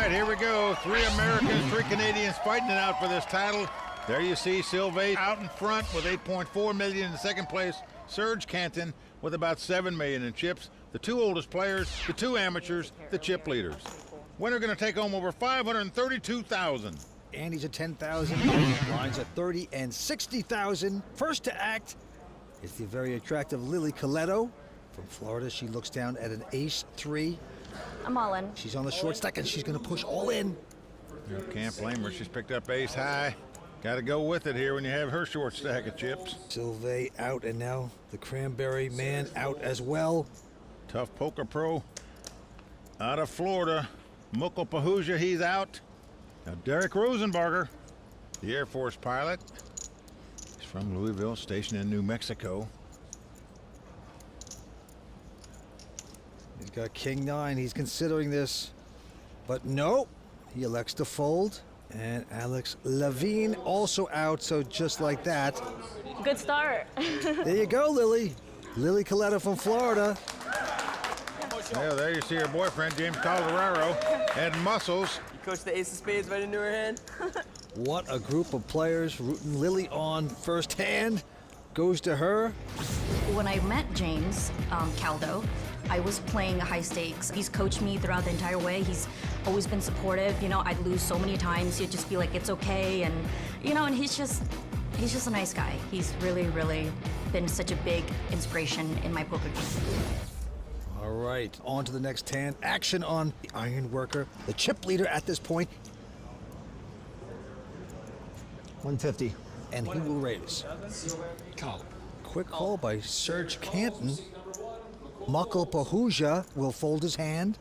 right, here we go. 3 Americans, 3 Canadians fighting it out for this title. There you see Sylvain out in front with 8.4 million in second place. Serge Cantin with about 7 million in chips. The 2 oldest players, the 2 amateurs, the chip leaders. Winner going to take home over 532,000. Andy's at 10,000, Line's at 30 and 60,000. First to act is the very attractive Lily Kiletto from Florida. She looks down at an ace-3. I'm all in. She's on the short stack and she's going to push all in. You can't blame her. She's picked up ace high. Got to go with it here when you have her short stack of chips. Sylvain out, and now the Cranberry man out as well. Tough poker pro out of Florida. Mukul Pahuja, he's out. Now Derrick Rosenbarger, the Air Force pilot. He's from Louisville, stationed in New Mexico. He's got king-9. He's considering this, but no, he elects to fold. And Lavigne also out, so just like that. Good start. There you go, Lily. Lily Kiletto from Florida. Yeah, there you see her boyfriend, James Calderaro, had muscles. You coached the ace of spades right into her hand. What a group of players rooting Lily on firsthand. Goes to her. When I met James Caldo, I was playing high stakes. He's coached me throughout the entire way. He's always been supportive. You know, I'd lose so many times. He'd just be like, it's okay. And, you know, and he's just a nice guy. He's really, really been such a big inspiration in my poker game. All right, on to the next hand. Action on the iron worker, the chip leader at this point. 150. And he will raise. Call. Quick call by Serge Cantin. Mukul Pahuja will fold his hand.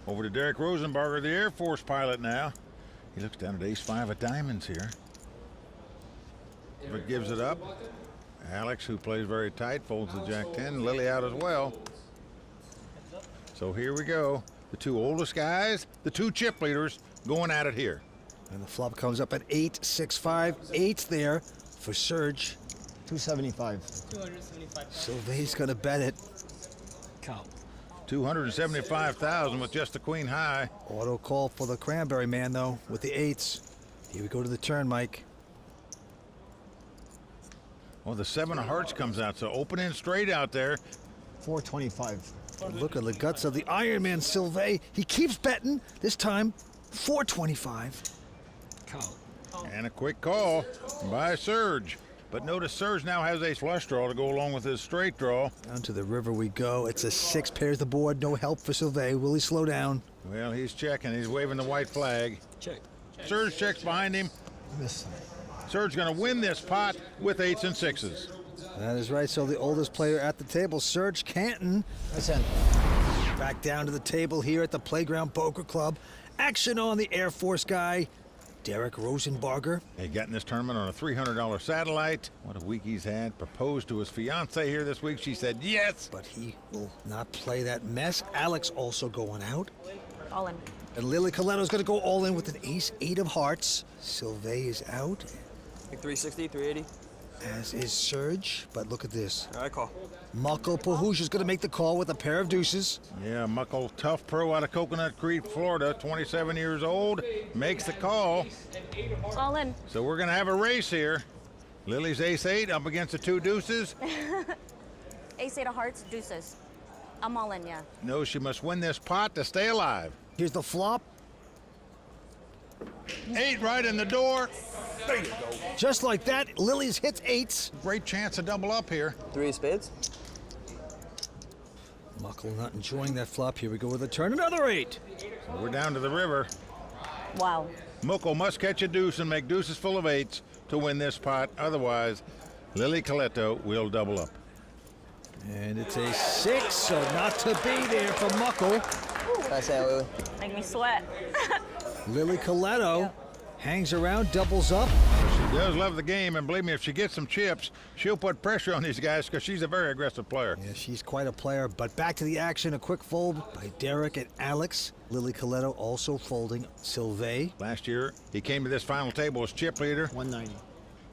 Over to Derrick Rosenbarger, the Air Force pilot now. He looks down at ace-5 of diamonds here. But gives it up. Alex, who plays very tight, folds the jack-10. Lily out as well. So here we go. The 2 oldest guys, the 2 chip leaders going at it here. And the flop comes up at 8-6-5. 8's there for Serge. 275. 275. Sylvain's gonna bet it. Call. 275,000 with just the queen high. Auto call for the Cranberry man, though, with the 8's. Here we go to the turn, Mike. Well, the 7 of hearts comes out, so open in straight out there. 425. Look at the guts of the Iron Man, Sylvain. He keeps betting. This time, 425. Call. And a quick call by Serge. But notice Serge now has ace flush draw to go along with his straight draw. Down to the river we go. It's a 6, pairs the board. No help for Sylvain. Will he slow down? Well, he's checking. He's waving the white flag. Check. Serge checks behind him. Miss. Serge going to win this pot with 8s and 6s. That is right. So the oldest player at the table, Serge Cantin. That's in. Back down to the table here at the Playground Poker Club. Action on the Air Force guy, Derrick Rosenbarger. He got in this tournament on a $300 satellite. What a week he's had. Proposed to his fiance here this week. She said yes. But he will not play that mess. Alex also going out. All in. And Lily Kiletto's going to go all in with an ace-8 of hearts. Sylvain is out, Like 360, 380. as is Serge. But look at this. All right, call. Mukul Pahuja's going to make the call with a pair of deuces. Yeah, Mukul, tough pro out of Coconut Creek, Florida, 27 years old, makes the call. All in. So we're going to have a race here. Lily's ace-8 up against the 2 deuces. Ace-8 of hearts, deuces. I'm all in, yeah. Knows she must win this pot to stay alive. Here's the flop. 8 right in the door. There you go. Just like that, Lily's hits 8s. Great chance to double up here. 3 of spades. Mukul not enjoying that flop. Here we go with a turn. Another 8. So we're down to the river. Wow. Mukul must catch a deuce and make deuces full of 8s to win this pot. Otherwise, Lily Kiletto will double up. And it's a 6, so not to be there for Mukul. I say, wait. Make me sweat. Lily Kiletto hangs around, doubles up. She does love the game, and believe me, if she gets some chips, she'll put pressure on these guys because she's a very aggressive player. Yeah, she's quite a player, but back to the action. A quick fold by Derrick and Alex. Lily Kiletto also folding Sylvain. Last year, he came to this final table as chip leader. 190.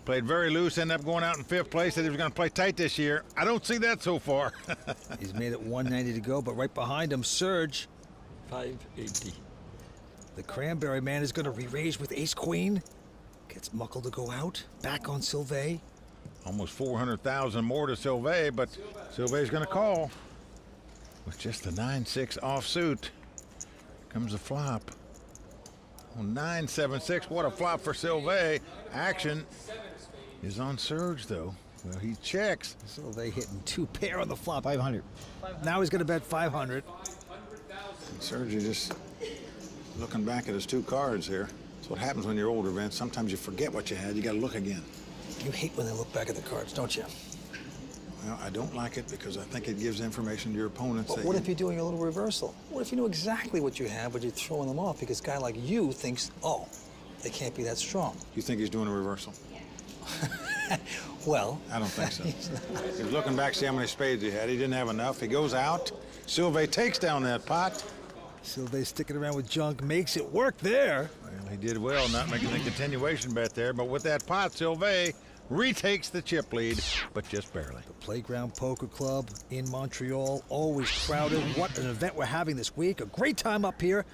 Played very loose, ended up going out in 5th place. Said he was going to play tight this year. I don't see that so far. He's made it 190 to go, but right behind him, Serge. 580. The Cranberry Man is going to re-raise with ace-queen. Gets Mukul to go out. Back on Sylvain. Almost 400,000 more to Sylvain, but Sylvain's going to call with just the 9-6 offsuit. Comes the flop. Oh, 9-7-6. What a flop for Sylvain. Action is on Serge, though. Well, he checks. Sylvain hitting 2 pair on the flop. 500. Now he's going to bet 500. Serge is just looking back at his 2 cards here. That's what happens when you're older, Vince. Sometimes you forget what you had. You got to look again. You hate when they look back at the cards, don't you? Well, I don't like it because I think it gives information to your opponents. But what if you're doing a little reversal? What if you knew exactly what you have, but you're throwing them off because a guy like you thinks, oh, they can't be that strong? You think he's doing a reversal? Well, I don't think so. He was looking back to see how many spades he had. He didn't have enough. He goes out. Sylvain takes down that pot. Sylvain sticking around with junk makes it work there. Well, he did well not making the continuation bet there, but with that pot, Sylvain retakes the chip lead, but just barely. The Playground Poker Club in Montreal, always crowded. What an event we're having this week. A great time up here,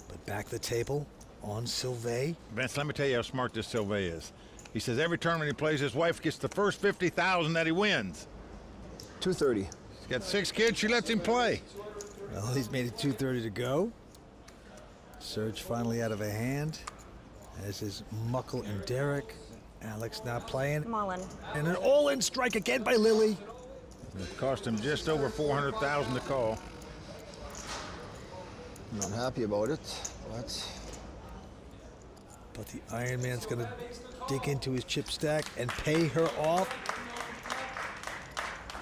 but back the table on Sylvain. Vince, let me tell you how smart this Sylvain is. He says every tournament he plays, his wife gets the first 50,000 that he wins. 230. He's got 6 kids, she lets him play. Well, he's made it 2:30 to go. Serge finally out of a hand, as is Mukul and Derrick. Alex not playing. Mullen. And an all-in strike again by Lily. It cost him just over 400,000 to call. Not happy about it, But the Iron Man's gonna dig into his chip stack and pay her off.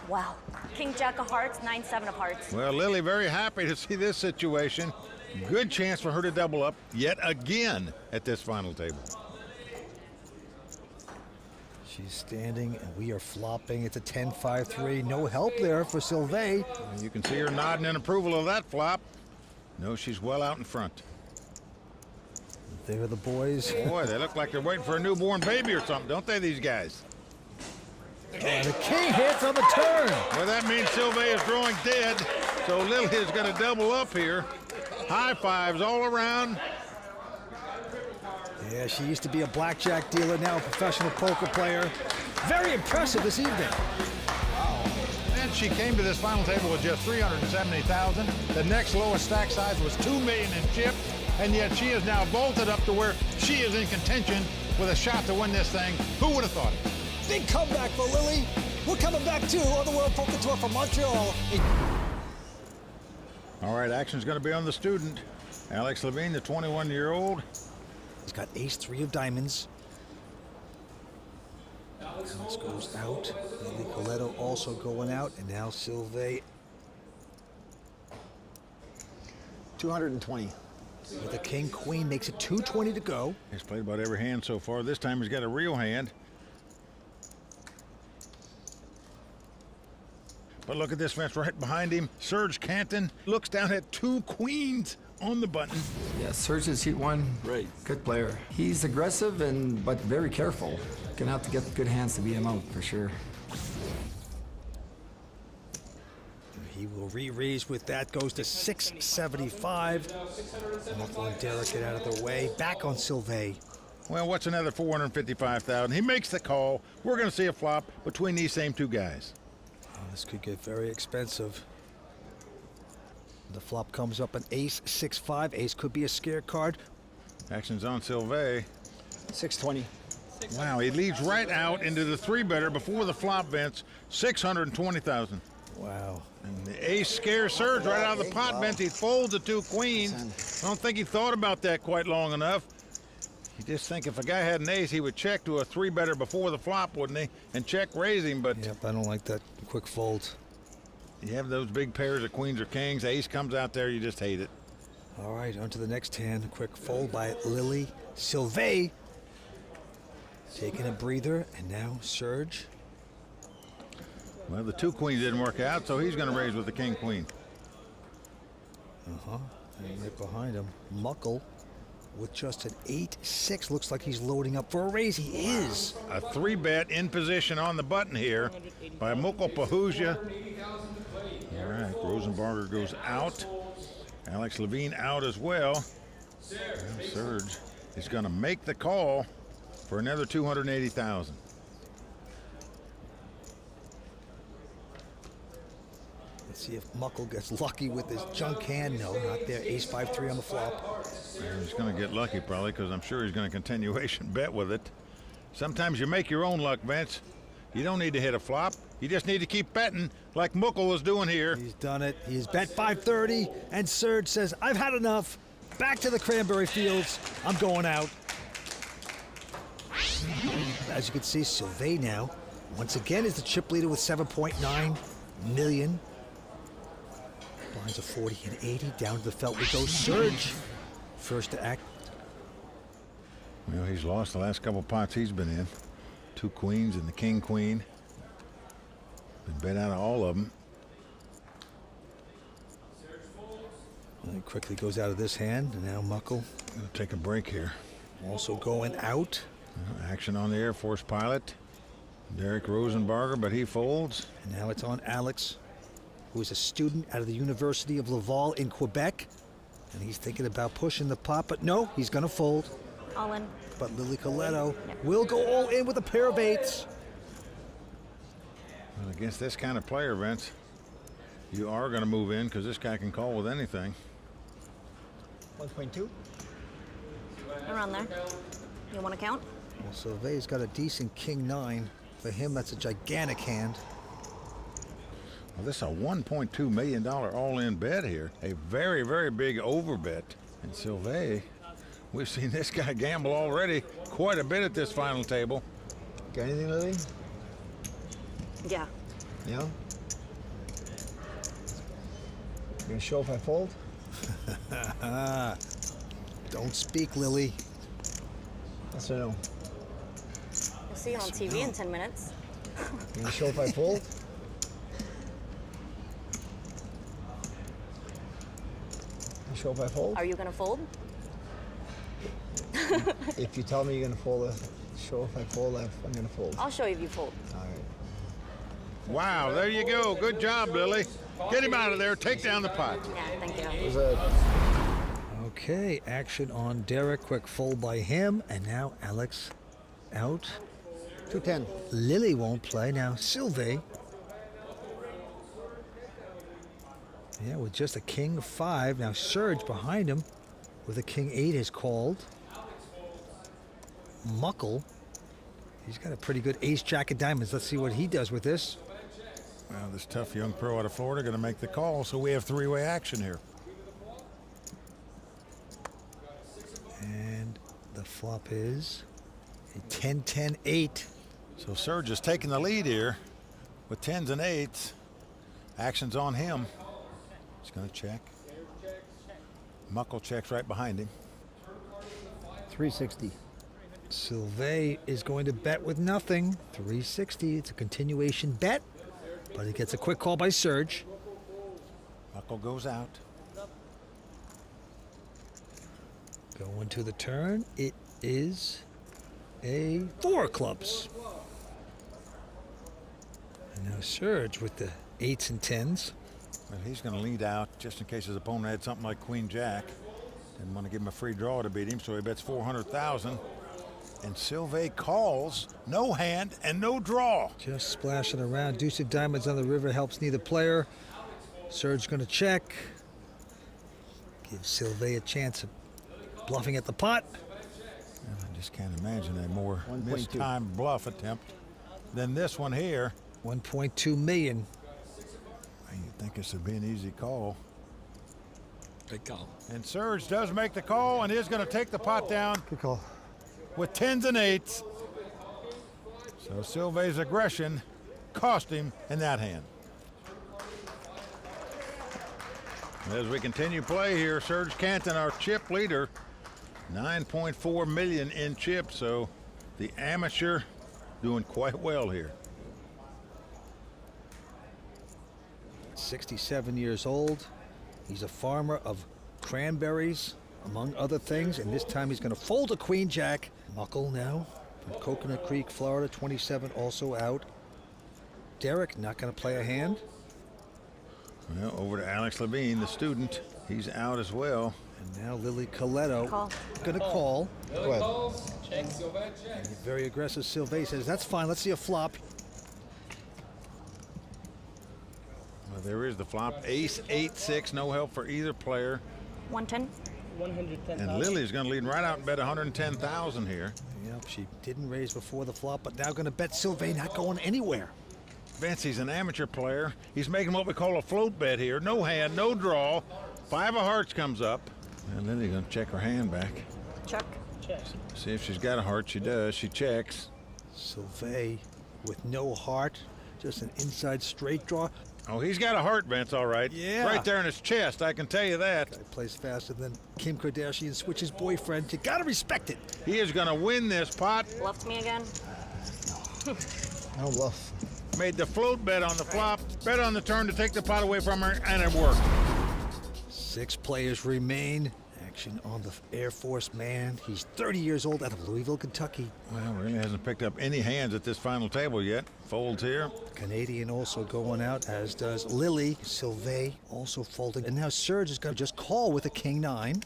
Wow. King Jack of Hearts, 9-7 of Hearts. Well, Lily very happy to see this situation. Good chance for her to double up yet again at this final table. She's standing, and we are flopping. It's a 10-5-3. No help there for Sylvain. You can see her nodding in approval of that flop. No, she's well out in front. There are the boys. Boy, they look like they're waiting for a newborn baby or something, don't they, these guys? And the king hits on the turn. Well, that means Sylvain is drawing dead, so Lily is going to double up here. High fives all around. Yeah, she used to be a blackjack dealer, now a professional poker player. Very impressive this evening. And she came to this final table with just 370,000. The next lowest stack size was 2 million in chips, and yet she is now vaulted up to where she is in contention with a shot to win this thing. Who would have thought it? Big comeback for Lily. We're coming back too on the World Poker Tour from Montreal. All right, action's going to be on the student. Alex Lavigne, the 21-year-old. He's got ace-3 of diamonds. Alex goes out. Lily Kiletto also going out. And now Sylvain 220. with a king-queen makes it 220 to go. He's played about every hand so far. This time he's got a real hand. But look at this fence right behind him. Serge Cantin looks down at 2 queens on the button. Yeah, Serge is heat 1. Right. Good player. He's aggressive but very careful. Gonna have to get good hands to beat him out for sure. He will re-raise with that. Goes to 675. Mukul and Derrick get out of the way. Back on Sylvain. Well, what's another 455,000? He makes the call. We're going to see a flop between these same 2 guys. Oh, this could get very expensive. The flop comes up an ace-6-5. Ace could be a scare card. Action's on Sylvain. 620. Wow, he leads right out into the 3-better before the flop vents. 620,000. Wow. And the ace scares Serge right out of the pot vent. He folds the 2 queens. I don't think he thought about that quite long enough. You just think if a guy had an ace, he would check to a 3-better before the flop, wouldn't he? And check raise him, but Yep, I don't like that quick fold. you have those big pairs of queens or kings. Ace comes out there, you just hate it. All right, on to the next hand. Quick fold by Lily. Sylvain taking a breather, and now Serge. Well, the 2 queens didn't work out, so he's going to raise with the king-queen. And right behind him, Mukul with just an 8-6. Looks like he's loading up for a raise. He is. A 3-bet in position on the button here by Mukul Pahuja. All right, Rosenbarger goes out. Alex Lavigne out as well. Well, Serge is going to make the call for another $280,000. Let's see if Mukul gets lucky with his junk hand. No, not there. Ace 5-3 on the flop. He's going to get lucky probably because I'm sure he's going to continuation bet with it. Sometimes you make your own luck, Vince. You don't need to hit a flop. You just need to keep betting like Mukul is doing here. He's done it. He's bet 530, and Serge says, I've had enough. Back to the cranberry fields. I'm going out. As you can see, Sylvain now, once again, is the chip leader with 7.9 million. Blinds of 40 and 80. Down to the felt we go. Serge, first to act. Well, he's lost the last couple pots he's been in. 2 queens and the king queen. Been bet out of all of them. And he quickly goes out of this hand, and now Mukul Gonna take a break here. also going out. Action on the Air Force pilot, Derrick Rosenbarger, but he folds. And now it's on Alex, who is a student out of the University of Laval in Quebec. And he's thinking about pushing the pot, but no, he's going to fold. All in. But Lily Kiletto will go all in with a pair of 8s. Well, against this kind of player, Vince, you are going to move in because this guy can call with anything. 1.2. Around there. You want to count? Well, Sylvain's got a decent king 9. For him, that's a gigantic hand. Well, this is a $1.2 million all-in bet here. A very, very big over bet. And Sylvain, we've seen this guy gamble already quite a bit at this final table. Got anything, Lily? Yeah. Yeah? You gonna show if I fold? Don't speak, Lily. Yes or no? You'll see it on TV in 10 minutes. You gonna show if I fold? You show if I fold? Are you going to fold? If you tell me you're gonna fold, show if I fold, I'm gonna fold. I'll show you if you fold. All right. Wow, there you go. Good job, Lily. Get him out of there. Take down the pot. Yeah, thank you. There's a Okay, action on Derrick. Quick fold by him. And now Alex out. 210. Lily won't play. Now Sylvain. Yeah, with just a king 5. Now Serge behind him with a king 8 is called. Mukul. He's got a pretty good ace jack of diamonds. Let's see what he does with this. Well, this tough young pro out of Florida going to make the call, so we have 3-way action here. And the flop is a 10-10-8. So Serge is taking the lead here with 10s and 8s. Action's on him. He's going to check. Mukul checks right behind him. 360. Sylvain is going to bet with nothing. 360. It's a continuation bet, but he gets a quick call by Serge. Mukul goes out. Going to the turn. It is a 4 of clubs. And now Serge with the 8s and 10s. Well, he's going to lead out just in case his opponent had something like Queen Jack. Didn't want to give him a free draw to beat him, so he bets 400,000. And Sylvain calls, no hand and no draw. Just splashing around. Deuce of diamonds on the river helps neither player. Serge going to check. Give Sylvain a chance of bluffing at the pot. I just can't imagine a more 1.2. mistimed bluff attempt than this one here. 1.2 million. You'd think this would be an easy call. Big call. And Serge does make the call and is going to take the pot down Good call. with 10s and 8s. So Sylvain's aggression cost him in that hand. As we continue play here, Serge Cantin, our chip leader, 9.4 million in chips. So the amateur doing quite well here. 67 years old. He's a farmer of cranberries, among other things, and this time he's going to fold a Queen Jack. Mukul now from Coconut Creek, Florida, 27, also out. Derrick not going to play a hand. Well, over to Alex Lavigne, the student. He's out as well. And now Lily Kiletto Call. gonna call. Go ahead. And the very aggressive Sylvain says, that's fine, let's see a flop. Well, there is the flop. Ace 8-6, no help for either player. 110. 110,000. And Lily's going to lead right out and bet 110,000 here. Yep, she didn't raise before the flop, but now gonna bet Sylvain not going anywhere. Vince, he's an amateur player. He's making what we call a float bet here. No hand, no draw. 5 of hearts comes up. And Lily's going to check her hand back. Check. See if she's got a heart. She does. She checks. Sylvain with no heart, just an inside straight draw. Oh, he's got a heart, Vince, all right. Yeah. Right there in his chest, I can tell you that. Guy plays faster than Kim Kardashian switches boyfriend. You gotta respect it. He is going to win this pot. Bluffed me again. No bluff. Made the float bet on the flop, bet on the turn to take the pot away from her, and it worked. 6 players remain. Action on the Air Force man. He's 30 years old, out of Louisville, Kentucky. Well, really hasn't picked up any hands at this final table yet. Folds here. Canadian also going out, as does Lily. Sylvain also folding. And now Serge is going to just call with a king-9.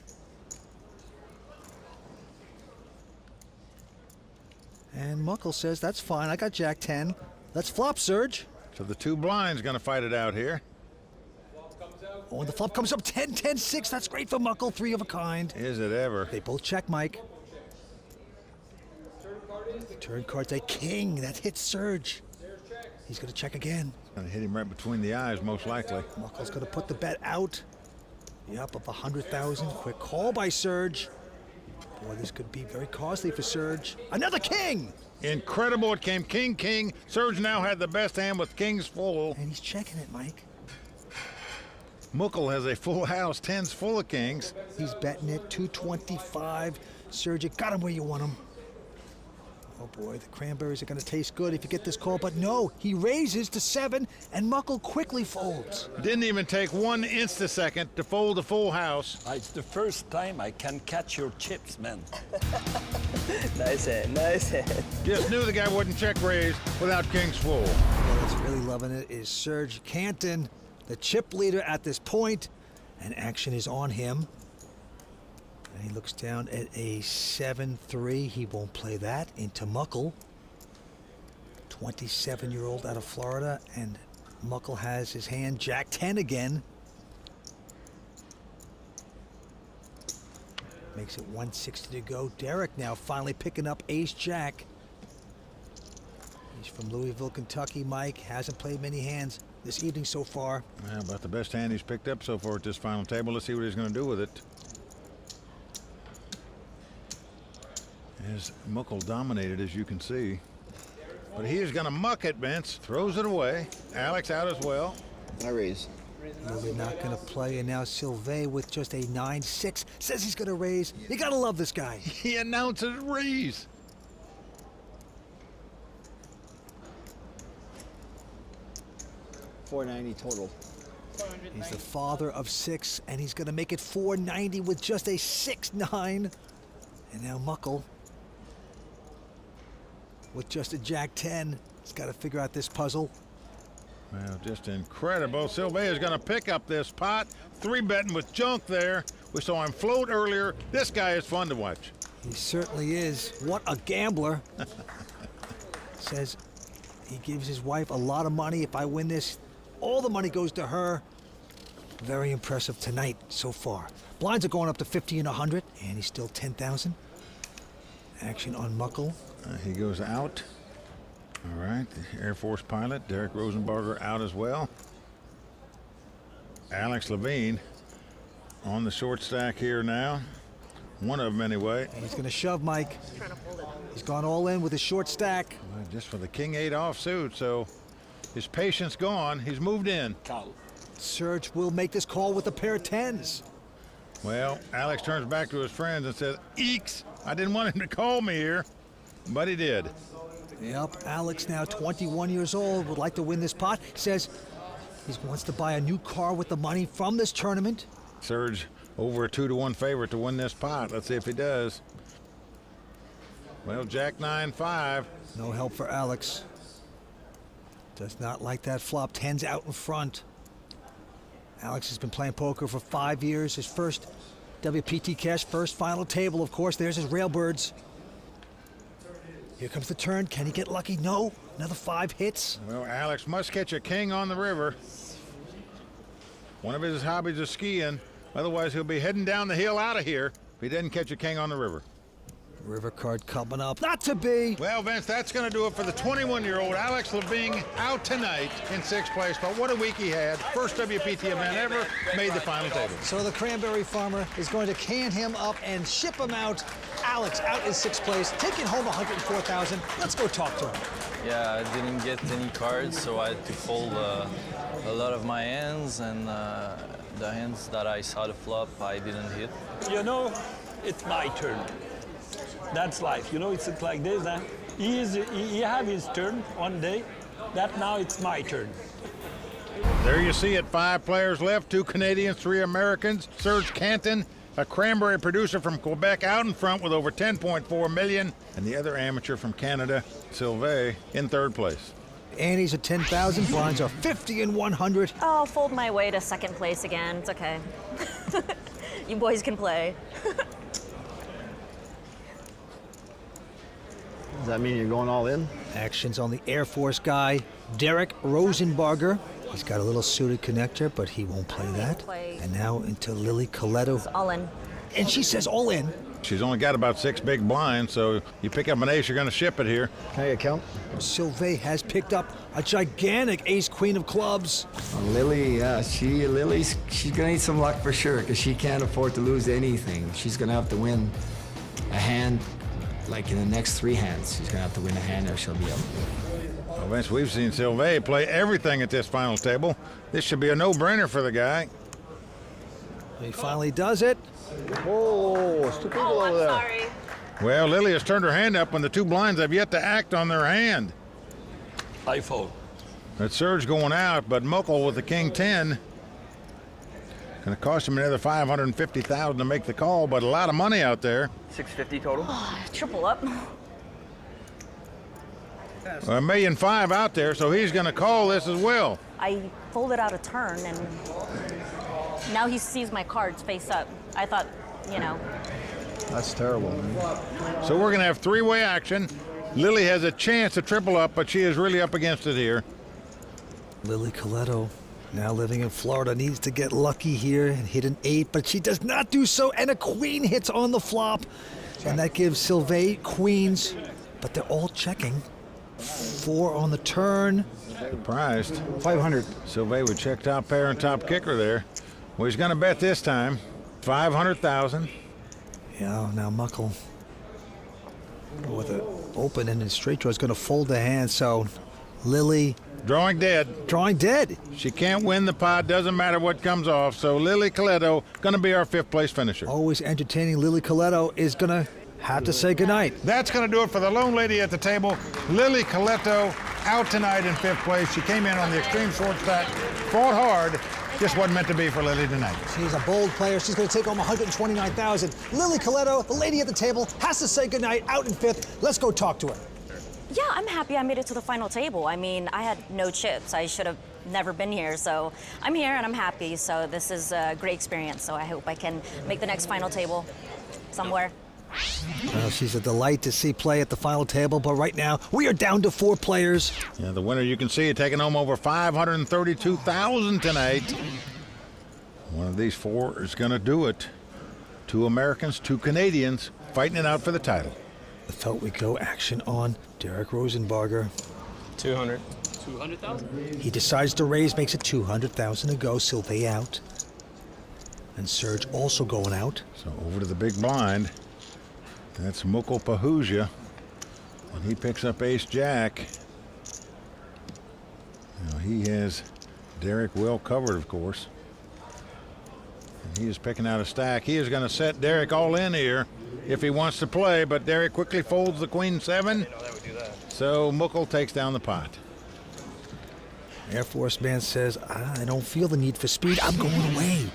And Mukul says, that's fine, I got Jack-10. Let's flop, Serge. So the 2 blinds going to fight it out here. Oh, and the flop comes up 10-10-6. That's great for Mukul, 3 of a kind. Is it ever? They both check, Mike. Turn card's a king. That hits Serge. He's going to check again. Going to hit him right between the eyes, most likely. Mukul's going to put the bet out. Yep, of 100,000. Quick call by Serge. Boy, this could be very costly for Serge. Another king! Incredible. It came king, king. Serge now had the best hand with kings full. And he's checking it, Mike. Mukul has a full house, 10's full of kings. He's betting it 225. Serge, you got him where you want him. Oh boy, the cranberries are going to taste good if you get this call, but no, he raises to 7, and Mukul quickly folds. Didn't even take 1 instasecond to fold a full house. It's the first time I can catch your chips, man. Nice hand, nice hand. Just knew the guy wouldn't check raise without kings full. Well, that's really loving it is Serge Cantin, the chip leader at this point, and action is on him. And he looks down at a 7-3. He won't play that into Mukul. 27-year-old out of Florida, and Mukul has his hand Jack-10 again. Makes it 160 to go. Derrick now finally picking up ace-jack. He's from Louisville, Kentucky. Mike hasn't played many hands this evening so far. Well, about the best hand he's picked up so far at this final table. Let's see what he's going to do with it. As Mukul dominated, as you can see. But he is going to muck it, Vince. Throws it away. Alex out as well. I raise. Lily not going to play, and now Sylvain with just a 9-6 says he's going to raise. You got to love this guy. He announces raise. $490 total. He's the father of 6, and he's going to make it $490 with just a 6-9. And now Mukul with just a Jack-10. He's got to figure out this puzzle. Well, just incredible. Sylvain is going to pick up this pot. 3-betting with junk there. We saw him float earlier. This guy is fun to watch. He certainly is. What a gambler. Says he gives his wife a lot of money. If I win this, all the money goes to her. Very impressive tonight so far. Blinds are going up to 50 and 100, and he's still 10,000. Action on Mukul. He goes out. All right, the Air Force pilot, Derrick Rosenbarger, out as well. Alex Lavigne on the short stack here now. One of them anyway. He's going to shove, Mike. He's gone all in with his short stack. Well, just for the King-8 offsuit, so his patience gone. He's moved in. Serge will make this call with a pair of 10s. Well, Alex turns back to his friends and says, "Eeks, I didn't want him to call me here," but he did. Yep, Alex, now 21 years old, would like to win this pot. Says he wants to buy a new car with the money from this tournament. Serge over a 2-1 favorite to win this pot. Let's see if he does. Well, Jack 9-5. No help for Alex. Does not like that flop. 10's out in front. Alex has been playing poker for 5 years. His first WPT Cash first final table, of course. There's his Railbirds. Here comes the turn. Can he get lucky? No. Another 5 hits. Well, Alex must catch a king on the river. One of his hobbies is skiing. Otherwise, he'll be heading down the hill out of here if he doesn't catch a king on the river. River card coming up. Not to be. Well, Vince, that's going to do it for the 21-year-old Alex Lavigne, out tonight in 6th place. But what a week he had. First WPT event ever, made the final table. So the cranberry farmer is going to can him up and ship him out. Alex out in 6th place, taking home $104,000. Let's go talk to him. Yeah, I didn't get any cards, so I had to fold a lot of my hands, and the hands that I saw the flop, I didn't hit. You know, it's my turn. That's life. You know, it's like this, huh? He have his turn one day. That now it's my turn. There you see it, 5 players left, 2 Canadians, 3 Americans. Serge Cantin, a cranberry producer from Quebec, out in front with over $10.4 million, and the other amateur from Canada, Sylvain, in 3rd place. Annie's at 10,000, blinds are 50 and 100. I'll fold my way to 2nd place again. It's okay. You boys can play. Does that mean you're going all in? Action's on the Air Force guy, Derrick Rosenbarger. He's got a little suited connector, but he won't play that. And now into Lily Kiletto. It's all in. And she says all in. She's only got about 6 big blinds, so you pick up an ace, you're going to ship it here. Can I get a count? Sylvain has picked up a gigantic ace-queen of clubs. Lily, she's gonna need some luck for sure, because she can't afford to lose anything. She's gonna have to win a hand, like in the next 3 hands. She's gonna have to win a hand or she'll be up. Well, Vince, we've seen Sylvain play everything at this final table. This should be a no-brainer for the guy. He finally does it. Oh, it's 2 people over there. Sorry. Well, Lily has turned her hand up when the 2 blinds have yet to act on their hand. I fold. That's Serge going out, but Mukul with the king 10. Going to cost him another $550,000 to make the call, but a lot of money out there. 650 total. Triple up. $1.5 million out there, so he's going to call this as well. I folded out a turn, and now he sees my cards face up. I thought, you know. That's terrible, man. So we're going to have 3-way action. Lily has a chance to triple up, but she is really up against it here. Lily Kiletto, now living in Florida, needs to get lucky here and hit an 8, but she does not do so, and a queen hits on the flop. And that gives Sylvain queens, but they're all checking. 4 on the turn. Surprised. 500. Sylvain would check top pair and top kicker there. Well, he's going to bet this time. $500,000. Yeah, now Mukul with an open and straight draw is going to fold the hand, so Lily drawing dead. Drawing dead. She can't win the pot, doesn't matter what comes off, so Lily Kiletto going to be our 5th place finisher. Always entertaining Lily Kiletto is going to have to say goodnight. That's going to do it for the lone lady at the table. Lily Kiletto out tonight in 5th place. She came in on the extreme short stack, fought hard. Just wasn't meant to be for Lily tonight. She's a bold player. She's going to take home $129,000. Lily Kiletto, the lady at the table, has to say goodnight out in 5th. Let's go talk to her. Yeah, I'm happy I made it to the final table. I mean, I had no chips. I should have never been here, so I'm here and I'm happy. So this is a great experience. So I hope I can make the next final table somewhere. Well, she's a delight to see play at the final table, but right now we are down to 4 players. Yeah, the winner, you can see, taking home over $532,000 tonight. One of these 4 is going to do it. 2 Americans, 2 Canadians, fighting it out for the title. I felt we go action on Derrick Rosenbarger. 200. 200,000? He decides to raise, makes it 200,000 to go. Sylvain out. And Serge also going out. So over to the big blind. That's Mukul Pahuja. And he picks up ace-jack. Now he has Derrick well covered, of course. And he is picking out a stack. He is going to set Derrick all in here if he wants to play, but Derrick quickly folds the queen 7. So Mukul takes down the pot. Air Force man says, I don't feel the need for speed. I'm going away.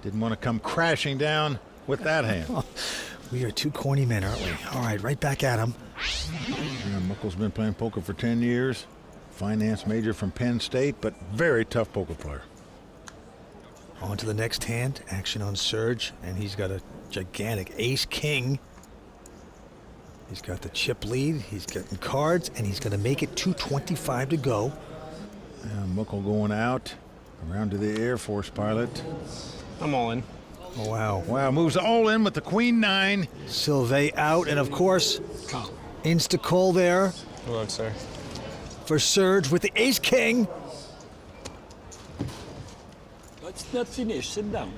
Didn't want to come crashing down with that hand. We are 2 corny men, aren't we? All right, right back at him. Yeah, Mukul's been playing poker for 10 years. Finance major from Penn State, but very tough poker player. On to the next hand. Action on Serge, and he's got a gigantic ace-king. He's got the chip lead. He's getting cards, and he's going to make it 2:25 to go. Mukul going out. Around to the Air Force pilot. I'm all in. Oh, wow. Wow, moves all in with the Queen 9. Sylvain out, and of course, insta-call there Good luck, sir. for Serge with the ace-king. It's not finished. Sit down.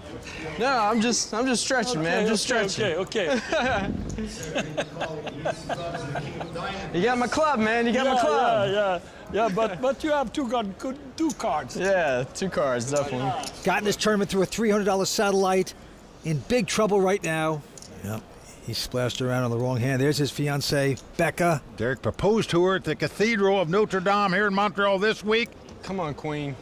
No, I'm just stretching, man. Just stretching. Okay. You got my club, man. You got my club. Yeah. But you have two cards. Yeah, 2 cards, definitely. Got in this tournament through a $300 satellite. In big trouble right now. Yep. He splashed around on the wrong hand. There's his fiancée, Becca. Derrick proposed to her at the Cathedral of Notre Dame here in Montreal this week. Come on, Queen.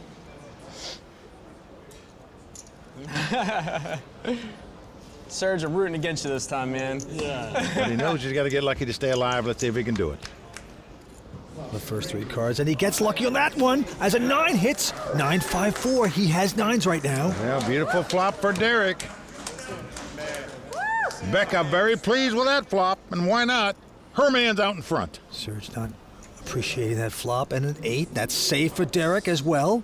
Serge, I'm rooting against you this time, man. Yeah. But he knows he's got to get lucky to stay alive. Let's see if he can do it. The first 3 cards, and he gets lucky on that one as a 9 hits. 9-5-4. He has 9s right now. Yeah, beautiful flop for Derrick. Becca very pleased with that flop, and why not? Her man's out in front. Serge not appreciating that flop, and an 8. That's safe for Derrick as well.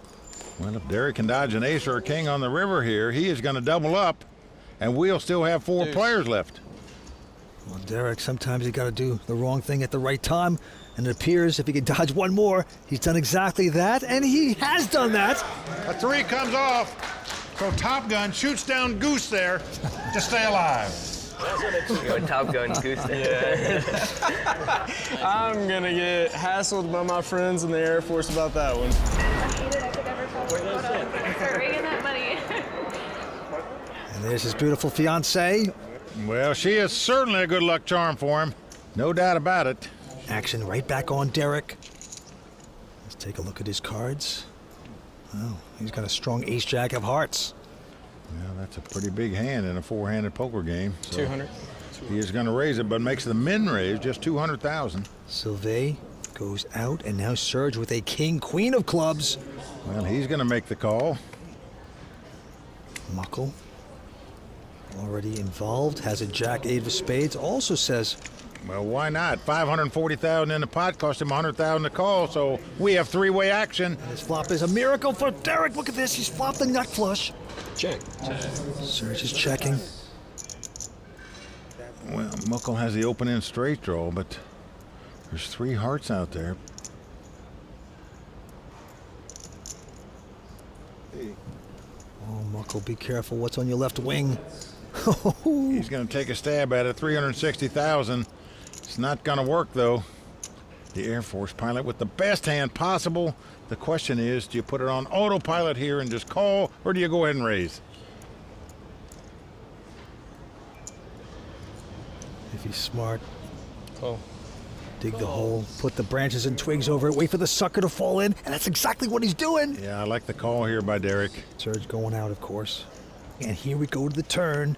Well, if Derrick can dodge an ace or a king on the river here, he is going to double up, and we'll still have 4 players left. Well, Derrick, sometimes you got to do the wrong thing at the right time, and it appears if he can dodge one more, he's done exactly that, and he has done that. A 3 comes off, so Top Gun shoots down Goose there to stay alive. Going Top Gun Goose. Yeah. I'm gonna get hassled by my friends in the Air Force about that one. And there's his beautiful fiancée. Well, she is certainly a good luck charm for him. No doubt about it. Action right back on Derrick. Let's take a look at his cards. Oh, he's got a strong ace-jack of hearts. Well, that's a pretty big hand in a 4-handed poker game. So 200. he is going to raise it, but makes the min raise just 200,000. Sylvain goes out, and now Serge with a king-queen of clubs. Well, he's going to make the call. Mukul, already involved, has a jack-8 of spades, also says, Well, why not? 540,000 in the pot, cost him 100,000 to call, so we have 3-way action. this flop is a miracle for Derrick. Look at this, he's flopped the nut flush. Check. Serge is checking. Well, Mukul has the open-end straight draw, but there's 3 hearts out there. Oh, Mukul, be careful what's on your left wing. He's going to take a stab at it, 360,000. It's not going to work, though. The Air Force pilot with the best hand possible. The question is, do you put it on autopilot here and just call, or do you go ahead and raise? If he's smart, Call. dig the hole, put the branches and twigs over it, wait for the sucker to fall in, and that's exactly what he's doing. Yeah, I like the call here by Derrick. Serge going out, of course. And here we go to the turn.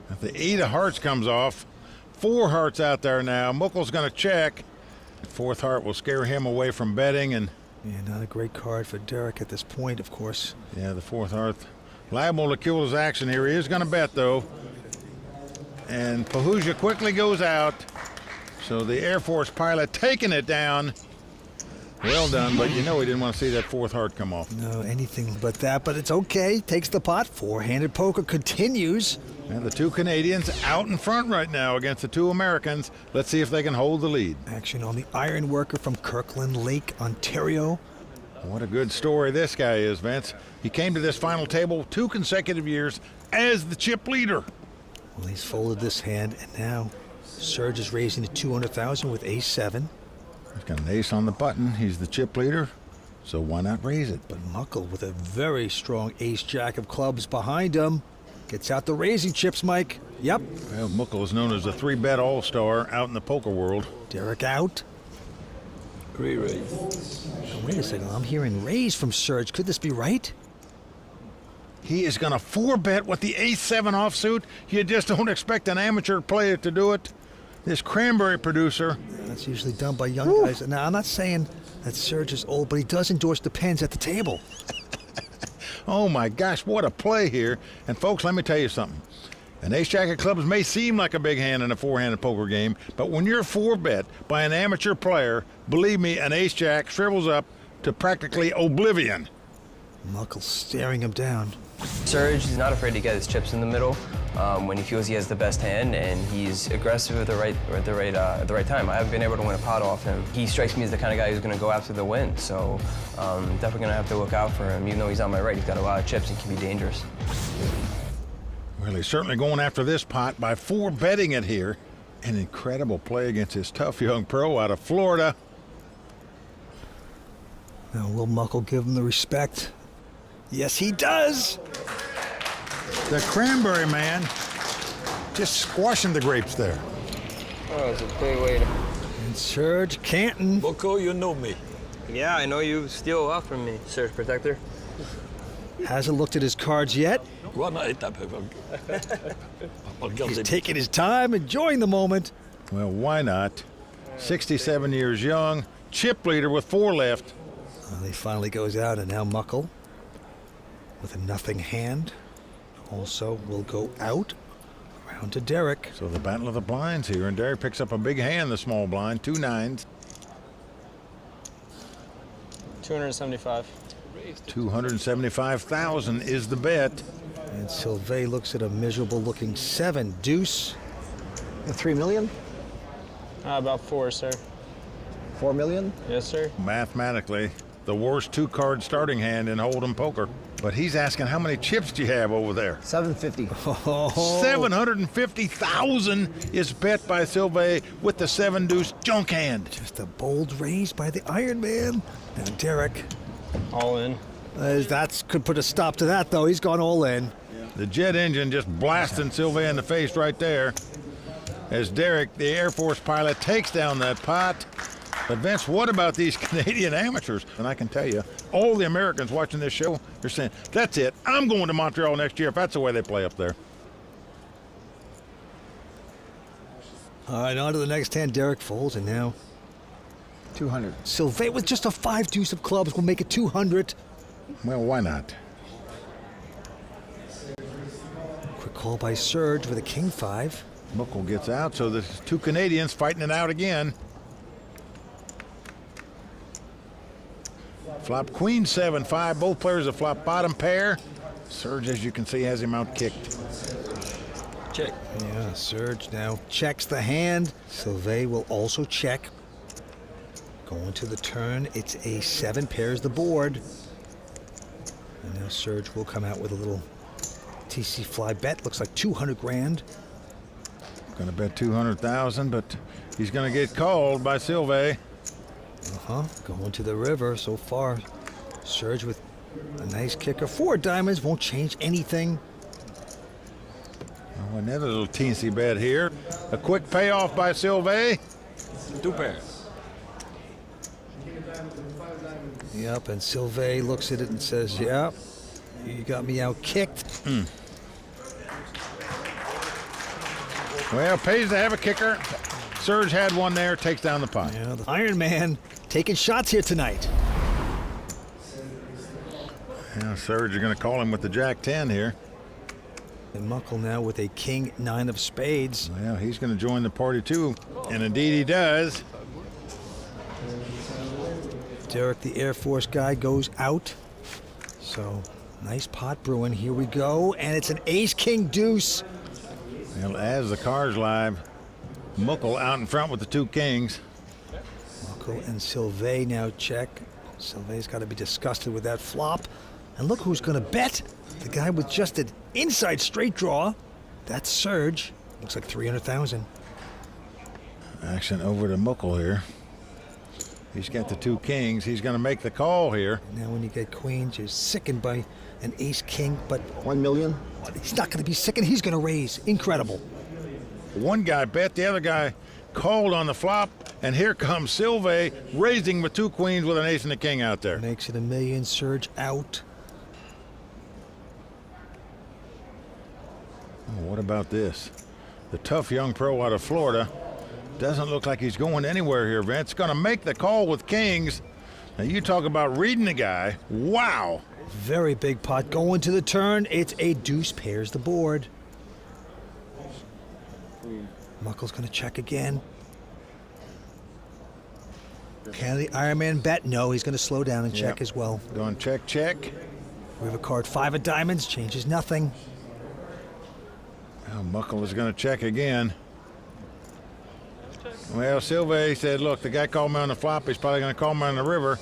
If the 8 of hearts comes off, 4 hearts out there now. Mukul's going to check. The 4th heart will scare him away from betting, and Yeah, not a great card for Derrick at this point, of course. yeah, the 4th heart liable to kill his action here. He is going to bet, though. And Pahuja quickly goes out. So the Air Force pilot taking it down. Well done, but you know he didn't want to see that 4th heart come off. No, anything but that, but it's okay. Takes the pot. 4-handed poker continues. And the 2 Canadians out in front right now against the 2 Americans. Let's see if they can hold the lead. Action on the iron worker from Kirkland Lake, Ontario. What a good story this guy is, Vince. He came to this final table 2 consecutive years as the chip leader. Well, he's folded this hand, and now Serge is raising to 200,000 with ace-7. He's got an ace on the button. He's the chip leader, so why not raise it? But Mukul with a very strong ace-jack of clubs behind him. Gets out the raising chips, Mike. Yep. Well, Mukul is known as the 3-bet all-star out in the poker world. Derrick out. Great raise. Oh, wait a second. I'm hearing raise from Serge. Could this be right? He is going to 4-bet with the ace-7 offsuit. You just don't expect an amateur player to do it. This cranberry producer. That's usually done by young guys. Now, I'm not saying that Serge is old, but he does endorse the pens at the table. Oh my gosh, what a play here. And folks, let me tell you something. An ace-jack of clubs may seem like a big hand in a four-handed poker game, but when you're four-bet by an amateur player, believe me, an ace-jack shrivels up to practically oblivion. Mukul staring him down. Serge, he's not afraid to get his chips in the middle when he feels he has the best hand, and he's aggressive at the right time. I haven't been able to win a pot off him. He strikes me as the kind of guy who's going to go after the win, so definitely going to have to look out for him. Even though he's on my right, he's got a lot of chips and can be dangerous. Well, he's certainly going after this pot by four-betting it here. An incredible play against his tough young pro out of Florida. Now, will Mukul give him the respect? Yes, he does. The cranberry man just squashing the grapes there. Oh, it's a big way to... And Serge Cantin. Mukul, you know me. Yeah, I know you steal a lot from me, Serge Protector. Hasn't looked at his cards yet. He's taking his time, enjoying the moment. Well, why not? 67 years young, chip leader with four left. Well, he finally goes out, and now Mukul, with a nothing hand, also will go out around to Derrick. So the battle of the blinds here, and Derrick picks up a big hand, the small blind, 2 9s. 275. 275,000 is the bet. And Sylvain looks at a miserable-looking 7 deuce. $3 million? About 4, sir. $4 million? Yes, sir. Mathematically, the worst two-card starting hand in Hold'em poker. But he's asking, how many chips do you have over there? 750. 750,000 is bet by Sylvain with the 7 deuce junk hand. Just a bold raise by the Iron Man. And Derrick. All in. That could put a stop to that, though. He's gone all in. The jet engine just blasting Sylvain in the face right there. As Derrick, the Air Force pilot, takes down that pot. But Vince, what about these Canadian amateurs? And I can tell you, all the Americans watching this show, they're saying, that's it. I'm going to Montreal next year if that's the way they play up there. All right, on to the next hand. Derrick folds, and now 200. Sylvain with just a 5 deuce of clubs will make it 200. Well, why not? Quick call by Serge with a king 5. Mukul gets out, so the two Canadians fighting it out again. Flop queen 7-5. Both players have flopped bottom pair. Serge, as you can see, has him out kicked. Check. Yeah, Serge now checks the hand. Sylvain will also check. Going to the turn, it's a 7, pairs the board. And now Serge will come out with a little TC fly bet. Looks like 200 grand. Gonna bet 200,000, but he's gonna get called by Sylvain. Going to the river so far. Serge with a nice kicker. 4 diamonds won't change anything. Oh, another little teensy bet here. A quick payoff by Sylvain. 2 pairs. Yep, and Sylvain looks at it and says, "Yep, you got me out kicked." Well, pays to have a kicker. Serge had one there, takes down the pot. Yeah, the Iron Man taking shots here tonight. Yeah, Serge, you're going to call him with the Jack 10 here. And Mukul now with a king 9 of spades. Well, he's going to join the party too, and indeed he does. Derrick, the Air Force guy, goes out. So, nice pot brewing. Here we go, and it's an ace king deuce. Well, as the cards live, Mukul out in front with the 2 kings. Mukul and Sylvain now check. Sylvain's got to be disgusted with that flop. And look who's going to bet. The guy with just an inside straight draw. That's Serge. Looks like 300,000. Action over to Mukul here. He's got the 2 kings. He's going to make the call here. Now when you get queens, you're sickened by an ace king, but 1 million? He's not going to be sickened. He's going to raise. Incredible. One guy bet, the other guy called on the flop, and here comes Sylvain raising with 2 queens with an ace and a king out there. Makes it $1 million. Serge out. Oh, what about this? The tough young pro out of Florida doesn't look like he's going anywhere here, Vince. Going to make the call with kings. Now, you talk about reading the guy. Wow. Very big pot going to the turn. It's a deuce, pairs the board. Muckel's going to check again. Can the Ironman bet? No, he's going to slow down and check as well. Going check, check. River card, 5 of diamonds, changes nothing. Now Mukul is going to check again. Well, Sylvain said, look, the guy called me on the flop. He's probably going to call me on the river.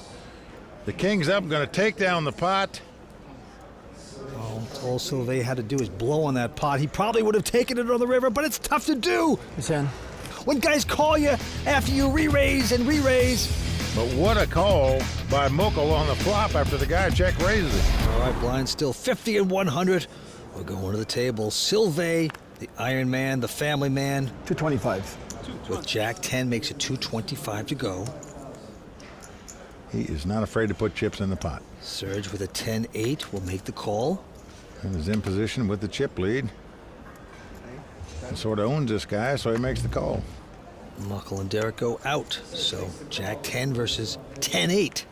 The king's up, going to take down the pot. Oh, all Sylvain had to do is blow on that pot. He probably would have taken it on the river, but it's tough to do. When guys call you after you re-raise and re-raise. But what a call by Mukul on the flop after the guy check raises it. All right, blind still 50 and 100. We're going to the table. Sylvain, the Iron Man, the family man. 225. With Jack 10 makes it 225 to go. He is not afraid to put chips in the pot. Serge with a 10-8 will make the call. And is in position with the chip lead. And sort of owns this guy, so he makes the call. Mukul and Derrick go out. So Jack 10 versus 10-8.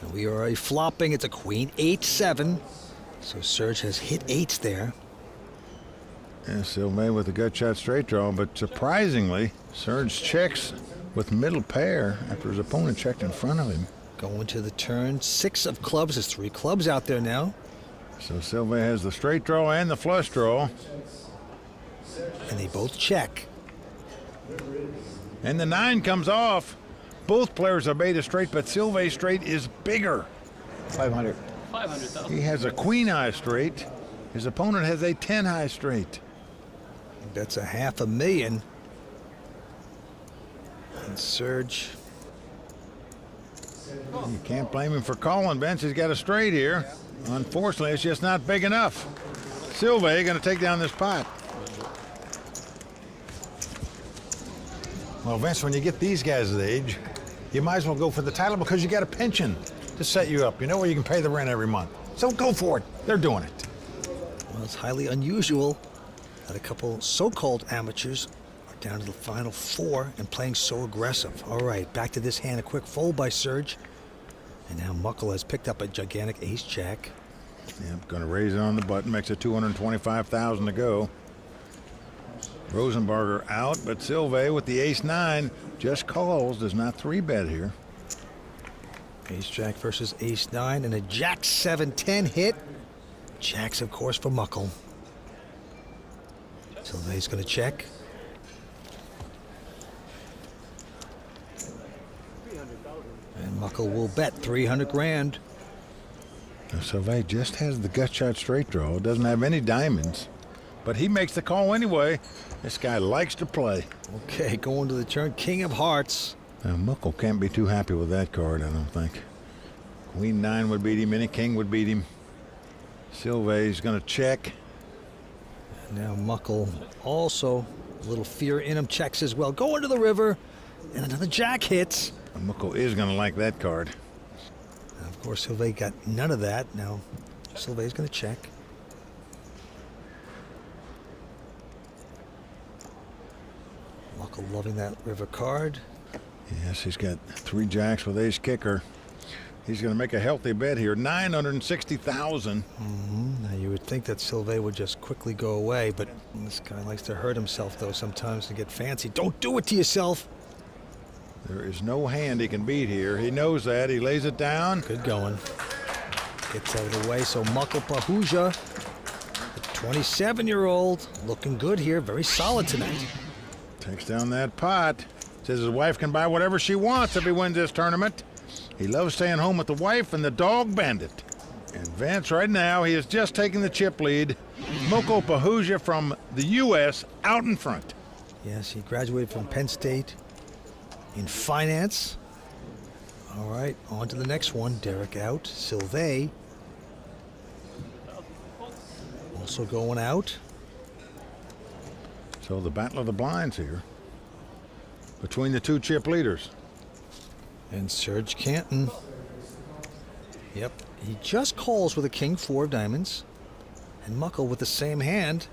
And we are already flopping. It's a Queen 8-7. So Serge has hit 8s there. And Sylvain with a gut shot straight draw, but surprisingly, Serge checks with middle pair after his opponent checked in front of him. Going to the turn, 6 of clubs. There's 3 clubs out there now. So Sylvain has the straight draw and the flush draw. And they both check. And the 9 comes off. Both players have made a straight, but Sylvain's straight is bigger. 500. 500,000. He has a queen high straight. His opponent has a 10 high straight. That's a $500,000. And Serge. You can't blame him for calling, Benson. He's got a straight here. Unfortunately, it's just not big enough. Sylvain going to take down this pot. Well, Vince, when you get these guys' age, you might as well go for the title because you got a pension to set you up. You know where you can pay the rent every month. So go for it. They're doing it. Well, it's highly unusual that a couple so-called amateurs are down to the final 4 and playing so aggressive. All right, back to this hand. A quick fold by Serge. And now Mukul has picked up a gigantic ace-jack. Yep, going to raise it on the button. Makes it 225,000 to go. Rosenbarger out, but Sylvain with the ace-9 just calls. Does not 3-bet here. Ace-jack versus ace-9 and a jack 7-10 hit. Jacks, of course, for Mukul. Sylvain's going to check. And Mukul will bet 300 grand. Now, Sylvain just has the gut shot straight draw. Doesn't have any diamonds. But he makes the call anyway. This guy likes to play. Okay, going to the turn. King of hearts. Now, Mukul can't be too happy with that card, I don't think. Queen 9 would beat him. Any king would beat him. Sylvain's going to check. Now Mukul also a little fear in him. Checks as well. Going to the river. And another jack hits. Mukul is going to like that card. And of course, Sylvain got none of that. Now, Sylvain's going to check. Mukul loving that river card. Yes, he's got 3 jacks with ace kicker. He's going to make a healthy bet here. 960,000. Now, you would think that Sylvain would just quickly go away, but this guy likes to hurt himself, though, sometimes to get fancy. Don't do it to yourself. There is no hand he can beat here. He knows that. He lays it down. Good going. Gets out of the way. So Mukul Pahuja, the 27-year-old, looking good here. Very solid tonight. Takes down that pot. Says his wife can buy whatever she wants if he wins this tournament. He loves staying home with the wife and the dog Bandit. And Vance, right now, he is just taking the chip lead. Mukul Pahuja from the U.S. out in front. Yes, he graduated from Penn State in finance. All right, on to the next one. Derrick out. Sylvain also going out. So the battle of the blinds here between the 2 chip leaders. And Serge Cantin. Yep, he just calls with a king 4 of diamonds. And Mukul with the same hand.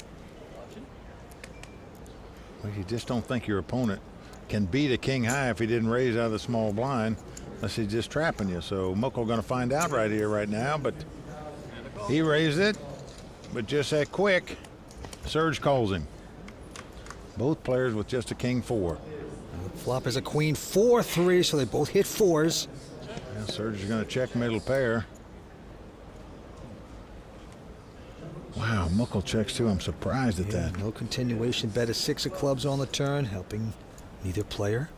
Well, you just don't think your opponent can beat a king high if he didn't raise out of the small blind. unless he's just trapping you. So Mukul going to find out right here, right now. But he raised it, but just that quick. Serge calls him. Both players with just a king 4. And the flop is a queen 4-3, so they both hit 4s. Yeah, Serge is going to check middle pair. Wow, Mukul checks too. I'm surprised at that. No continuation bet, a 6 of clubs on the turn, helping neither player.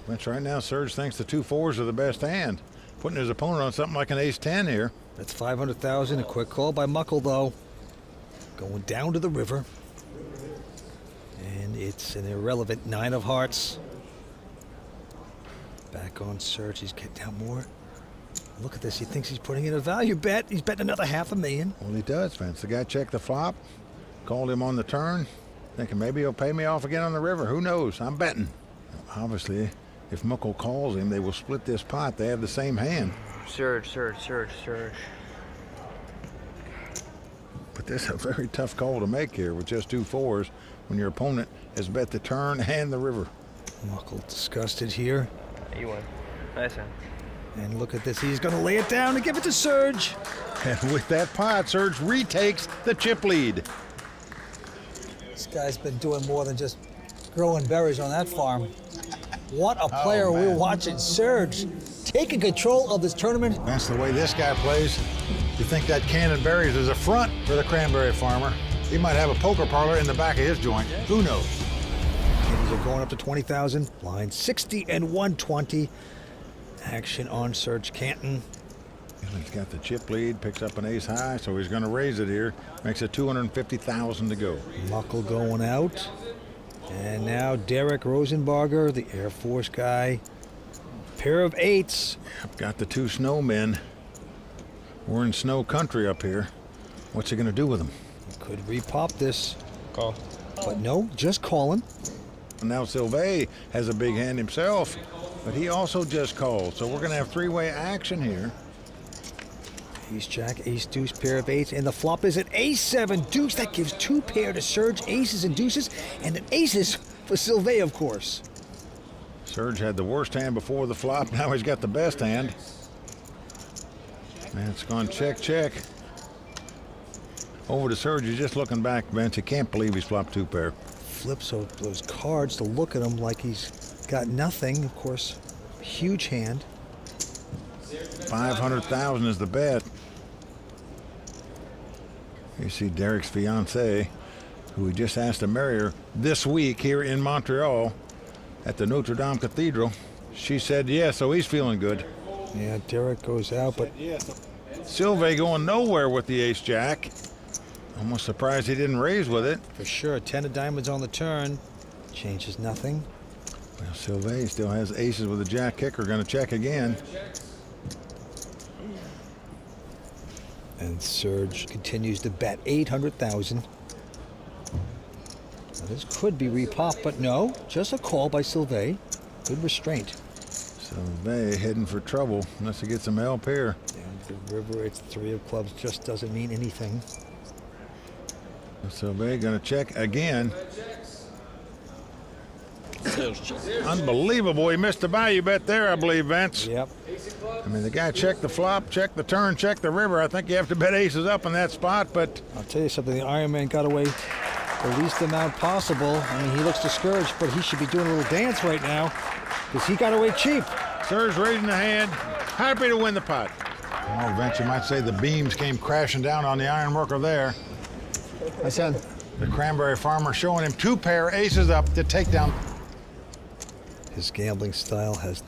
That's right now. Serge thinks the 2 4s are the best hand, putting his opponent on something like an ace-10 here. That's 500,000. A quick call by Mukul, though. Going down to the river. And it's an irrelevant 9 of hearts. Back on Serge. He's getting down more. Look at this. He thinks he's putting in a value bet. He's betting another $500,000. Well, he does, Vince. The guy checked the flop, called him on the turn, thinking maybe he'll pay me off again on the river. Who knows? I'm betting. Obviously, if Mukul calls him, they will split this pot. They have the same hand. Serge. But this is a very tough call to make here with just 2 4s when your opponent has bet the turn and the river. Mukul disgusted here. You won. Nice one. And look at this. He's going to lay it down and give it to Serge. And with that pot, Serge retakes the chip lead. This guy's been doing more than just growing berries on that farm. What a player we're watching. Serge taking control of this tournament. That's the way this guy plays. You think that cannon berries is a front for the cranberry farmer. He might have a poker parlor in the back of his joint. Who knows? These are going up to 20,000. Line 60 and 120. Action on Serge Cantin. He's got the chip lead, picks up an ace high, so he's going to raise it here. Makes it 250,000 to go. Mukul going out. And now Derrick Rosenbarger, the Air Force guy. Pair of 8s. Got the 2 snowmen. We're in snow country up here. What's he going to do with them? He could repop this. Call. But no, just calling. And now Sylvain has a big hand himself, but he also just called. So we're going to have 3-way action here. Ace Jack, Ace Deuce, pair of 8s, and the flop is an Ace 7 Deuce. That gives 2 pair to Serge, aces and deuces, and an aces for Sylvain, of course. Serge had the worst hand before the flop. Now he's got the best hand. Man, it's gone check, check. Over to Serge. He's just looking back, Vince. He can't believe he's flopped 2 pair. Flips those cards to look at him like he's got nothing. Of course, huge hand. 500,000 is the bet. You see Derrick's fiancée, who he just asked to marry her this week here in Montreal at the Notre Dame Cathedral. She said yes, so he's feeling good. Yeah, Derrick goes out, but Sylvain going nowhere with the ace jack. Almost surprised he didn't raise with it. For sure, 10 of diamonds on the turn. Changes nothing. Well, Sylvain still has aces with a jack kicker. Going to check again. And Serge continues to bet 800,000. Now this could be repop, but no, just a call by Sylvain. Good restraint. Sylvain heading for trouble unless he gets some help here. And the river, it's 3 of clubs, just doesn't mean anything. Sylvain going to check again. Unbelievable. He missed the value bet there, I believe, Vince. Yep. I mean, the guy checked the flop, checked the turn, checked the river. I think you have to bet aces up in that spot, but I'll tell you something, the Ironman got away the least amount possible. I mean, he looks discouraged, but he should be doing a little dance right now because he got away cheap. Serge raising the hand, happy to win the pot. Oh, Vince, you might say the beams came crashing down on the iron worker there. I said, The cranberry farmer showing him 2 pair aces up to take down. His gambling style has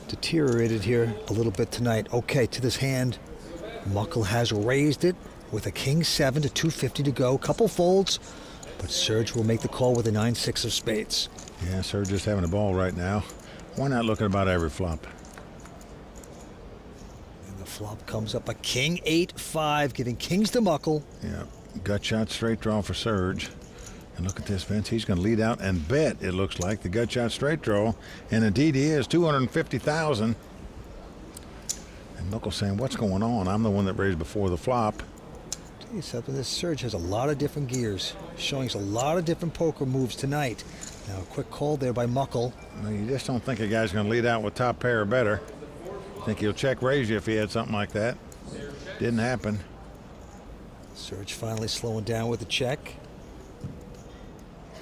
deteriorated here a little bit tonight. Okay, to this hand, Mukul has raised it with a king 7 to 250 to go. Couple folds, but Serge will make the call with a 9-6 of spades. Yeah, Serge just having a ball right now. Why not look at about every flop? And the flop comes up a king 8-5, giving kings to Mukul. Yeah, gut shot straight draw for Serge. And look at this, Vince. He's going to lead out and bet, it looks like, the gut shot straight draw. And indeed he is, 250,000. And Mukul saying, what's going on? I'm the one that raised before the flop. tell you something, this Serge has a lot of different gears, showing us a lot of different poker moves tonight. Now, a quick call there by Mukul. Well, you just don't think a guy's going to lead out with top pair or better. Think he'll check raise you if he had something like that. Didn't happen. Serge finally slowing down with the check.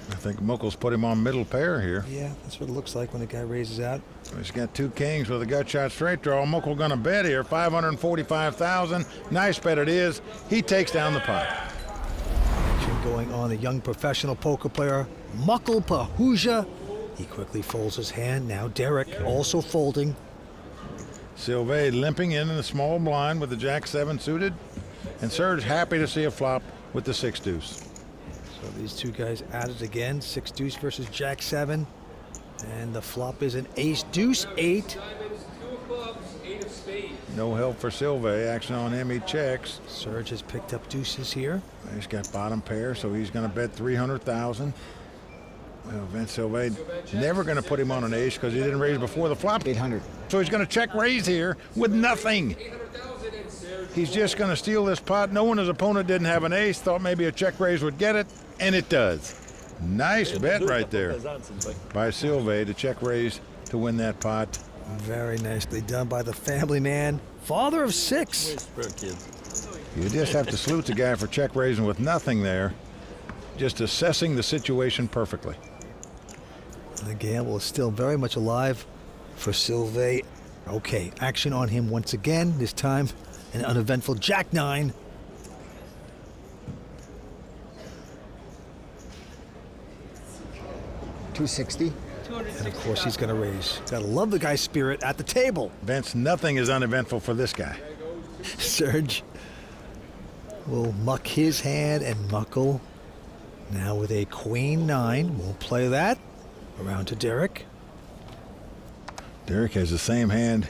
I think Mukul's put him on middle pair here. Yeah, that's what it looks like when a guy raises out. He's got two kings with a gut shot straight draw. Mukul going to bet here, 545,000. Nice bet it is. He takes down the pot. Action going on the young professional poker player, Mukul Pahuja. He quickly folds his hand. Now Derrick also folding. Sylvain limping in the small blind with the Jack-7 suited. And Serge happy to see a flop with the 6-deuce. So these two guys at it again, 6-deuce versus Jack-7. And the flop is an ace-deuce-8. No help for Sylvain. Action on him, he checks. Serge has picked up deuces here. He's got bottom pair, so he's going to bet 300,000. Well, Vince Sylvain never going to put him on an ace because he didn't raise before the flop. 800. So he's going to check raise here with nothing. He's just going to steal this pot, knowing his opponent didn't have an ace, thought maybe a check raise would get it, and it does. Nice bet right there by Sylvain to check raise to win that pot. Very nicely done by the family man, father of 6. You just have to salute the guy for check raising with nothing there, just assessing the situation perfectly. And the gamble is still very much alive for Sylvain. Okay, action on him once again, this time an uneventful Jack-9. $260. And of course he's going to raise. Gotta love the guy's spirit at the table. Vince, nothing is uneventful for this guy. Serge will muck his hand, and Mukul now with a queen-9. We'll play that. Around to Derrick. Derrick has the same hand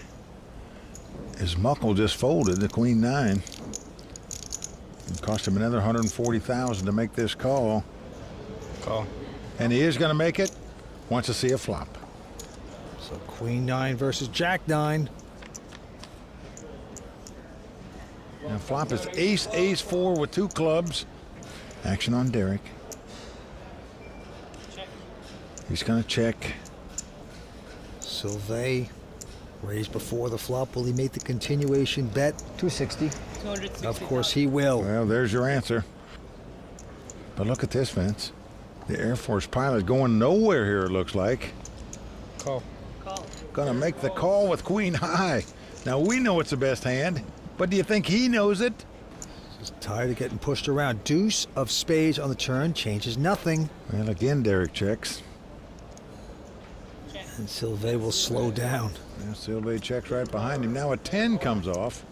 as Mukul just folded, the queen-9. It cost him another 140,000 to make this call. Call. And he is going to make it. Wants to see a flop. So queen-9 versus Jack-9. Now flop is ace-4 with 2 clubs. Action on Derrick. He's going to check. Sylvain raised before the flop. Will he make the continuation bet? 260. Of course he will. Well, there's your answer. But look at this, Vince. The Air Force pilot going nowhere here, it looks like. Call. Gonna make the call with queen high. Now, we know it's the best hand, but do you think he knows it? Just tired of getting pushed around. Deuce of spades on the turn changes nothing. Well, again, Derrick checks. And Sylvain will slow down. Well, Sylvain checks right behind him. Now a 10 comes off.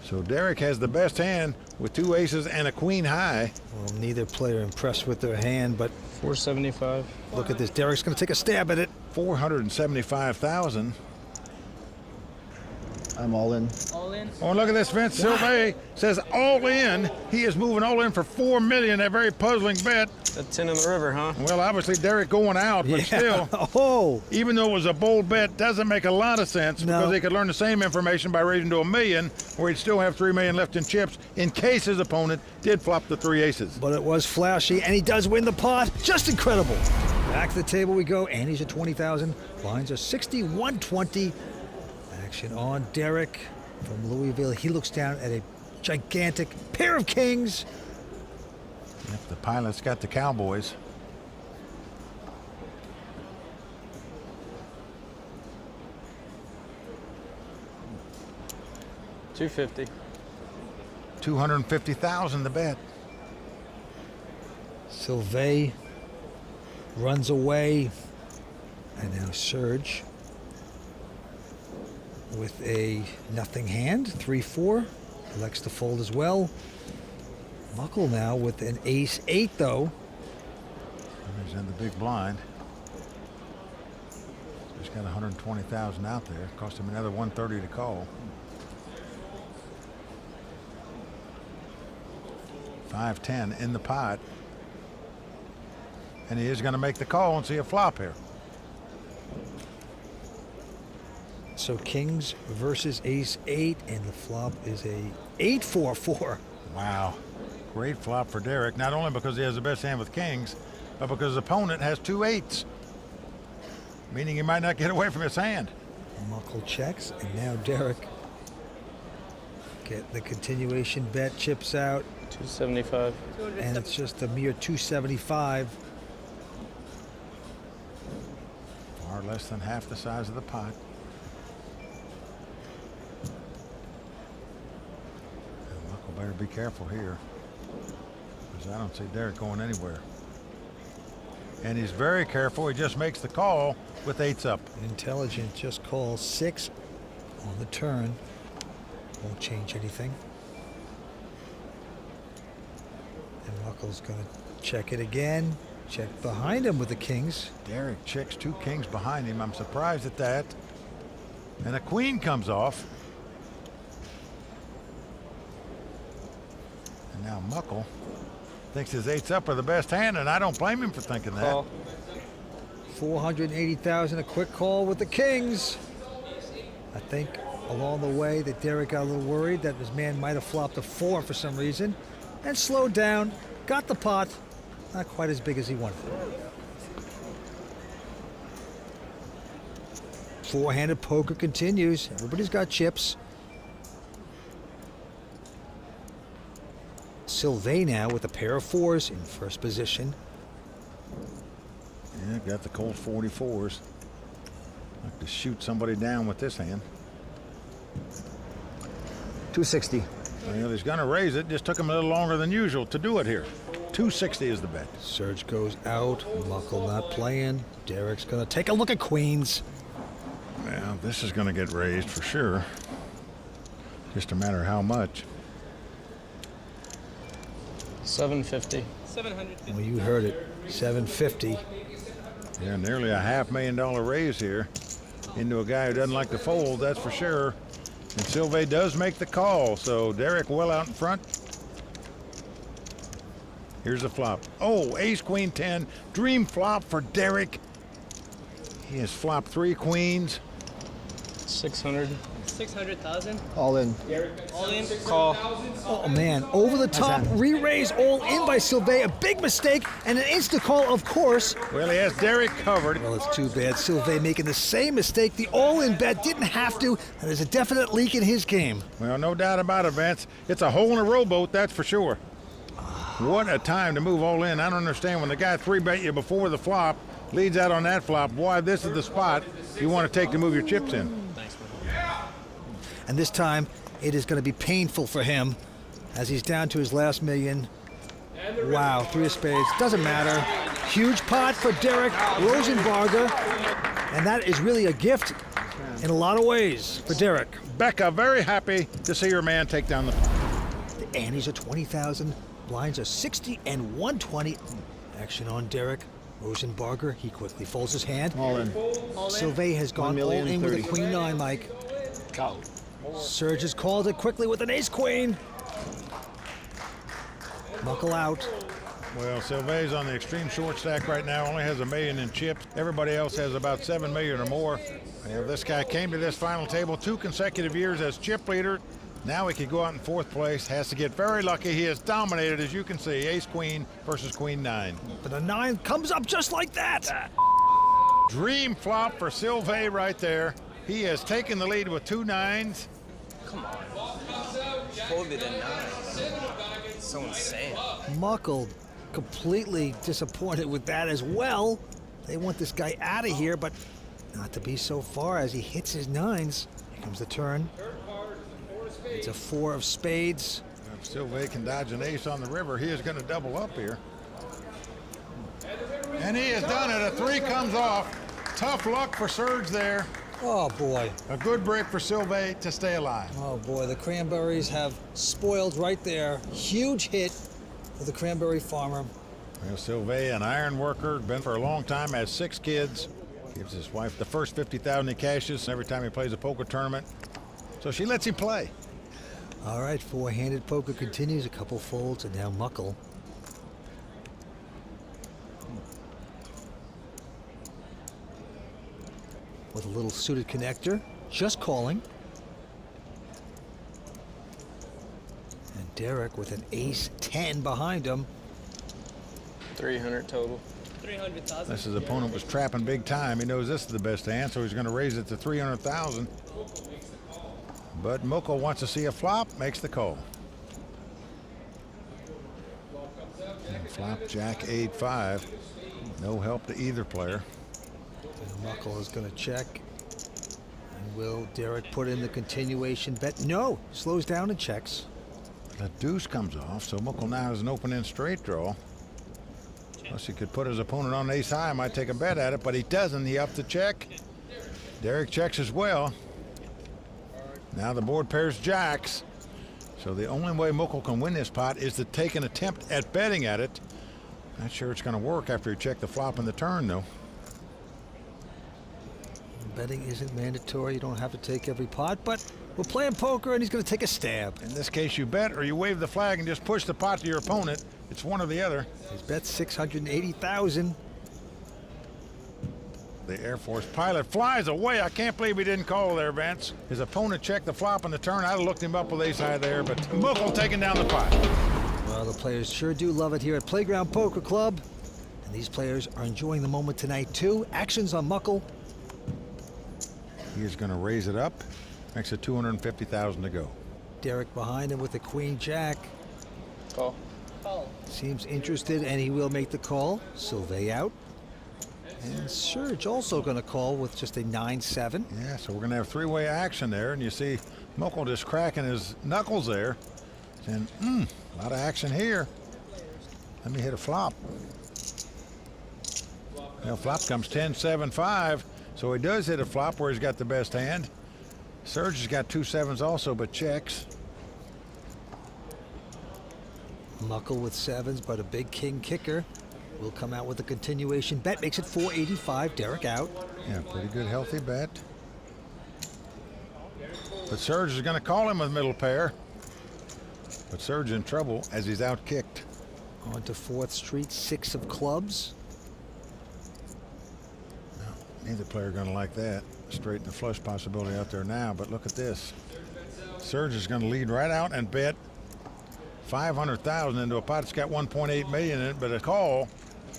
So Derrick has the best hand with 2 aces and a queen high. Well, neither player impressed with their hand, but 475. look at this. Derrick's going to take a stab at it. 475,000. I'm all in. All in. Oh, look at this, Vince. Sylvain says all in. He is moving all in for $4 million. A very puzzling bet. That 10 in the river, huh? Well, obviously Derrick going out, but still, Oh, even though it was a bold bet, doesn't make a lot of sense because he could learn the same information by raising to $1 million, where he'd still have $3 million left in chips in case his opponent did flop the 3 aces. but it was flashy, and he does win the pot. Just incredible. Back to the table we go. Andy's at 20,000. Blinds are 6120. Action on Derrick from Louisville. He looks down at a gigantic pair of kings. Yep, the pilot's got the Cowboys. $250. 250,000 to bet. Sylvain runs away. And now Serge with a nothing hand, 3-4. Elects to fold as well. Mukul now with an ace-8, though. He's in the big blind. He's got 120,000 out there. Cost him another 130 to call. 5-10 in the pot. And he is going to make the call and see a flop here. So kings versus ace-8, and the flop is a 8-4-4. Wow. Great flop for Derrick, not only because he has the best hand with kings, but because his opponent has 2 8s, meaning he might not get away from his hand. Mukul checks, and now Derrick get the continuation bet, chips out. 275. And it's just a mere 275. Far less than half the size of the pot. And Mukul better be careful here, because I don't see Derrick going anywhere. And he's very careful. He just makes the call with 8s up. Intelligent just calls 6 on the turn. Won't change anything. And Mukul's going to check it again. Check behind him with the kings. Derrick checks 2 kings behind him. I'm surprised at that. And a queen comes off. And now Mukul thinks his 8s up are the best hand, and I don't blame him for thinking that. Call. 480,000, a quick call with the kings. I think along the way that Derrick got a little worried that his man might have flopped a 4 for some reason, and slowed down, got the pot, not quite as big as he wanted. Four-handed poker continues. Everybody's got chips. Sylvain now with a pair of 4s in first position. Yeah, got the cold 44s. Like to shoot somebody down with this hand. 260. Well, he's going to raise it. Just took him a little longer than usual to do it here. 260 is the bet. Serge goes out. Mukul not playing. Derrick's going to take a look at queens. Well, this is going to get raised for sure. Just a matter of how much. 750. 700. Well, you heard it. 750. Yeah, nearly a $500,000 raise here into a guy who doesn't like to fold, that's for sure. And Sylvain does make the call, so Derrick well out in front. Here's a flop. Oh, ace, queen, 10. Dream flop for Derrick. He has flopped 3 queens. 600. 600,000. All in. All in. Call. Oh, man. Over the top. Re-raise all in by Sylvain. A big mistake and an instant call, of course. Well, he has Derrick covered. Well, it's too bad. Sylvain making the same mistake. The all-in bet didn't have to. And there's a definite leak in his game. Well, no doubt about it, Vince. It's a hole in a rowboat, that's for sure. What a time to move all in. I don't understand when the guy 3-bet you before the flop, leads out on that flop. Why, this is the spot you want to take to move your chips in. And this time, it is going to be painful for him as he's down to his last million. Wow, 3 of spades. Doesn't matter. Huge pot for Derrick Rosenbarger. And that is really a gift in a lot of ways for Derrick. Becca, very happy to see her man take down the pot. The antes are 20,000. Blinds are 60 and 120. Action on Derrick Rosenbarger. He quickly folds his hand. All in. Sylvain has gone all in with a queen 9, Mike. Call. Serge has called it quickly with an ace-queen. Mukul out. Well, Sylvain's on the extreme short stack right now, only has $1 million in chips. Everybody else has about $7 million or more. Well, this guy came to this final table 2 consecutive years as chip leader. Now he could go out in 4th place. Has to get very lucky. He has dominated, as you can see. Ace-queen versus queen 9. But a 9 comes up just like that. Dream flop for Sylvain right there. He has taken the lead with 2 9s. Come on. Folded a 9. It's so insane. Mukul completely disappointed with that as well. They want this guy out of here, but not to be so far as he hits his 9s. Here comes the turn. It's a 4 of spades. If Sylvain can dodge an ace on the river, he is going to double up here. And he has done it. A 3 comes off. Tough luck for Serge there. Oh, boy. A good break for Sylvain to stay alive. Oh, boy. The Cranberries have spoiled right there. Huge hit for the Cranberry farmer. Well, Sylvain, an iron worker, been for a long time, has 6 kids. Gives his wife the first $50,000 he cashes every time he plays a poker tournament. So she lets him play. All right, 4-handed poker continues. A couple folds, and now Mukul. With a little suited connector, just calling. And Derrick with an ace-10 behind him. 300 total. 300,000. This his opponent was trapping big time. He knows this is the best hand, so he's going to raise it to 300,000. But Mukul wants to see a flop, makes the call. And flop Jack 8-5. No help to either player. And Mukul is going to check. And will Derrick put in the continuation bet? No, slows down and checks. The deuce comes off, so Mukul now has an open-end straight draw. Plus, he could put his opponent on ace high, might take a bet at it, but he doesn't. He upped the check. Derrick checks as well. Now the board pairs jacks. So the only way Mukul can win this pot is to take an attempt at betting at it. Not sure it's going to work after he checked the flop and the turn, though. Betting isn't mandatory. You don't have to take every pot, but we're playing poker and he's going to take a stab. In this case, you bet or you wave the flag and just push the pot to your opponent. It's one or the other. He's bet 680,000. The Air Force pilot flies away. I can't believe he didn't call there, Vince. His opponent checked the flop and the turn. I'd have looked him up with ace high there, but Mukul taking down the pot. Well, the players sure do love it here at Playground Poker Club. And these players are enjoying the moment tonight, too. Actions on Mukul. He is going to raise it up. Makes it 250,000 to go. Derrick behind him with the queen jack. Call. Seems interested, and he will make the call. Sylvain out. And Serge also going to call with just a 9-7. Yeah, so we're going to have three-way action there, and you see Mukul just cracking his knuckles there. And a lot of action here. Let me hit a flop. Now flop comes 10-7-5, so he does hit a flop where he's got the best hand. Serge has got 2 sevens also, but checks. Mukul with sevens, but a big king kicker. Will come out with a continuation bet. Makes it 485. Derrick out. Yeah, pretty good healthy bet. But Serge is going to call him with middle pair. But Serge in trouble as he's out kicked. On to 4th Street, 6 of clubs. No, neither player going to like that. Straight in the flush possibility out there now, but look at this. Serge is going to lead right out and bet 500,000 into a pot that's got 1.8 million in it, but a call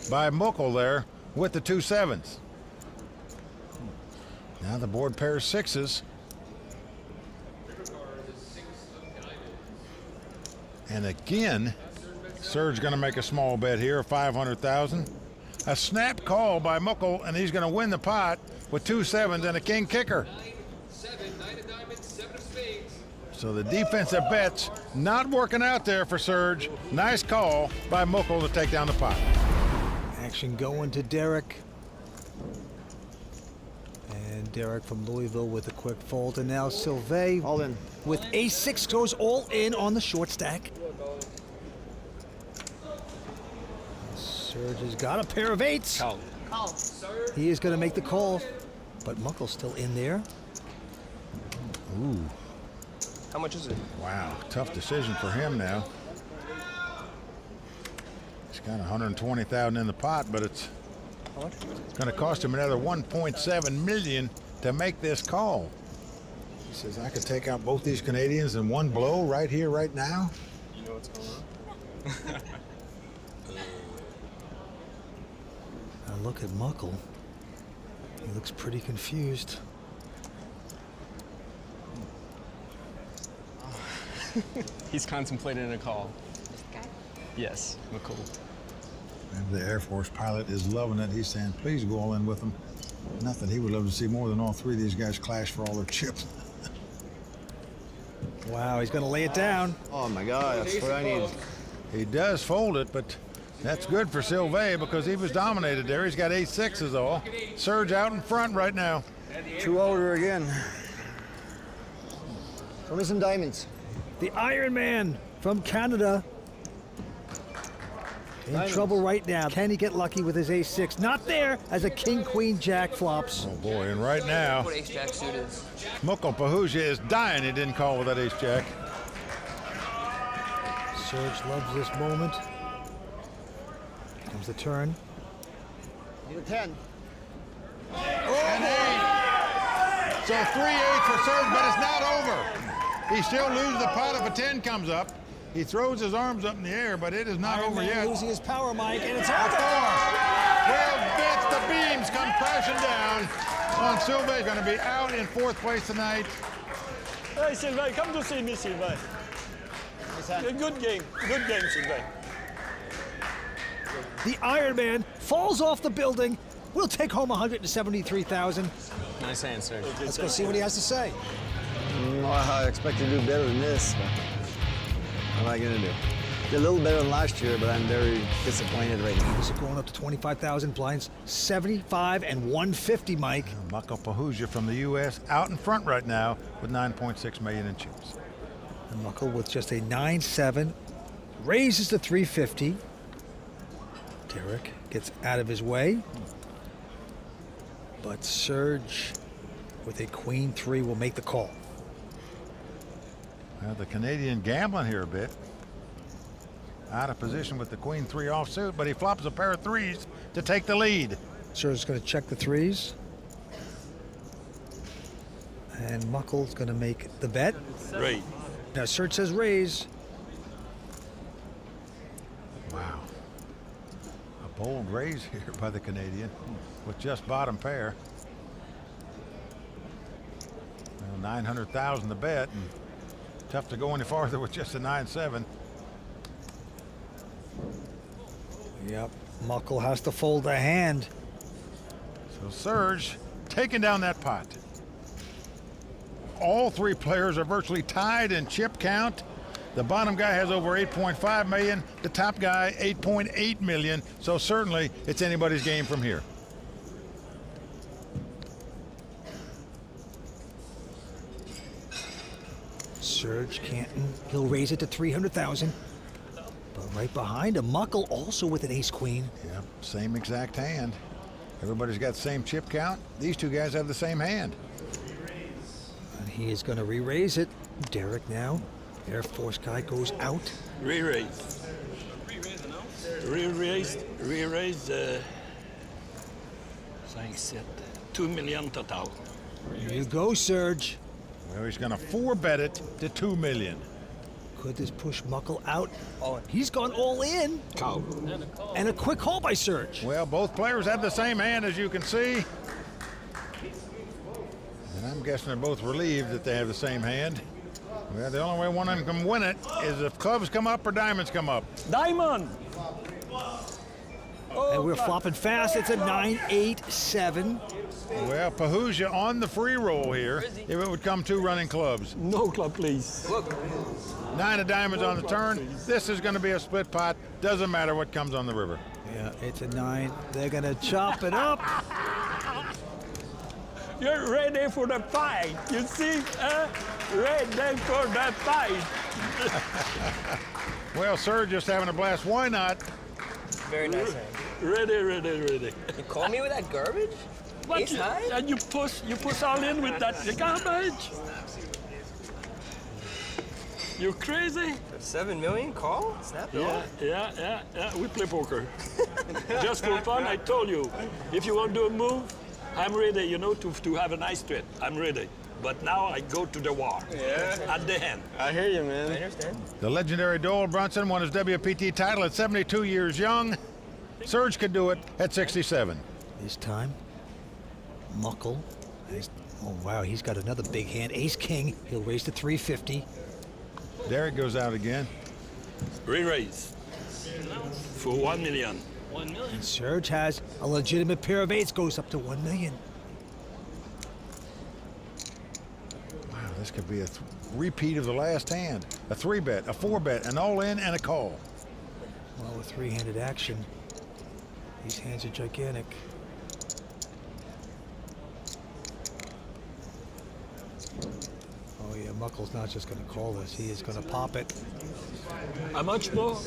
by Mukul there with the 2 sevens. Now the board pairs sixes. And again, Serge going to make a small bet here of 500,000. A snap call by Mukul, and he's going to win the pot with 2 sevens and a king kicker. So the defensive bet's not working out there for Serge. Nice call by Mukul to take down the pot. Action going to Derrick. And Derrick from Louisville with a quick fold. And now Sylvain All in. with ace-6 goes all in on the short stack. Serge has got a pair of 8s. Call. He is going to make the call, but Mukul's still in there. Ooh. How much is it? Wow, tough decision for him now. He's got 120,000 in the pot, but it's going to cost him another 1.7 million to make this call. He says, I could take out both these Canadians in one blow right here, right now. You know what's going on? Now look at Mukul. He looks pretty confused. He's contemplating a call. Yes, Mukul. And the Air Force pilot is loving it. He's saying, please go all in with them. Nothing he would love to see more than all three of these guys clash for all their chips. Wow, he's going to lay it down. Oh my God, that's what I need. He does fold it, but that's good for Sylvain because he was dominated there. He's got 8-6s all. Serge out in front right now. 2 older again. Throw me some diamonds. The Iron Man from Canada. In trouble right now. Can he get lucky with his ace-6? Not there as a king-queen-jack flops. Oh boy, and right now, What ace-jack suit is? Mukul Pahuja is dying he didn't call with that ace-jack. Serge loves this moment. Comes the turn. Need a 10. And 8. So 3-8 for Serge, but it's not over. He still loses the pot if a 10 comes up. He throws his arms up in the air, but it is not Iron over Man yet. losing his power, Mike, and it's How over. far? Well, Vince, the beams come crashing down on Sylvain. Going to be out in fourth place tonight. Hey, Sylvain, come to see me, Sylvain. A good game, Sylvain. The Iron Man falls off the building. We'll take home 173,000. Nice answer. Let's go see what he has to say. I expect to do better than this, but what am I gonna do? Did a little better than last year, but I'm very disappointed right now. This is going up to 25,000 blinds, 75 and 150, Mike. Mukul Pahuja from the U.S. out in front right now with 9.6 million in chips. And Mukul with just a 9.7, raises to 350. Derrick gets out of his way. But Serge with a queen 3 will make the call. Well, the Canadian gambling here a bit. Out of position with the queen 3 offsuit, but he flops a pair of 3s to take the lead. Serge's going to check the 3s. And Mukul's going to make the bet. Right. Now Serge says raise. Wow. A bold raise here by the Canadian with just bottom pair. Well, 900,000 to bet, and tough to go any farther with just a 9.7. Yep, Mukul has to fold a hand. So Serge taking down that pot. All three players are virtually tied in chip count. The bottom guy has over 8.5 million. The top guy 8.8 million. So certainly it's anybody's game from here. Serge Cantin, he'll raise it to 300,000. But right behind him, Mukul also with an ace-queen. Yep, same exact hand. Everybody's got the same chip count. These two guys have the same hand. And he is going to re-raise it. Derrick now, Air Force guy goes out. Re-raise. Re-raise, 2 million total. Here you go, Serge. Well, he's going to 4-bet it to 2 million. Could this push Mukul out? Oh, he's gone all in. Cow. And a quick call by Serge. Well, both players have the same hand, as you can see. And I'm guessing they're both relieved that they have the same hand. Well, the only way one of them can win it is if clubs come up or diamonds come up. Diamond! And we're flopping fast. It's a 9-8-7. Well, Pahuja on the free roll here if it would come 2 running clubs. No club, please. 9 of diamonds on the turn. This is going to be a split pot. Doesn't matter what comes on the river. Yeah, it's a 9. They're going to chop it up. You're ready for the fight. You see? Ready for the fight. Well, Serge just having a blast. Why not? Very nice hand. Ready. You call me with that garbage? But Ace high? And you push all in with that garbage. You crazy? 7 million call? Snap it off. Yeah. We play poker. Just for fun, I told you. If you want to do a move, I'm ready, to have a nice trade. I'm ready. But now I go to the war. Yeah. At the end. I hear you, man. I understand. The legendary Doyle Brunson won his WPT title at 72 years young. Serge could do it at 67. This time, Mukul. Oh, wow, he's got another big hand. Ace-king. He'll raise to 350. Derrick goes out again. Re-raise. For 1 million. And Serge has a legitimate pair of 8s, goes up to 1 million. Wow, this could be a repeat of the last hand. A 3-bet, a 4-bet, an all-in, and a call. Well, with 3-handed action, these hands are gigantic. Oh yeah, Mukul's not just going to call this. He is going to pop it. How much more?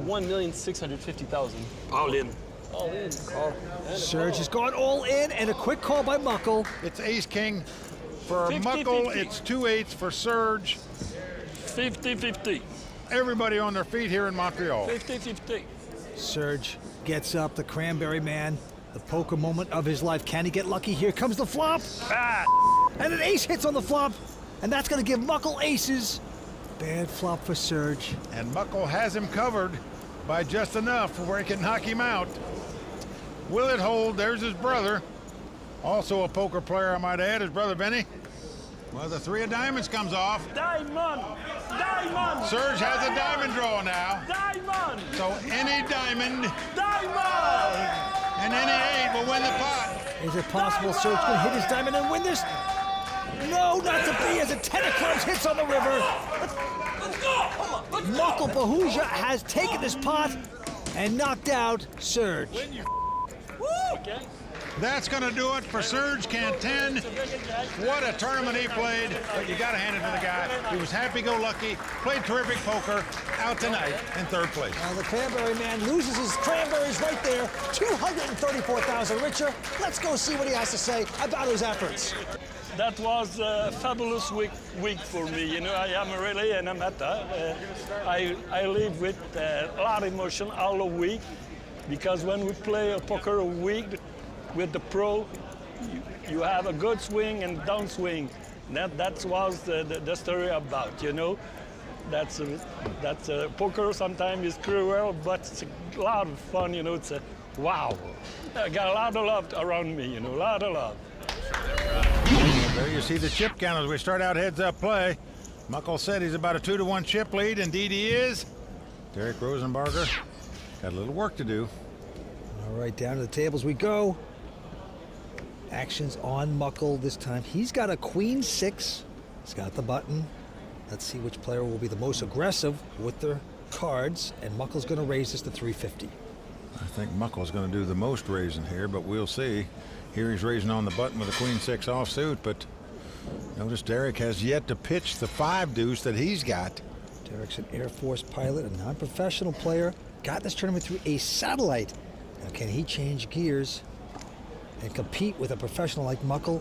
1,650,000. All in. All in. Call. Serge has gone all in, and a quick call by Mukul. It's ace-king for 50-50. Mukul. It's 2 8s for Serge. 50-50. Everybody on their feet here in Montreal. 50-50. Serge gets up, the cranberry man. The poker moment of his life. Can he get lucky? Here comes the flop. And an ace hits on the flop. And that's going to give Mukul aces. bad flop for Serge. And Mukul has him covered by just enough where he can knock him out. Will it hold? There's his brother. Also a poker player, I might add, his brother Benny. Well, the 3 of diamonds comes off. Diamond! Diamond! Serge has a diamond draw now. Diamond! So any diamond Diamond! and any 8 will win the pot. Is it possible Serge can hit his diamond and win this? No, not to be, as a 10 of clubs hits on the river. Mukul Pahuja has taken this pot and knocked out Serge. Okay. That's going to do it for Serge Cantin. What a tournament he played, but you got to hand it to the guy. He was happy-go-lucky, played terrific poker, out tonight in 3rd place. Well, the cranberry man loses his cranberries right there, 234,000 richer. Let's go see what he has to say about his efforts. That was a fabulous week for me. You know, I am really an amateur. I live with a lot of emotion all the week, because when we play a poker a week with the pro, you have a good swing and downswing. That was the story about, you know. That's poker sometimes is cruel, but it's a lot of fun, you know. It's a wow. I got a lot of love around me, you know, a lot of love. There you see the chip count as we start out heads-up play. Mukul said he's about a 2-to-1 chip lead. Indeed he is. Derrick Rosenbarger got a little work to do. All right, down to the tables we go. Action's on Mukul this time. He's got a queen 6. He's got the button. Let's see which player will be the most aggressive with their cards. And Mukul's going to raise this to 350. I think Mukul's going to do the most raising here, but we'll see. Here he's raising on the button with a queen 6 offsuit, but notice Derrick has yet to pitch the 5 deuce that he's got. Derrick's an Air Force pilot, a non-professional player. Got this tournament through a satellite. Now, can he change gears and compete with a professional like Mukul?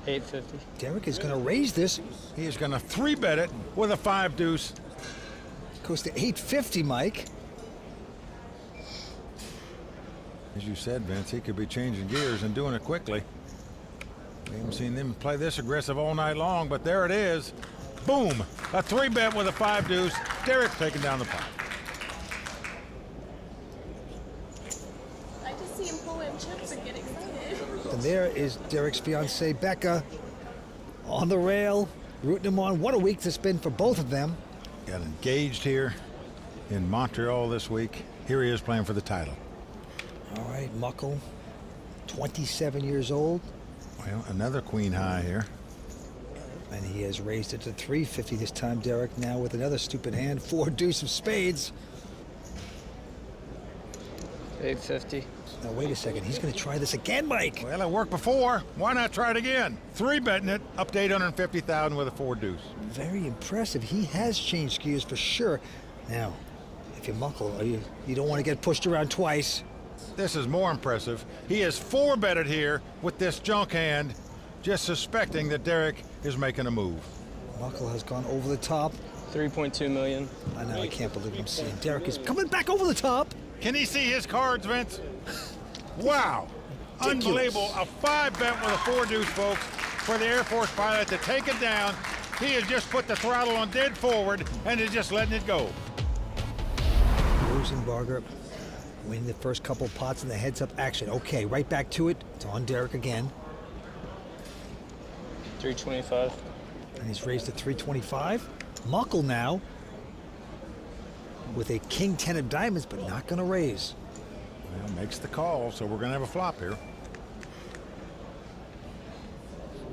850. Derrick is going to raise this. He is going to 3-bet it with a 5 deuce. Goes to 850, Mike. As you said, Vince, he could be changing gears and doing it quickly. We haven't seen them play this aggressive all night long, but there it is. Boom! A 3-bet with a 5 deuce. Derrick taking down the pot. I just see him pull in chips and get excited. And there is Derrick's fiancée, Becca, on the rail, rooting him on. What a week this has been for both of them. Got engaged here in Montreal this week. Here he is playing for the title. All right, Mukul, 27 years old. Well, another queen high here. And he has raised it to 350 this time, Derrick, now with another stupid hand, 4 deuce of spades. 850. Now, wait a second. He's going to try this again, Mike. Well, it worked before. Why not try it again? 3-betting it up to 850,000 with a 4 deuce. Very impressive. He has changed gears for sure. Now, if you're Mukul, you don't want to get pushed around twice. This is more impressive. He has 4-betted here with this junk hand, just suspecting that Derrick is making a move. Mukul has gone over the top. 3.2 million. I know, I can't believe I'm seeing Derrick is coming back over the top. Can he see his cards, Vince? Wow. Ridiculous. Unbelievable. A 5-bet with a 4 deuce, folks, for the Air Force pilot to take it down. He has just put the throttle on dead forward and is just letting it go. Rosenbarger winning the first couple pots in the heads-up action. Okay, right back to it. It's on Derrick again. 325. And he's raised to 325. Mukul now with a king 10 of diamonds, but not going to raise. Well, makes the call, so we're going to have a flop here.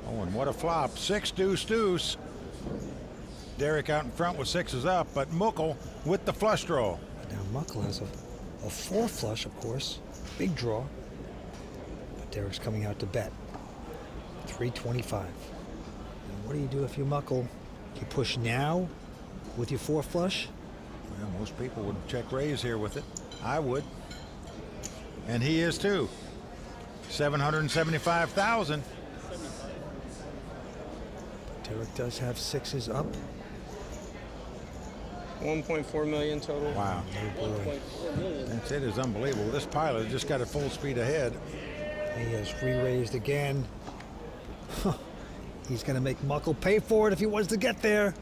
Oh, and what a flop. 6 deuce deuce. Derrick out in front with 6s up, but Mukul with the flush draw. Now Mukul has a 4 flush, of course. Big draw. But Derrick's coming out to bet. 325. And what do you do if you're Mukul? You push now with your 4 flush? Well, most people would check raise here with it. I would. And he is too. 775,000. Derrick does have 6s up. 1.4 million total. Wow. That's it is unbelievable. This pilot just got it full speed ahead. He has re-raised again. He's going to make Muckle pay for it if he wants to get there.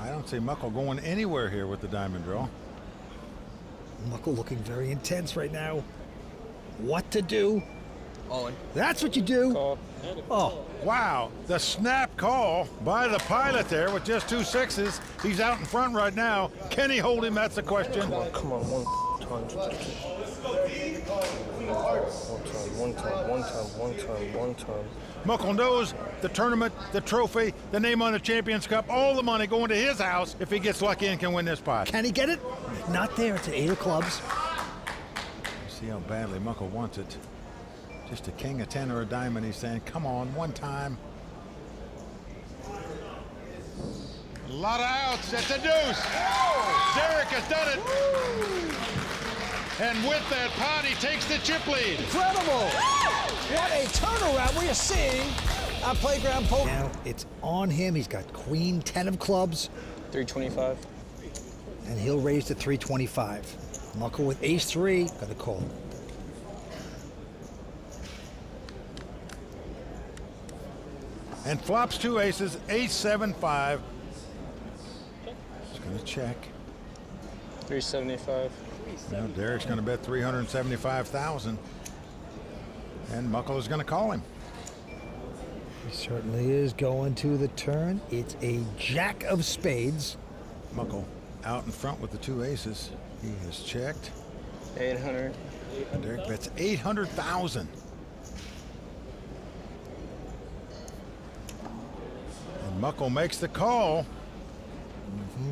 I don't see Mukul going anywhere here with the diamond draw. Muckle looking very intense right now. What to do? All in. That's what you do. Call. Oh, Wow, the snap call by the pilot there with just 2 sixes. He's out in front right now. Can he hold him? That's the question. Come on, one time. Mukul knows the tournament, the trophy, the name on the Champions Cup, all the money going to his house if he gets lucky and can win this pot. can he get it? Not there. It's an 8 of clubs. See how badly Mukul wants it. Just a king, a 10, or a diamond. He's saying, come on, one time. A lot of outs. It's a deuce. Derrick has done it. And with that pot, he takes the chip lead. Incredible! What a turnaround we are seeing on Playground Poker. Now it's on him. He's got queen, 10 of clubs, 325. and he'll raise to 325. Muckle with ace 3, got the call. And flops 2 aces, ace 7, 5. He's going to check. 375. Now Derrick's going to bet 375,000. And Mukul is going to call him. He certainly is going to the turn. It's a jack of spades. Mukul out in front with the 2 aces. He has checked. 800. Derrick bets 800,000. And Mukul makes the call.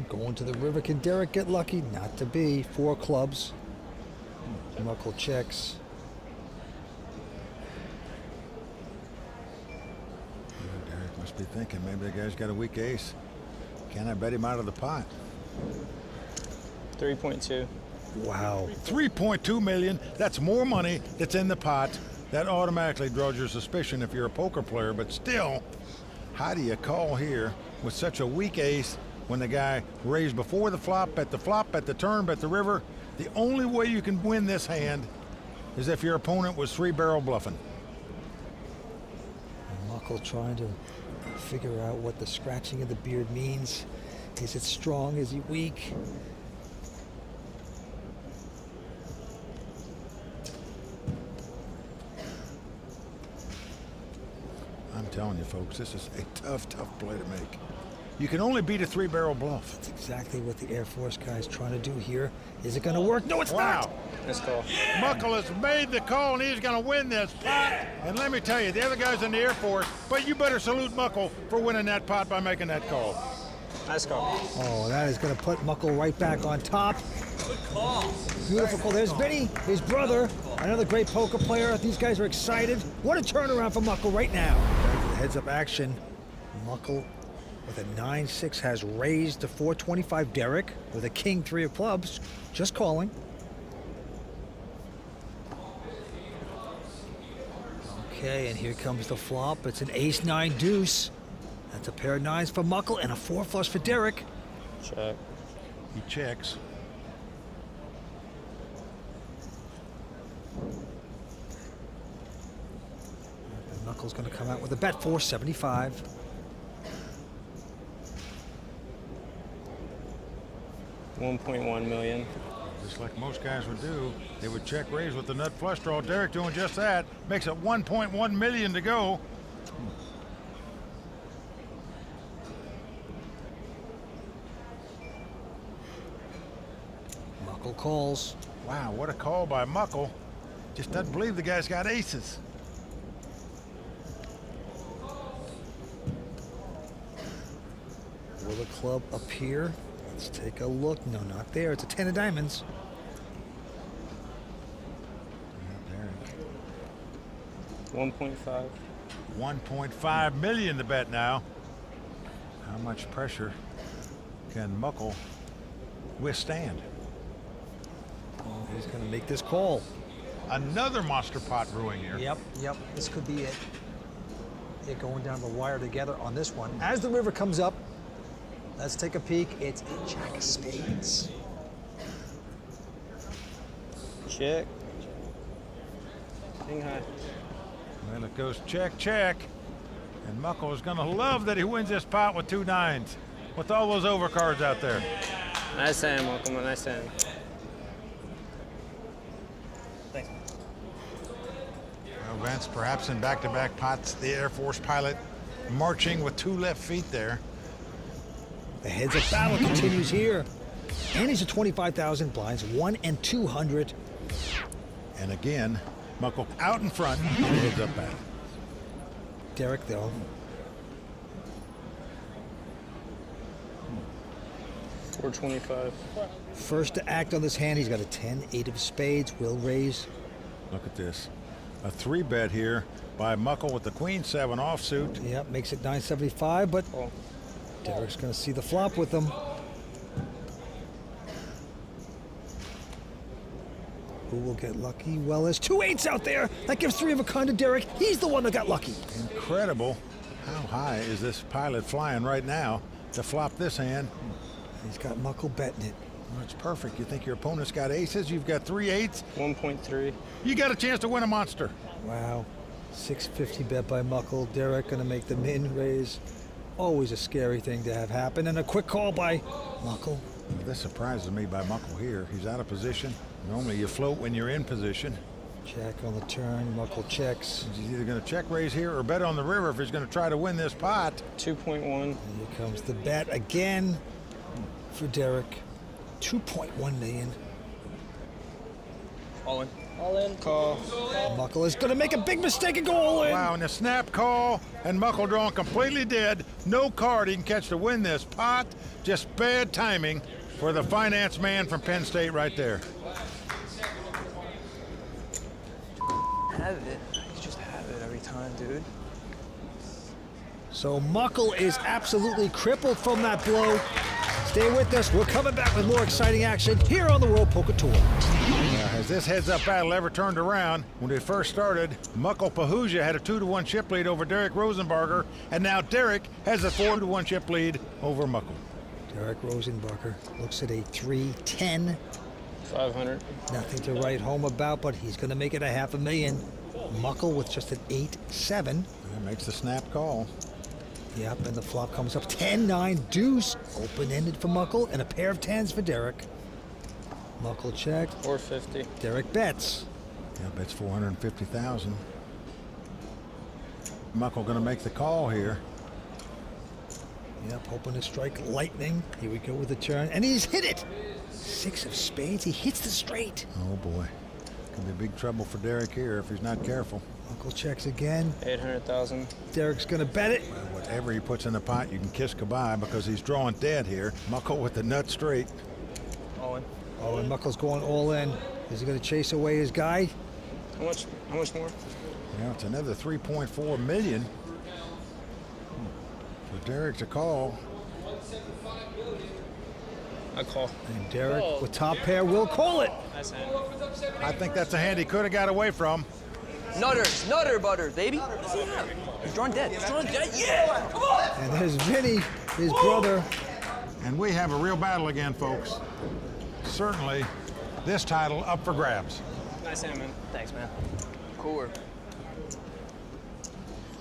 Going to the river. Can Derrick get lucky? Not to be. 4 clubs. Muckle checks. Derrick must be thinking maybe the guy's got a weak ace. Can I bet him out of the pot? 3.2. Wow. 3.2 million. That's more money that's in the pot. That automatically draws your suspicion if you're a poker player, but still, how do you call here with such a weak ace when the guy raised before the flop, bet the turn, bet the river? The only way you can win this hand is if your opponent was 3-barrel bluffing. Muckle trying to figure out what the scratching of the beard means. Is it strong? Is he weak? I'm telling you, folks, this is a tough play to make. You can only beat a 3-barrel bluff. That's exactly what the Air Force guy is trying to do here. Is it going to work? No, it's not. Nice call. Mukul has made the call, and he's going to win this pot. And let me tell you, the other guy's in the Air Force, but you better salute Mukul for winning that pot by making that call. Nice call. Oh, that is going to put Muckle right back on top. Good call. Beautiful call. There's Vinny, his brother, another great poker player. These guys are excited. What a turnaround for Muckle right now. Back to the heads-up action. Muckle with a 9-6 has raised to 425. Derrick with a king 3 of clubs, just calling. Okay, and here comes the flop. It's an ace-9 deuce. That's a pair of 9s for Muckle and a 4 flush for Derrick. Check. He checks. And Muckle's going to come out with a bet 475. $1.1 million. Just like most guys would do, they would check raise with the nut flush draw. Derrick doing just that. Makes it 1.1 million to go. Muckle calls. Wow, what a call by Mukul. Just doesn't believe the guy's got aces. Will the club appear? Let's take a look. No, not there. It's a 10 of diamonds. 1.5. 1.5 million to bet now. How much pressure can Mukul withstand? Oh, he's going to make this call. Another monster pot brewing here. Yep. This could be it. They're going down the wire together on this one. As the river comes up, let's take a peek. It's a jack of spades. Check. King high. Well, it goes check, check. And Mukul is going to love that he wins this pot with 2 9s, with all those overcards out there. Nice hand, Mukul. Nice hand. Thanks. Well, Vince, perhaps in back-to-back pots, the Air Force pilot marching with 2 left feet there. The heads-up battle continues here. And he's at 25,000 blinds, 1 and 200. And again, Mukul out in front, heads-up battle. Derrick, though. $425. First to act on this hand, he's got a 10, 8 of spades, will raise. Look at this. A 3-bet here by Mukul with the Queen 7 offsuit. Yep, makes it 975, but Derrick's going to see the flop with them. Who will get lucky? Well, there's 2 8s out there. That gives 3 of a kind to Derrick. He's the one that got lucky. Incredible. How high is this pilot flying right now to flop this hand? He's got Mukul betting it. Well, it's perfect. You think your opponent's got aces? You've got 3 8s. 1.3. You got a chance to win a monster. Wow. 650 bet by Mukul. Derrick going to make the min raise. Always a scary thing to have happen. And a quick call by Mukul. This surprises me by Mukul here. He's out of position. Normally you float when you're in position. Check on the turn. Mukul checks. He's either going to check raise here or bet on the river if he's going to try to win this pot. 2.1. Here comes the bet again for Derrick. 2.1 million. All in. All in. Call. Mukul is going to make a big mistake and go all in. Wow, and a snap call, and Mukul drawn completely dead. No card he can catch to win this pot. Just bad timing for the finance man from Penn State right there. Have it. You just have it every time, dude. So Mukul is absolutely crippled from that blow. Stay with us. We're coming back with more exciting action here on the World Poker Tour. Now, has this heads-up battle ever turned around? When it first started, Mukul Pahuja had a 2-1 chip lead over Derrick Rosenbarger, and now Derrick has a 4-1 chip lead over Mukul. Derrick Rosenbarger looks at a 3-10. 500. Nothing to write home about, but he's going to make it a $500,000. Mukul with just an 8-7. That makes the snap call. Yep, and the flop comes up 10-9 deuce. Open-ended for Mukul and a pair of 10s for Derrick. Mukul checked. 450. Derrick bets. Yeah, bets 450,000. Mukul going to make the call here. Yep, hoping to strike lightning. Here we go with the turn, and he's hit it. 6 of spades. He hits the straight. Oh boy, could be big trouble for Derrick here if he's not careful. Mukul checks again. 800,000. Derrick's going to bet it. Well, whatever he puts in the pot, you can kiss goodbye because he's drawing dead here. Mukul with the nut straight. All in. Oh, and Mukul's going all in. Is he going to chase away his guy? How much more? Yeah, it's another 3.4 million. For Derrick to call. I call. And Derrick with top pair will call it. Nice hand. I think that's a hand he could have got away from. Nutter butter, baby. What does he have? He's drawn dead. He's drawn dead. Yeah! Come on! And there's Vinny, his brother. And we have a real battle again, folks. Certainly, this title up for grabs. Nice hand, man. Thanks, man. Cooler.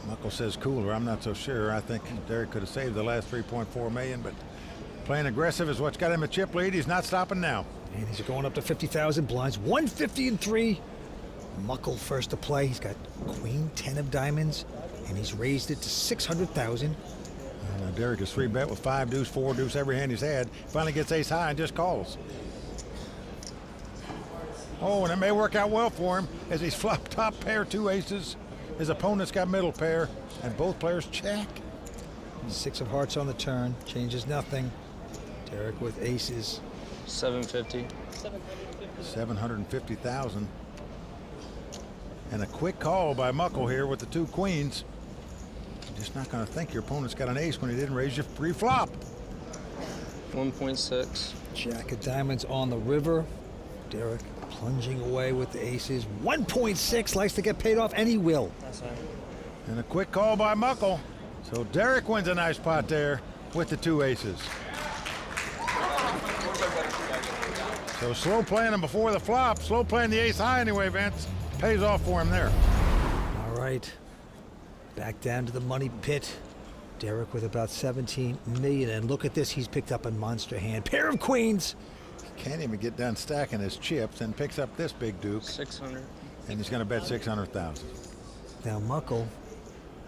Mukul says cooler. I'm not so sure. I think Derrick could have saved the last 3.4 million, but playing aggressive is what's got him a chip lead. He's not stopping now. And he's going up to 50,000 blinds. 150-3. Mukul first to play. He's got Queen 10 of diamonds, and he's raised it to 600,000. Now Derrick is 3-bet with 5 deuce, 4 deuce, every hand he's had. Finally gets ace high and just calls. Oh, and it may work out well for him as he's flopped top pair, 2 aces. His opponent's got middle pair, and both players check. 6 of hearts on the turn, changes nothing. Derrick with aces. 750. 750,000. And a quick call by Mukul here with the 2 queens. You're just not going to think your opponent's got an ace when he didn't raise you pre-flop. 1.6. Jack of diamonds on the river. Derrick plunging away with the aces. 1.6, likes to get paid off, and he will. That's right. And a quick call by Mukul. So Derrick wins a nice pot there with the 2 aces. So slow playing him before the flop, slow playing the ace high anyway, Vince. Pays off for him there. All right. Back down to the money pit. Derrick with about 17 million, and look at this, he's picked up a monster hand. Pair of queens. Can't even get done stacking his chips and picks up this big duke. 600. And he's going to bet 600,000. Now Mukul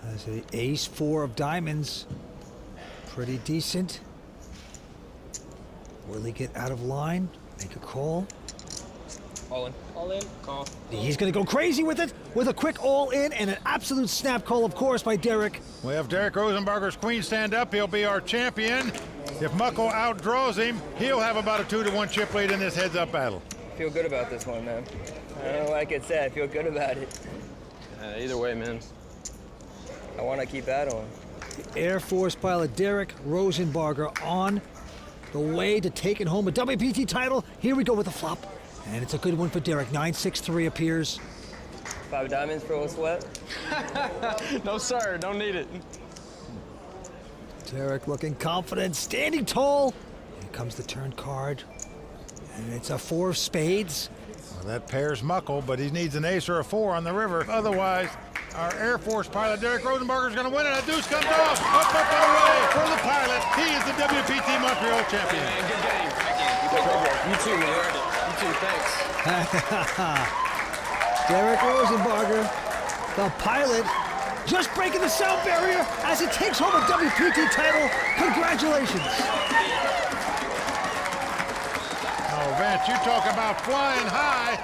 has an ace-4 of diamonds. Pretty decent. Will he get out of line? Make a call. All in. All in. Call. He's going to go crazy with it, with a quick all-in and an absolute snap call, of course, by Derrick. Well, if Derrick Rosenbarger's queen stand up, he'll be our champion. If Mukul outdraws him, he'll have about a 2-1 chip lead in this heads-up battle. I feel good about this one, man. I don't know, like I said, I feel good about it. Either way, man. I want to keep battling. Air Force pilot Derrick Rosenbarger on the way to taking home a WPT title. Here we go with the flop. And it's a good one for Derrick. 9-6-3 appears. 5 diamonds for a sweat? No, sir. Don't need it. Derrick looking confident, standing tall. Here comes the turn card. And it's a 4 of spades. Well, that pairs Mukul, but he needs an ace or a 4 on the river. Otherwise, our Air Force pilot Derrick Rosenbarger is going to win it. A deuce comes off. Up and away for the pilot. He is the WPT Montreal champion. Hey, man, good game. Thank you. You too, man. You too, thanks. Derrick Rosenbarger, the pilot, just breaking the sound barrier as he takes home a WPT title. Congratulations. Oh, Vance, you talk about flying high.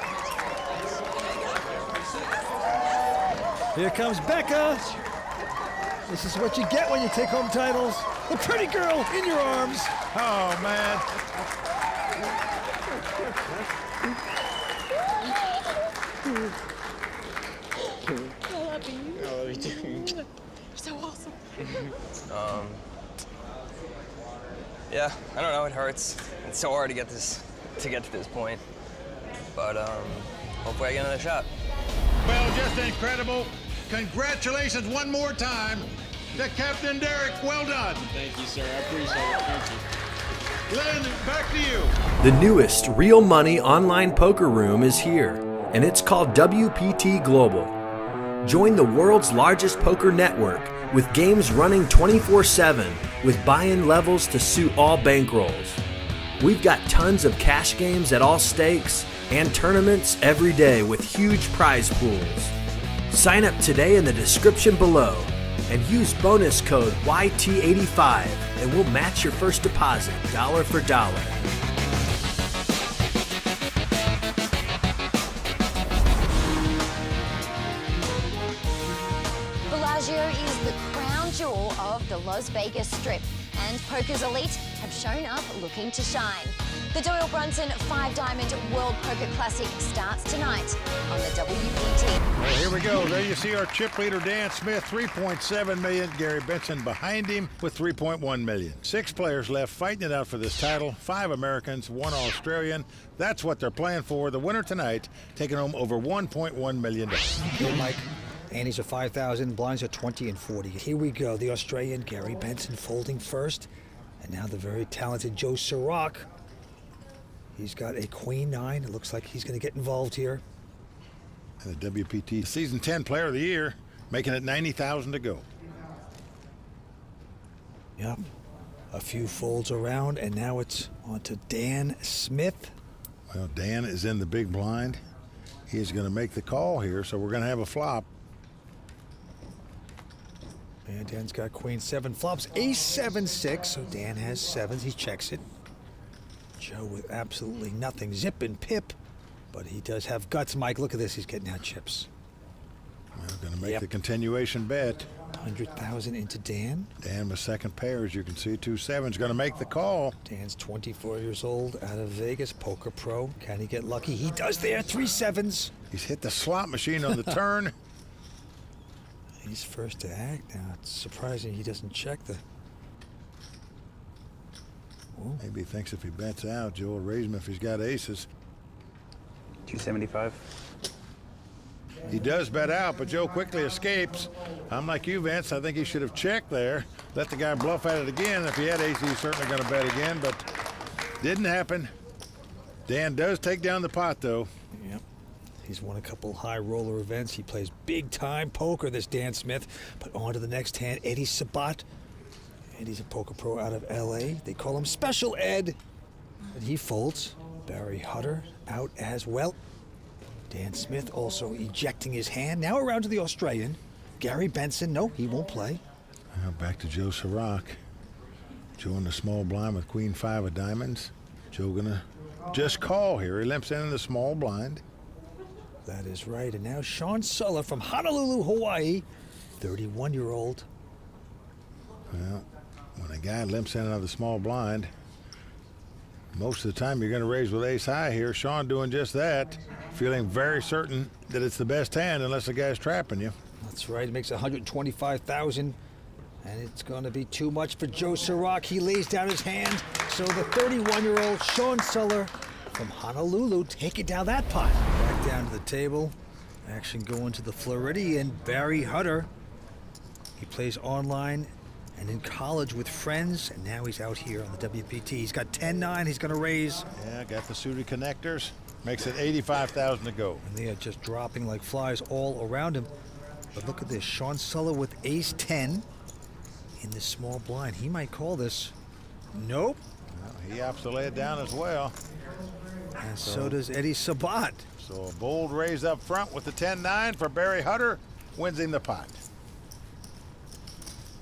Here comes Becca. This is what you get when you take home titles. The pretty girl in your arms. Oh, man. I love you. I love you too. You're so awesome. Yeah, I don't know, it hurts. It's so hard to get to this point. But hopefully I get another shot. Well, just incredible. Congratulations one more time to Captain Derrick. Well done. Thank you, sir. I appreciate it. Thank you. Lynn, back to you. The newest real money online poker room is here, and it's called WPT Global. Join the world's largest poker network with games running 24/7 with buy-in levels to suit all bankrolls. We've got tons of cash games at all stakes and tournaments every day with huge prize pools. Sign up today in the description below and use bonus code YT85 and we'll match your first deposit dollar for dollar. Bellagio is the crown jewel of the Las Vegas Strip, and poker's elite have shown up looking to shine. The Doyle Brunson 5-Diamond World Poker Classic starts tonight on the WPT. Well, here we go. There you see our chip leader, Dan Smith, 3.7 million. Gary Benson behind him with 3.1 million. 6 players left fighting it out for this title. 5 Americans, 1 Australian. That's what they're playing for. The winner tonight taking home over $1.1 million. Hey, Mike. Annie's are 5,000, blinds are 20 and 40. Here we go. The Australian Gary Benson folding first. And now the very talented Joe Serock. He's got a queen 9. It looks like he's going to get involved here. And the WPT Season 10 Player of the Year, making it 90,000 to go. Yep. A few folds around, and now it's on to Dan Smith. Well, Dan is in the big blind. He is going to make the call here, so we're going to have a flop. And Dan's got queen 7 flops, ace 7 6, so Dan has 7s. He checks it. Joe with absolutely nothing, zip and pip, but he does have guts. Mike, look at this. He's getting out chips. We're going to make the continuation bet. 100,000 into Dan. Dan with second pair, as you can see, 2 7s. Going to make the call. Dan's 24 years old, out of Vegas, poker pro. Can he get lucky? He does there. 3 7s. He's hit the slot machine on the turn. He's first to act now. It's surprising he doesn't check the... Whoa. Maybe he thinks if he bets out, Joe will raise him if he's got aces. 275. He does bet out, but Joe quickly escapes. I'm like you, Vince. I think he should have checked there. Let the guy bluff at it again. If he had aces, he's certainly going to bet again, but didn't happen. Dan does take down the pot, though. Yep. He's won a couple high roller events. He plays big time poker, this Dan Smith. But on to the next hand, Eddy Sabat. Eddy's a poker pro out of LA. They call him Special Ed. And he folds. Barry Hutter out as well. Dan Smith also ejecting his hand. Now around to the Australian. Gary Benson, no, he won't play. Now back to Joe Serock. Joe in the small blind with Queen 5 of diamonds. Joe gonna just call here. He limps in the small blind. That is right. And now Shaun Suller from Honolulu, Hawaii. 31-year-old. Well, when a guy limps in out of the small blind, most of the time you're going to raise with ace high here. Shaun doing just that, feeling very certain that it's the best hand unless the guy's trapping you. That's right. It makes $125,000, and it's going to be too much for Joe Serock. He lays down his hand. So the 31-year-old Shaun Suller from Honolulu taking down that pot. Back down to the table. Action going to the Floridian Barry Hutter. He plays online and in college with friends, and now he's out here on the WPT. He's got 10-9. He's going to raise. Yeah, got the suited connectors. Makes it $85,000 to go. And they are just dropping like flies all around him. But look at this. Shaun Suller with ace-10 in the small blind. He might call this. Nope. Well, he opts to lay it down as well. And so does Eddy Sabat. So a bold raise up front with the 10-9 for Barry Hutter, wins him the pot.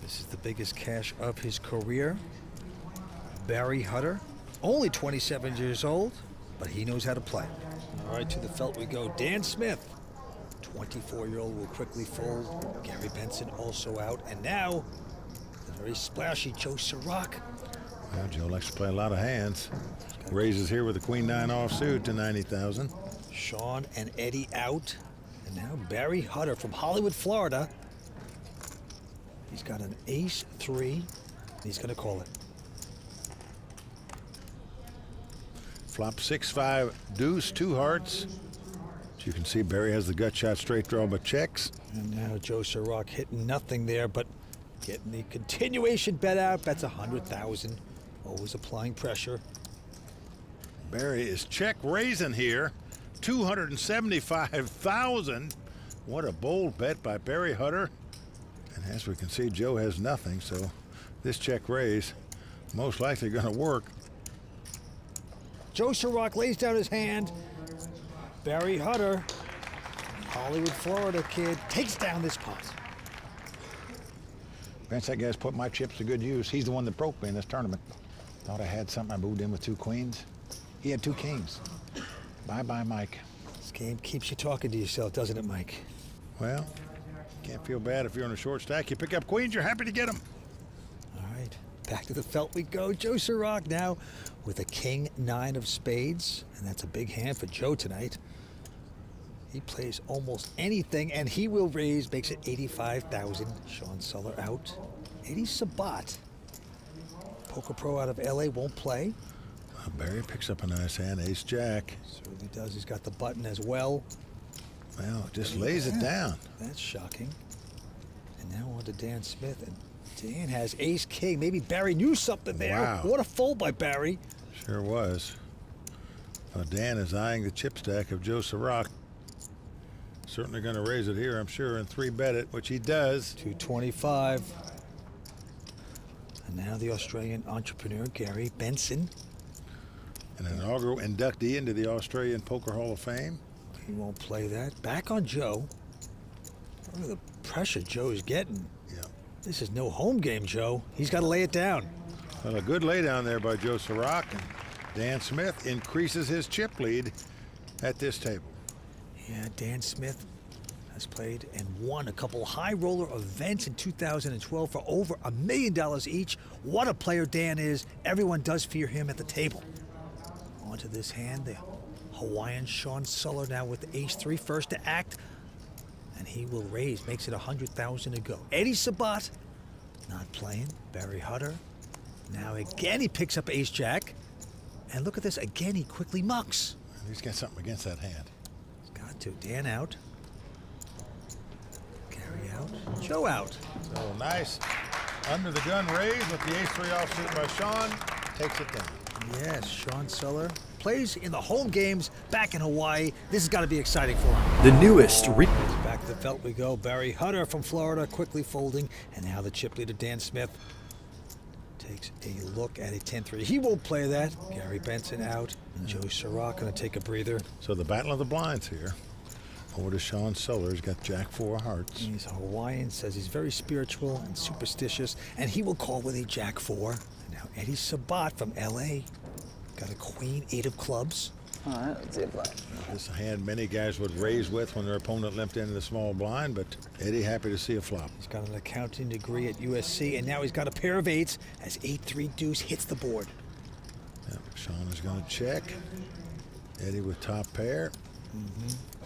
This is the biggest cash of his career. Barry Hutter, only 27 years old, but he knows how to play. All right, to the felt we go. Dan Smith, 24-year-old, will quickly fold. Gary Benson also out. And now, the very splashy Joe Serock. Well, Joe likes to play a lot of hands. Raises here with a Queen 9 offsuit to $90,000. Shaun and Eddy out. And now Barry Hutter from Hollywood, Florida. He's got an ace-3, and he's going to call it. Flop 6-5 deuce, 2 hearts. As you can see, Barry has the gut shot straight draw, but checks. And now Joe Serock hitting nothing there, but getting the continuation bet out. Bets $100,000. Always applying pressure. Barry is check raising here. $275,000. What a bold bet by Barry Hutter. And as we can see, Joe has nothing, so this check raise most likely going to work. Joe Serock lays down his hand. Barry Hutter, Hollywood, Florida kid, takes down this pot. Vince, that guy's put my chips to good use. He's the one that broke me in this tournament. Thought I had something. I moved in with 2 queens. He had 2 kings. Bye-bye, Mike. This game keeps you talking to yourself, doesn't it, Mike? Well, can't feel bad if you're on a short stack. You pick up queens, you're happy to get them. All right, back to the felt we go. Joe Serock now with a king 9 of spades, and that's a big hand for Joe tonight. He plays almost anything, and he will raise, makes it $85,000. Shaun Suller out. Eddy Sabat, poker pro out of LA, won't play. Barry picks up a nice hand, ace-jack. Certainly does. He's got the button as well. Well, just lays it down. That's shocking. And now on to Dan Smith. And Dan has ace-king. Maybe Barry knew something there. Wow. What a fold by Barry. Sure was. Dan is eyeing the chip stack of Joe Serock. Certainly going to raise it here, I'm sure, and 3-bet it, which he does. 225. And now the Australian entrepreneur, Gary Benson. An inaugural inductee into the Australian Poker Hall of Fame. He won't play that. Back on Joe. Look at the pressure Joe's getting. Yeah. This is no home game, Joe. He's got to lay it down. Well, a good laydown there by Joe Serock, and Dan Smith increases his chip lead at this table. Yeah, Dan Smith has played and won a couple high roller events in 2012 for over $1 million each. What a player Dan is. Everyone does fear him at the table. Onto this hand, the Hawaiian Shaun Suller now with ace-3, first to act, and he will raise, makes it $100,000 to go. Eddy Sabat not playing. Barry Hutter now again he picks up ace-jack, and look at this again. He quickly mucks. He's got something against that hand. He's got to. Dan out. Gary out. Joe out. So nice under the gun raise with the ace-3 offsuit by Shaun. Takes it down. Yes, Shaun Suller plays in the home games back in Hawaii. This has got to be exciting for him. The newest Back to the felt we go. Barry Hutter from Florida quickly folding. And now the chip leader, Dan Smith, takes a look at a 10-3. He won't play that. Gary Benson out. And Joe Serock going to take a breather. So the battle of the blinds here. Over to Shaun Suller. He's got Jack 4 hearts. He's a Hawaiian, says he's very spiritual and superstitious, and he will call with a Jack 4. And now Eddy Sabat from LA. Got a Queen 8 of clubs. All right, let's see a black. This is a hand many guys would raise with when their opponent limped into the small blind, but Eddy happy to see a flop. He's got an accounting degree at USC, and now he's got a pair of 8s as 8-3 deuce hits the board. Yep, Shaun is going to check. Eddy with top pair.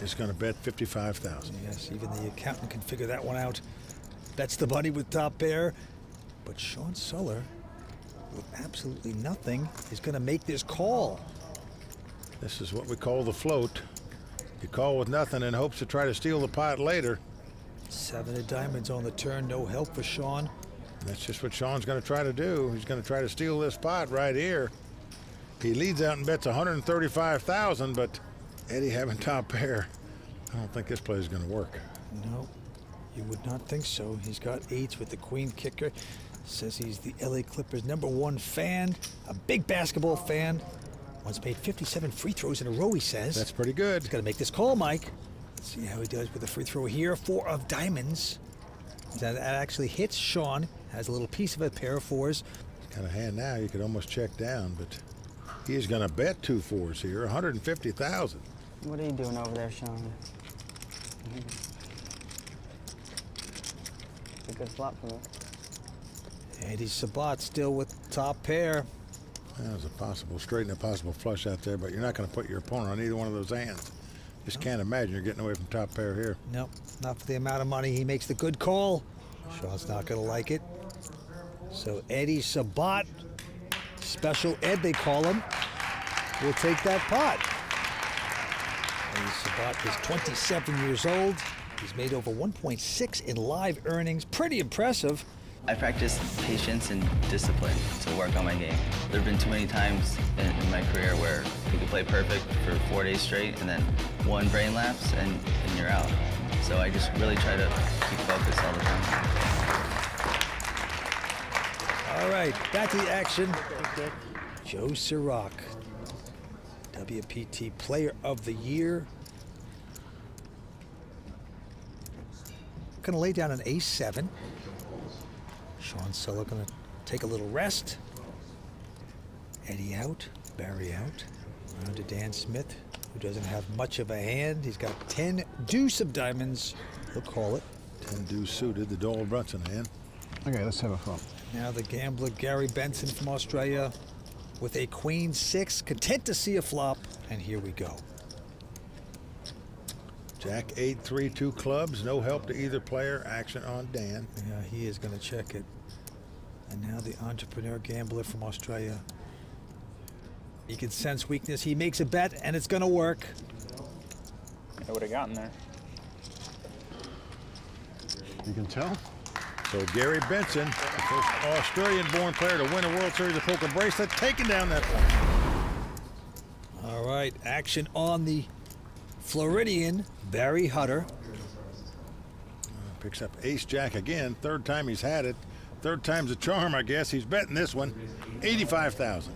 Is going to bet 55,000. Yes, even the accountant can figure that one out. That's the money with top pair. But Shaun Suller, with absolutely nothing, is going to make this call. This is what we call the float. You call with nothing in hopes to try to steal the pot later. 7 of diamonds on the turn, no help for Shaun. That's just what Shaun's going to try to do. He's going to try to steal this pot right here. He leads out and bets 135,000, but Eddy having top pair, I don't think this play is going to work. No, you would not think so. He's got 8s with the queen kicker. Says he's the LA Clippers' #1 fan, a big basketball fan. Once made 57 free throws in a row, he says. That's pretty good. He's got to make this call, Mike. Let's see how he does with the free throw here. 4 of diamonds. That actually hits Shaun. Has a little piece of a pair of 4s. He's got a hand now you could almost check down, but he is going to bet 2 4s here, 150,000. What are you doing over there, Shaun? It's a good flop for me. Eddy Sabat still with top pair. There's a possible straight and a possible flush out there, but you're not going to put your opponent on either one of those hands. Just can't imagine you're getting away from top pair here. Nope, not for the amount of money. He makes the good call. Shaun's not going to like it. So Eddy Sabat, Special Ed they call him, will take that pot. Eddy Sabat is 27 years old. He's made over 1.6 in live earnings. Pretty impressive. I practice patience and discipline to work on my game. There have been too many times in my career where you could play perfect for 4 days straight and then one brain lapse and you're out. So I just really try to keep focused all the time. All right, back to the action. Joe Serock, WPT Player of the Year. Going to lay down an ace-7. Shaun Suller going to take a little rest. Eddy out, Barry out. Around to Dan Smith, who doesn't have much of a hand. He's got 10 deuce of diamonds. He'll call it. 10 deuce suited, the Doyle Brunson hand. Okay, let's have a flop. Now the gambler Gary Benson from Australia with a queen 6, content to see a flop, and here we go. Jack 8, 3, 2 clubs, no help to either player. Action on Dan. Yeah, he is going to check it. And now the entrepreneur gambler from Australia. He can sense weakness. He makes a bet, and it's going to work. I would have gotten there. You can tell. So Gary Benson, the first Australian-born player to win a World Series of Poker bracelet, taking down that point. All right, action on the Floridian, Barry Hutter. Picks up ace-jack again. 3rd time he's had it. 3rd time's a charm, I guess. He's betting this one. 85,000.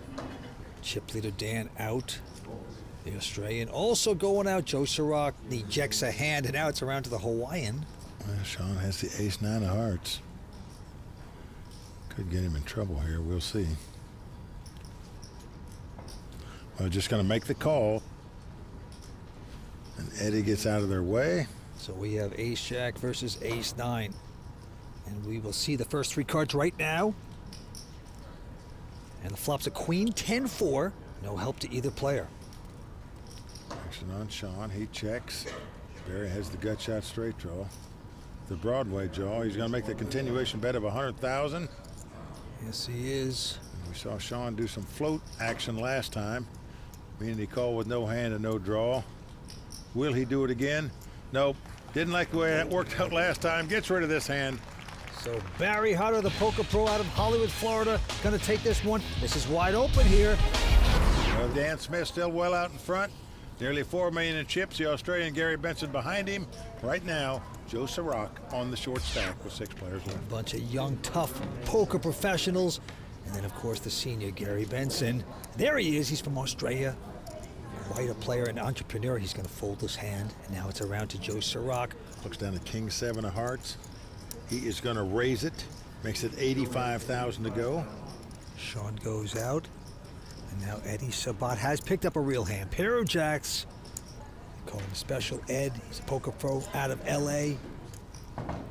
Chip leader Dan out. The Australian also going out. Joe Serock ejects a hand, and now it's around to the Hawaiian. Well, Shaun has the ace-9 of hearts. Could get him in trouble here. We'll see. Well, just going to make the call. And Eddy gets out of their way. So we have ace-jack versus ace-9. And we will see the first 3 cards right now. And the flop's a queen 10-4. No help to either player. Action on Shaun. He checks. Barry has the gut shot straight draw. The Broadway draw. He's going to make the continuation bet of 100,000. Yes, he is. And we saw Shaun do some float action last time, meaning he called with no hand and no draw. Will he do it again? Nope. Didn't like the way that worked out last time. Gets rid of this hand. So Barry Hutter, the poker pro out of Hollywood, Florida, going to take this one. This is wide open here. Well, Dan Smith still well out in front. Nearly $4 million in chips. The Australian Gary Benson behind him. Right now, Joe Serock on the short stack with 6 players left. A bunch of young, tough poker professionals. And then, of course, the senior, Gary Benson. There he is. He's from Australia. Quite a player and entrepreneur. He's going to fold his hand. And now it's around to Joe Serock. Looks down at King 7 of hearts. He is going to raise it. Makes it 85,000 to go. Shaun goes out. And now Eddy Sabat has picked up a real hand. Pair of jacks. They call him Special Ed. He's a poker pro out of L.A.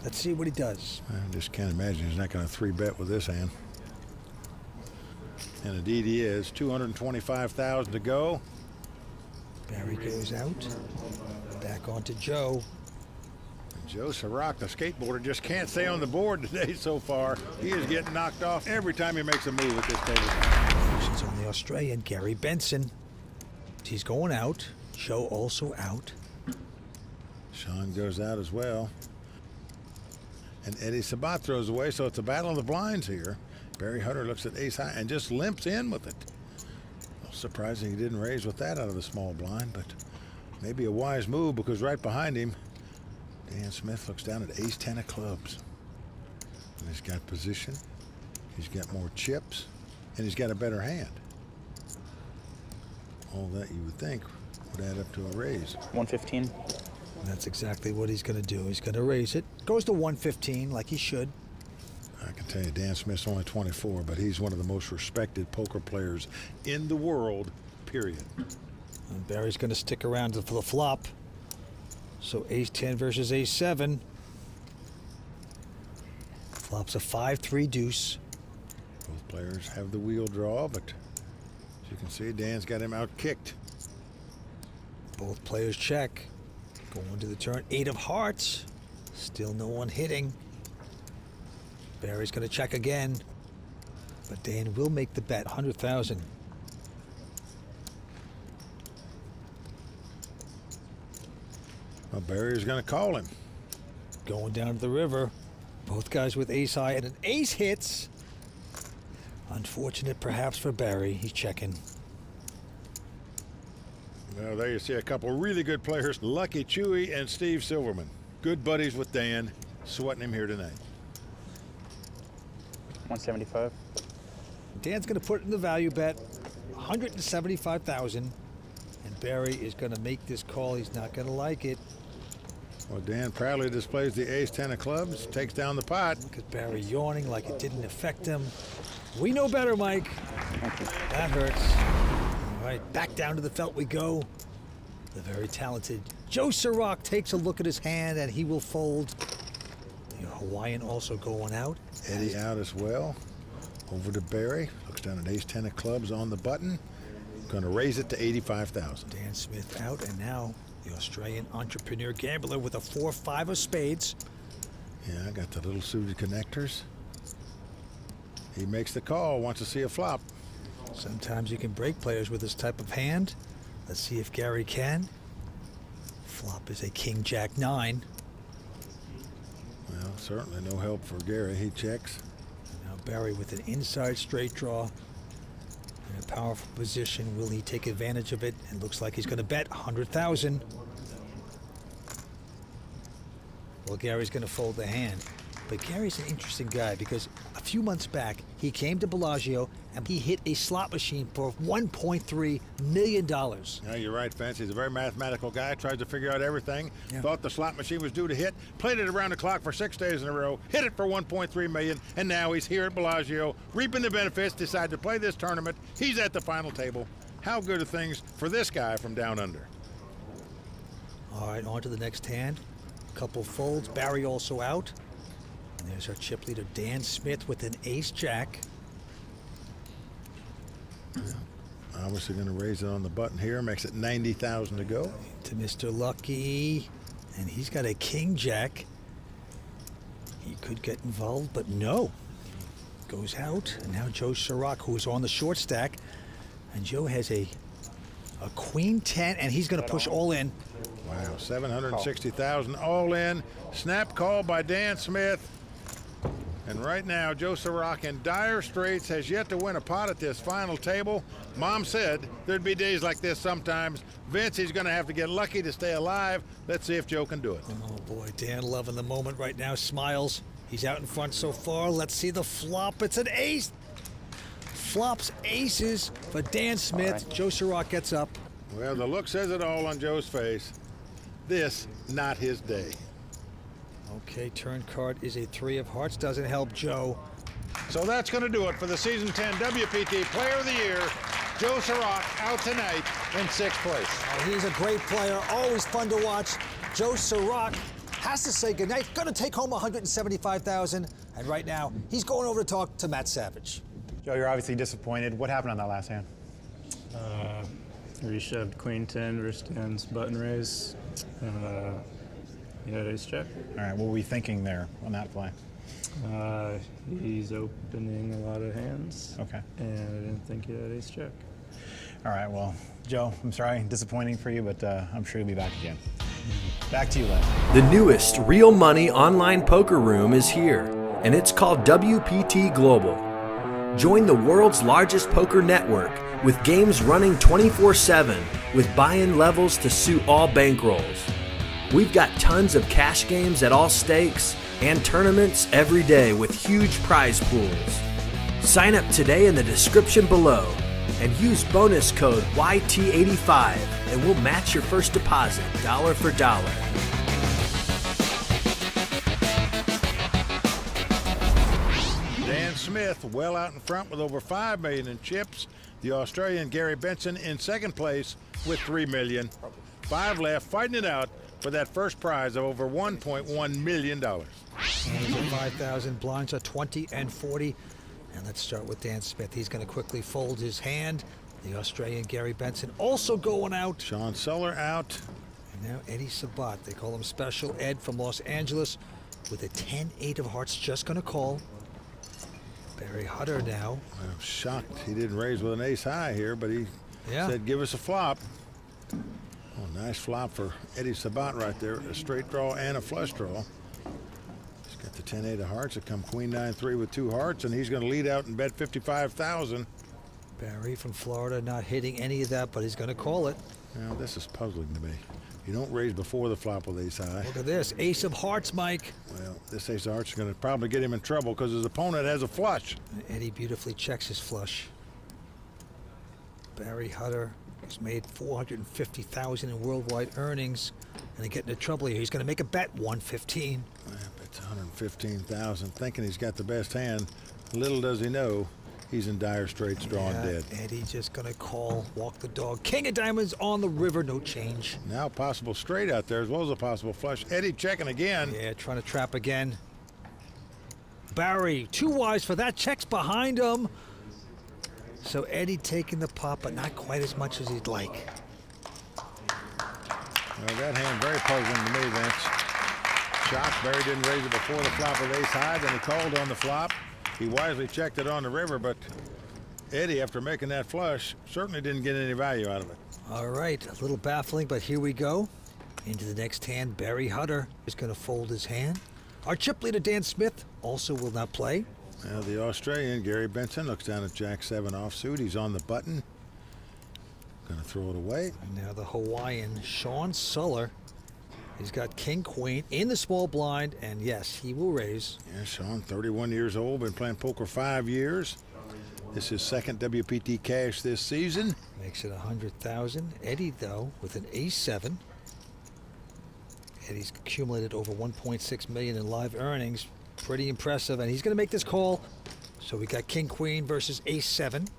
Let's see what he does. I just can't imagine he's not going to 3-bet with this hand. And indeed he is. 225,000 to go. Barry goes out. Back on to Joe. And Joe Serock, the skateboarder, just can't stay on the board today so far. He is getting knocked off every time he makes a move at this table. She's on the Australian, Gary Benson. He's going out. Joe also out. Shaun goes out as well. And Eddy Sabat throws away, so it's a battle of the blinds here. Barry Hutter looks at ace high and just limps in with it. Well, surprising he didn't raise with that out of the small blind, but maybe a wise move because right behind him, Dan Smith looks down at ace 10 of clubs. And he's got position, he's got more chips, and he's got a better hand. All that you would think would add up to a raise. 115. That's exactly what he's going to do. He's going to raise it. Goes to 115 like he should. I can tell you Dan Smith's only 24, but he's one of the most respected poker players in the world, period. And Barry's going to stick around for the flop. So ace 10 versus ace 7. Flop's a 5-3 deuce. Both players have the wheel draw, but as you can see, Dan's got him out kicked. Both players check. Going to the turn, 8 of hearts. Still no one hitting. Barry's going to check again. But Dan will make the bet, 100,000. Well, Barry's going to call him. Going down to the river. Both guys with ace high and an ace hits. Unfortunate perhaps for Barry. He's checking. Well, there you see a couple really good players, Lucky Chewy and Steve Silverman. Good buddies with Dan, sweating him here tonight. 175. Dan's going to put it in the value bet, 175,000. And Barry is going to make this call. He's not going to like it. Well, Dan proudly displays the ace 10 of clubs, takes down the pot. Look at Barry yawning like it didn't affect him. We know better, Mike. That hurts. All right, back down to the felt we go. The very talented Joe Serock takes a look at his hand and he will fold. The Hawaiian also going out. Eddy out as well. Over to Barry. Looks down at ace 10 of clubs on the button. Going to raise it to 85,000. Dan Smith out, and now the Australian entrepreneur gambler with a 4-5 of spades. Yeah, I got the little suited connectors. He makes the call, wants to see a flop. Sometimes you can break players with this type of hand. Let's see if Gary can. Flop is a king jack 9. Well, certainly no help for Gary. He checks. Now Barry with an inside straight draw. In a powerful position. Will he take advantage of it? It looks like he's going to bet 100,000. Well, Gary's going to fold the hand. But Gary's an interesting guy because a few months back, he came to Bellagio and he hit a slot machine for $1.3 million. Yeah, you're right, Fence. He's a very mathematical guy, tries to figure out everything. Yeah. Thought the slot machine was due to hit, played it around the clock for 6 days in a row, hit it for $1.3 million, and now he's here at Bellagio, reaping the benefits, decided to play this tournament. He's at the final table. How good are things for this guy from down under? All right, on to the next hand. Couple folds. Barry also out. And there's our chip leader, Dan Smith, with an ace-jack. Obviously going to raise it on the button here. Makes it 90,000 to go. To Mr. Lucky. And he's got a king-jack. He could get involved, but no. Goes out. And now Joe Serock, who is on the short stack. And Joe has a queen 10, and he's going to push all in. Wow, 760,000 all in. Snap call by Dan Smith. And right now, Joe Serock in dire straits, has yet to win a pot at this final table. Mom said there'd be days like this sometimes. Vince, he's going to have to get lucky to stay alive. Let's see if Joe can do it. Oh boy, Dan loving the moment right now, smiles. He's out in front so far. Let's see the flop. It's an ace. Flops aces for Dan Smith. Right. Joe Serock gets up. Well, the look says it all on Joe's face. This, not his day. Okay, turn card is a 3 of hearts. Doesn't help Joe. So that's going to do it for the Season 10 WPT Player of the Year. Joe Serock out tonight in 6th place. Oh, he's a great player, always fun to watch. Joe Serock has to say goodnight. Going to take home $175,000, and right now he's going over to talk to Matt Savage. Joe, you're obviously disappointed. What happened on that last hand? Reshoved queen 10, wrist hands, button raise. He had ace check. All right, what were we thinking there on that play? He's opening a lot of hands. Okay. And I didn't think he had ace check. All right, well, Joe, I'm sorry, disappointing for you, but I'm sure you'll be back again. Back to you, Len. The newest real money online poker room is here, and it's called WPT Global. Join the world's largest poker network with games running 24/7 with buy-in levels to suit all bankrolls. We've got tons of cash games at all stakes and tournaments every day with huge prize pools. Sign up today in the description below and use bonus code YT85 and we'll match your first deposit dollar for dollar. Dan Smith well out in front with over $5 million in chips. The Australian Gary Benson in 2nd place with $3 million. 5 left, fighting it out for that first prize of over $1.1 million. And he's at 5,000. Blinds are 20 and 40. And let's start with Dan Smith. He's going to quickly fold his hand. The Australian Gary Benson also going out. Shaun Suller out. And now Eddy Sabat. They call him Special Ed from Los Angeles with a 10-8 of hearts, just going to call. Barry Hutter now. I'm shocked he didn't raise with an ace high here, but he said give us a flop. Oh, nice flop for Eddy Sabat right there. A straight draw and a flush draw. He's got the 10-8 of hearts. It come queen 9-3 with 2 hearts, and he's going to lead out and bet $55,000. Barry from Florida not hitting any of that, but he's going to call it. Now, this is puzzling to me. You don't raise before the flop with ace high. Look at this, ace of hearts, Mike. Well, this ace of hearts is going to probably get him in trouble because his opponent has a flush. And Eddie beautifully checks his flush. Barry Hutter has made $450,000 in worldwide earnings, and they get into trouble here. He's going to make a bet, 115. It's 115,000, thinking he's got the best hand. Little does he know, he's in dire straits, drawing dead. Eddie just going to call, walk the dog. King of diamonds on the river, no change. Now possible straight out there as well as a possible flush. Eddie checking again. Yeah, trying to trap again. Barry, too wise for that, checks behind him. So Eddie taking the pot, but not quite as much as he'd like. Well, that hand very puzzling to me, Vince. Shocked Barry didn't raise it before the flop with ace high, then he called on the flop. He wisely checked it on the river, but Eddie, after making that flush, certainly didn't get any value out of it. All right, a little baffling, but here we go. Into the next hand, Barry Hutter is going to fold his hand. Our chip leader, Dan Smith, also will not play. Now the Australian, Gary Benson, looks down at Jack-7 offsuit. He's on the button. Going to throw it away. And now the Hawaiian, Shaun Suller. He's got king-queen in the small blind, and yes, he will raise. Yeah, Shaun, 31 years old, been playing poker 5 years. This is 2nd WPT cash this season. Makes it 100,000. Eddie, though, with an ace-7. Eddie's accumulated over 1.6 million in live earnings. Pretty impressive, and he's going to make this call. So we got king-queen versus ace-7. And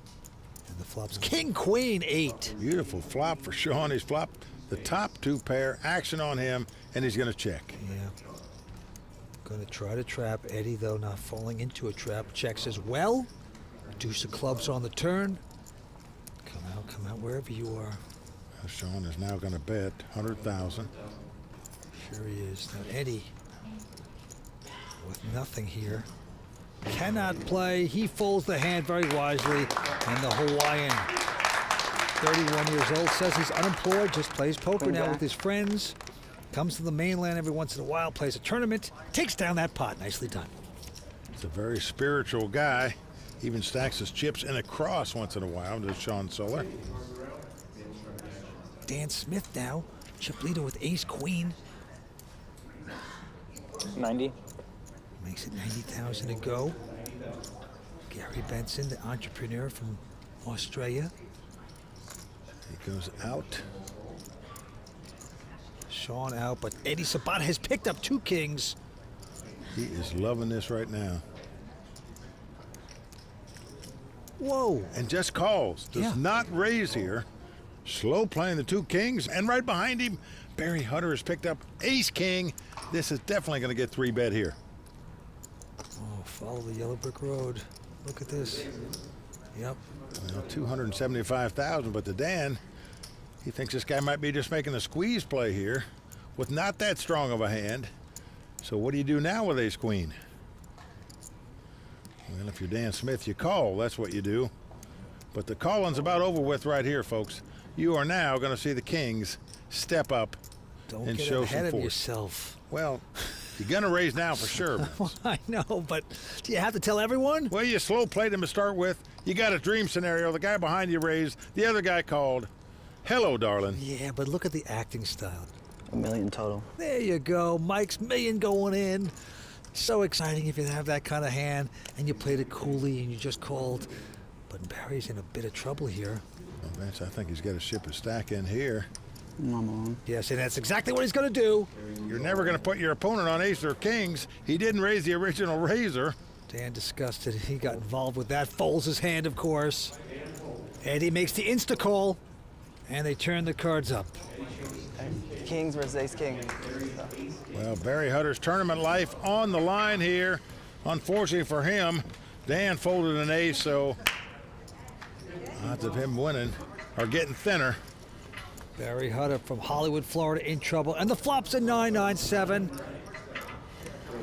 the flop's king-queen 8. Beautiful flop for Shaun. He's flopped the top 2 pair, action on him, and he's going to check. Yeah. Going to try to trap. Eddie, though, not falling into a trap. Checks as well. Deuce of clubs on the turn. Come out wherever you are. Shaun is now going to bet 100,000. Sure he is. Now Eddie, with nothing here, cannot play. He folds the hand very wisely, and the Hawaiian, 31 years old, says he's unemployed, just plays poker now with his friends, comes to the mainland every once in a while, plays a tournament, takes down that pot. Nicely done. He's a very spiritual guy. Even stacks his chips in a cross once in a while, does Shaun Suller. Dan Smith now, chip leader with ace queen. 90. Makes it 90,000 to go. Gary Benson, the entrepreneur from Australia. He goes out. Shaun out, but Eddy Sabat has picked up 2 kings. He is loving this right now. Whoa. And just calls. Does not raise here. Slow playing the 2 kings. And right behind him, Barry Hutter has picked up ace king. This is definitely going to get 3-bet here. Oh, follow the yellow brick road. Look at this. Yep. Well, 275,000, but to Dan, he thinks this guy might be just making a squeeze play here with not that strong of a hand. So what do you do now with ace queen? Well, if you're Dan Smith, you call. That's what you do. But the calling's about over with right here, folks. You are now going to see the kings step up Don't and get show ahead some of force. Yourself. Well, you're going to raise now for sure. I know, but do you have to tell everyone? Well, you slow played him to start with. You got a dream scenario. The guy behind you raised. The other guy called. Hello, darling. Yeah, but look at the acting style. $1 million total. There you go. Mike's million going in. So exciting if you have that kind of hand and you played it coolly and you just called. But Barry's in a bit of trouble here. Well, Vince, I think he's got to ship a stack in here. Yes, and that's exactly what he's going to do. You're never going to put your opponent on ace or kings. He didn't raise the original raiser. Dan disgusted. He got involved with that. Folds his hand, of course. Eddie makes the insta-call, and they turn the cards up. Kings versus ace king. Well, Barry Hutter's tournament life on the line here. Unfortunately for him, Dan folded an ace, so odds of him winning are getting thinner. Barry Hutter from Hollywood, Florida, in trouble, and the flop's a 9-9-7.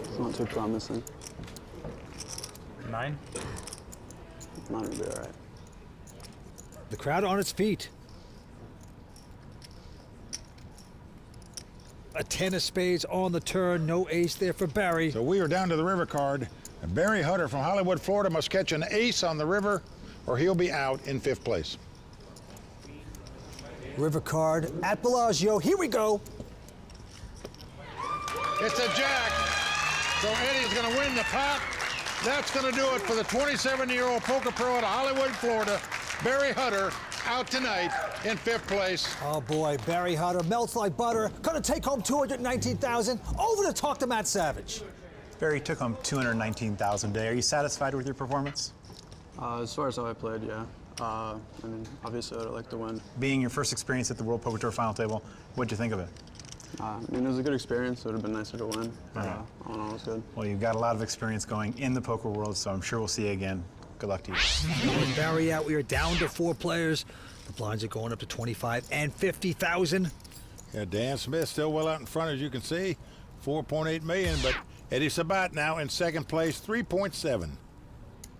It's not too promising. 9. Mine will be all right. The crowd on its feet. A 10 of spades on the turn, no ace there for Barry. So we are down to the river card. And Barry Hutter from Hollywood, Florida must catch an ace on the river or he'll be out in 5th place. River card at Bellagio. Here we go. It's a jack. So Eddie's going to win the pot. That's going to do it for the 27-year-old poker pro out of Hollywood, Florida. Barry Hutter out tonight in 5th place. Oh boy, Barry Hutter melts like butter. Gonna take home $219,000. Over to talk to Matt Savage. Barry took home $219,000 today. Are you satisfied with your performance? As far as how I played, yeah. I mean, obviously I'd like to win. Being your first experience at the World Poker Tour final table, what'd you think of it? I mean, it was a good experience. It would have been nicer to win. All in all, it was good. Well, you've got a lot of experience going in the poker world, so I'm sure we'll see you again. Good luck to you. With Barry out, we are down to 4 players. The blinds are going up to 25 and 50,000. Yeah, Dan Smith still well out in front, as you can see. 4.8 million, but Eddy Sabat now in 2nd place, 3.7.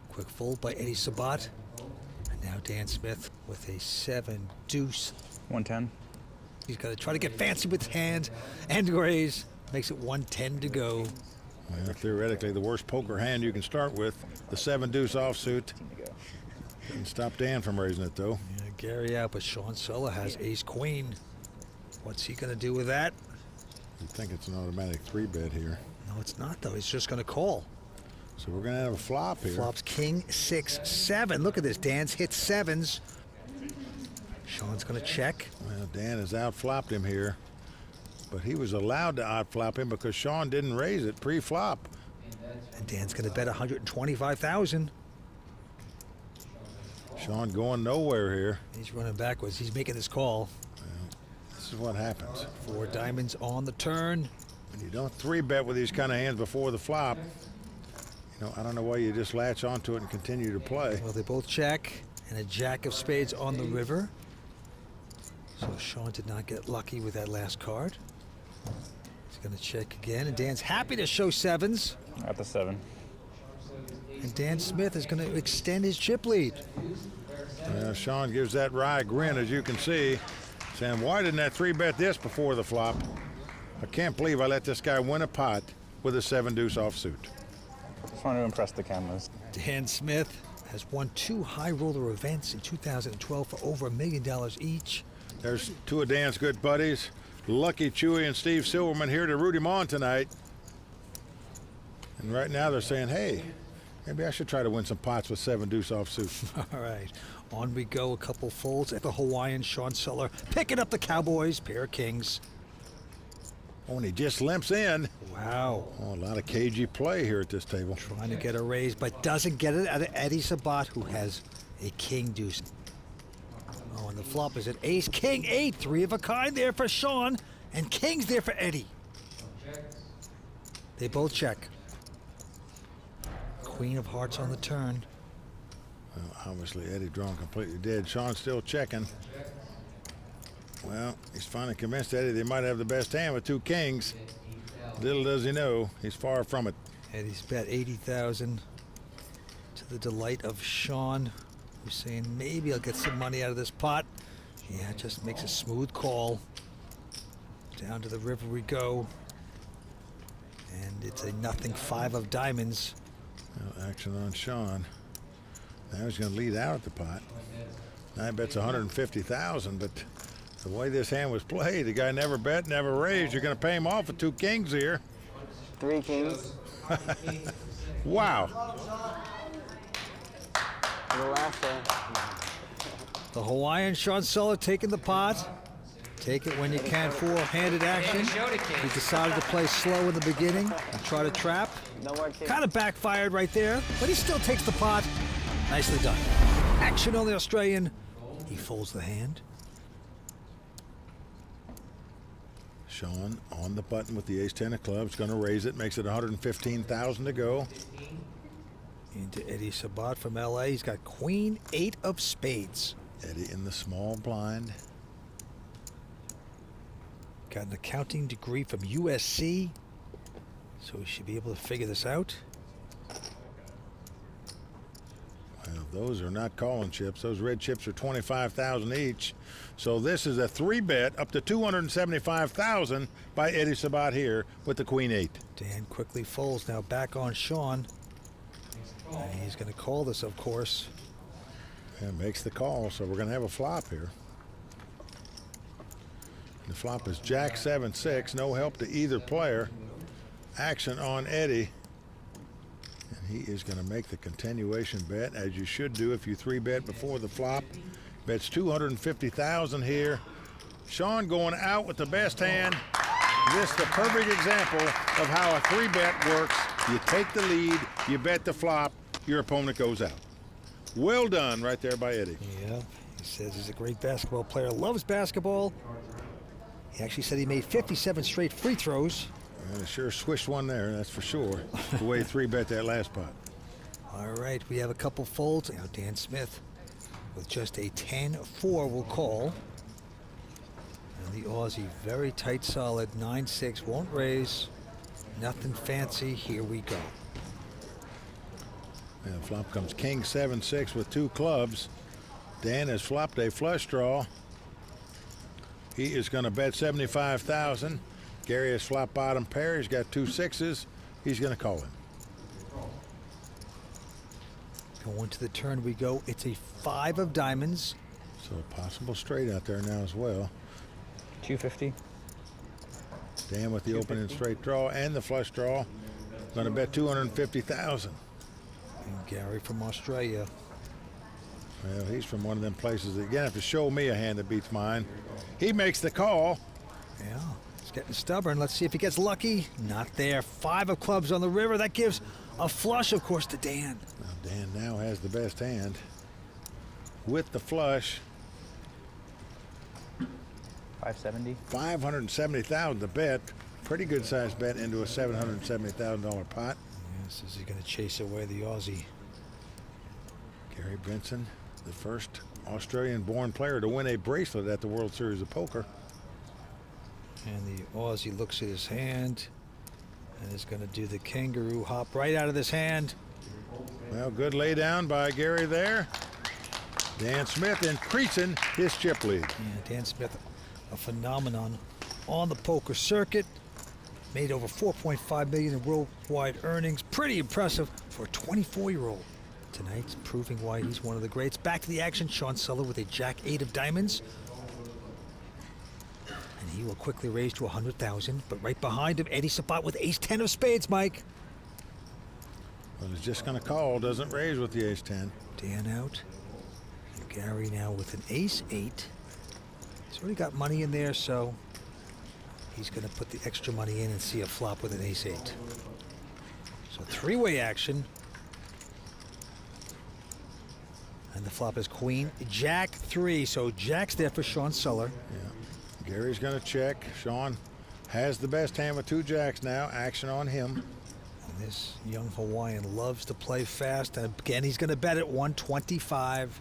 Quick fold by Eddy Sabat. And now Dan Smith with a 7 deuce. 110. He's got to try to get fancy with his hand and raise. Makes it 110 to go. Well, theoretically, the worst poker hand you can start with, the 7 deuce offsuit. Didn't stop Dan from raising it, though. Yeah, Gary out, but Shaun Suller has ace queen. What's he going to do with that? You think it's an automatic 3-bet here. No, it's not, though. He's just going to call. So we're going to have a flop here. Flops king, 6, 7. Look at this. Dan's hit 7s. Shaun's going to check. Well, Dan has outflopped him here. But he was allowed to outflop him because Shaun didn't raise it pre-flop. And Dan's going to bet 125,000. Shaun going nowhere here. He's running backwards. He's making this call. Well, this is what happens. 4 diamonds on the turn. When you don't 3-bet with these kind of hands before the flop, you know, I don't know why you just latch onto it and continue to play. Well, they both check. And a jack of spades on the river. So Shaun did not get lucky with that last card. He's going to check again. And Dan's happy to show 7s. At the 7. And Dan Smith is going to extend his chip lead. Shaun gives that wry grin, as you can see, saying, why didn't I 3-bet this before the flop? I can't believe I let this guy win a pot with a 7 deuce offsuit. Just want to impress the cameras. Dan Smith has won 2 high roller events in 2012 for over $1 million each. There's 2 of Dan's good buddies, Lucky Chewy and Steve Silverman, here to root him on tonight. And right now they're saying, hey, maybe I should try to win some pots with 7 deuce offsuit. All right, on we go. A couple folds at the Hawaiian. Shaun Suller picking up the Cowboys, pair of kings. Oh, and he just limps in. Wow. Oh, a lot of cagey play here at this table. Trying to get a raise, but doesn't get it out of Eddy Sabat, who has a king deuce. Oh, and the flop is at ace, king, 8. 3 of a kind there for Shaun, and kings there for Eddy. They both check. Queen of hearts on the turn. Well, obviously Eddy drawn completely dead. Shaun still checking. Well, he's finally convinced Eddy they might have the best hand with 2 kings. Little does he know, he's far from it. Eddy's bet 80,000 to the delight of Shaun, who's saying maybe I'll get some money out of this pot. Yeah, it just makes a smooth call. Down to the river we go. And it's a nothing 5 of diamonds. Well, action on Shaun. Now he's going to lead out at the pot. Now he bets 150,000, but the way this hand was played, the guy never bet, never raised. You're going to pay him off with 2 kings here. 3 kings. Wow. The last one. The Hawaiian Shaun Suller taking the pot. Take it when you can. 4-handed action. He decided to play slow in the beginning and try to trap. Kind of backfired right there, but he still takes the pot. Nicely done. Action on the Australian. He folds the hand. Shaun on the button with the ace-10 of clubs, going to raise it, makes it 115,000 to go. Into Eddy Sabat from LA. He's got queen 8 of spades. Eddy in the small blind. Got an accounting degree from USC, so he should be able to figure this out. Well, those are not calling chips. Those red chips are 25,000 each. So this is a 3-bet up to 275,000 by Eddy Sabat here with the queen 8. Dan quickly folds. Now back on Shaun. And he's going to call this, of course. And makes the call, so we're going to have a flop here. The flop is Jack 7-6, no help to either player. Action on Eddy. And he is going to make the continuation bet, as you should do if you 3-bet before the flop. Bets 250,000 here. Shaun going out with the best hand. This is the perfect example of how a 3-bet works. You take the lead, you bet the flop, your opponent goes out. Well done right there by Eddy. Yeah, he says he's a great basketball player, loves basketball. He actually said he made 57 straight free throws. Well, he sure swished one there, that's for sure. The way he 3-bet that last pot. All right, we have a couple folds. Now Dan Smith with just a 10-4 will call. And the Aussie, very tight, solid, 9-6, won't raise. Nothing fancy, here we go. And flop comes king 7-6 with 2 clubs. Dan has flopped a flush draw. He is going to bet 75,000. Gary has flopped bottom pair. He's got 2 6s. He's going to call him. Going to the turn we go. It's a 5 of diamonds. So a possible straight out there now as well. 250. Dan with the opening straight draw and the flush draw. Going to bet 250,000. And Gary from Australia. Well, he's from one of them places that you're going to have to show me a hand that beats mine. He makes the call. Yeah, he's getting stubborn. Let's see if he gets lucky. Not there. 5 of clubs on the river. That gives a flush, of course, to Dan. Now Dan now has the best hand with the flush. 570. 570,000 to bet. Pretty good sized bet into a $770,000 pot. Yes, is he going to chase away the Aussie? Gary Benson, the first Australian-born player to win a bracelet at the World Series of Poker. And the Aussie looks at his hand and is going to do the kangaroo hop right out of this hand. Well, good lay down by Gary there. Dan Smith increasing his chip lead. Yeah, Dan Smith, a phenomenon on the poker circuit. Made over $4.5 million in worldwide earnings. Pretty impressive for a 24-year-old. Tonight's proving why he's one of the greats. Back to the action, Shaun Suller with a Jack-8 of diamonds. And he will quickly raise to 100,000. But right behind him, Eddy Sabat with Ace-10 of spades, Mike. Well, he's just going to call. Doesn't raise with the Ace-10. Dan out. And Gary now with an Ace-8. He's already got money in there, so he's going to put the extra money in and see a flop with an Ace-8. So three-way action. And the flop is Queen Jack-3. So Jack's there for Shaun Suller. Yeah. Gary's going to check. Shaun has the best hand with 2 Jacks now. Action on him. And this young Hawaiian loves to play fast. And again, he's going to bet at 125.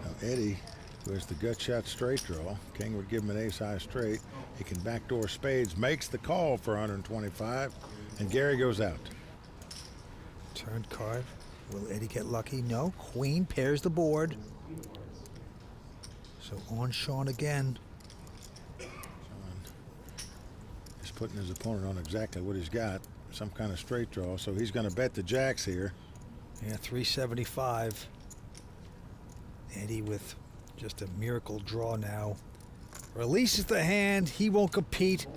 Now Eddy, who has the gut shot straight draw. King would give him an ace-high straight. He can backdoor spades, makes the call for 125, and Gary goes out. Turned card. Will Eddy get lucky? No. Queen pairs the board. So on Shaun again. Shaun is putting his opponent on exactly what he's got. Some kind of straight draw, so he's going to bet the Jacks here. Yeah, 375. Eddy with just a miracle draw now. Releases the hand. He won't compete.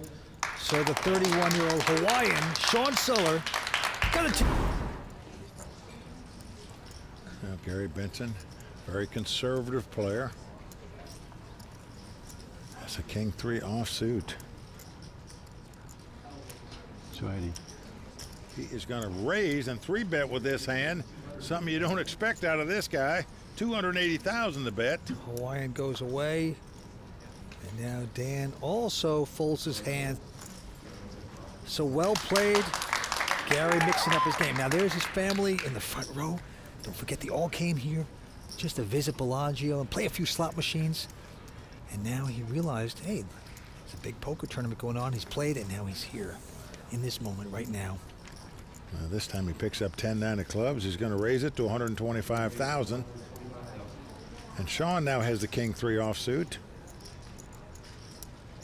So the 31-year-old Hawaiian, Shaun Suller, got a Now Gary Benson, very conservative player. That's a King-3 offsuit. So Eddy. He is going to raise and 3-bet with this hand. Something you don't expect out of this guy. 280,000 to bet. Hawaiian goes away. And now Dan also folds his hand. So well played. Gary mixing up his game. Now there's his family in the front row. Don't forget they all came here just to visit Bellagio and play a few slot machines. And now he realized, hey, there's a big poker tournament going on. He's played and now he's here in this moment right now. This time he picks up 10-9 of clubs. He's going to raise it to 125,000. And Shaun now has the King-3 offsuit.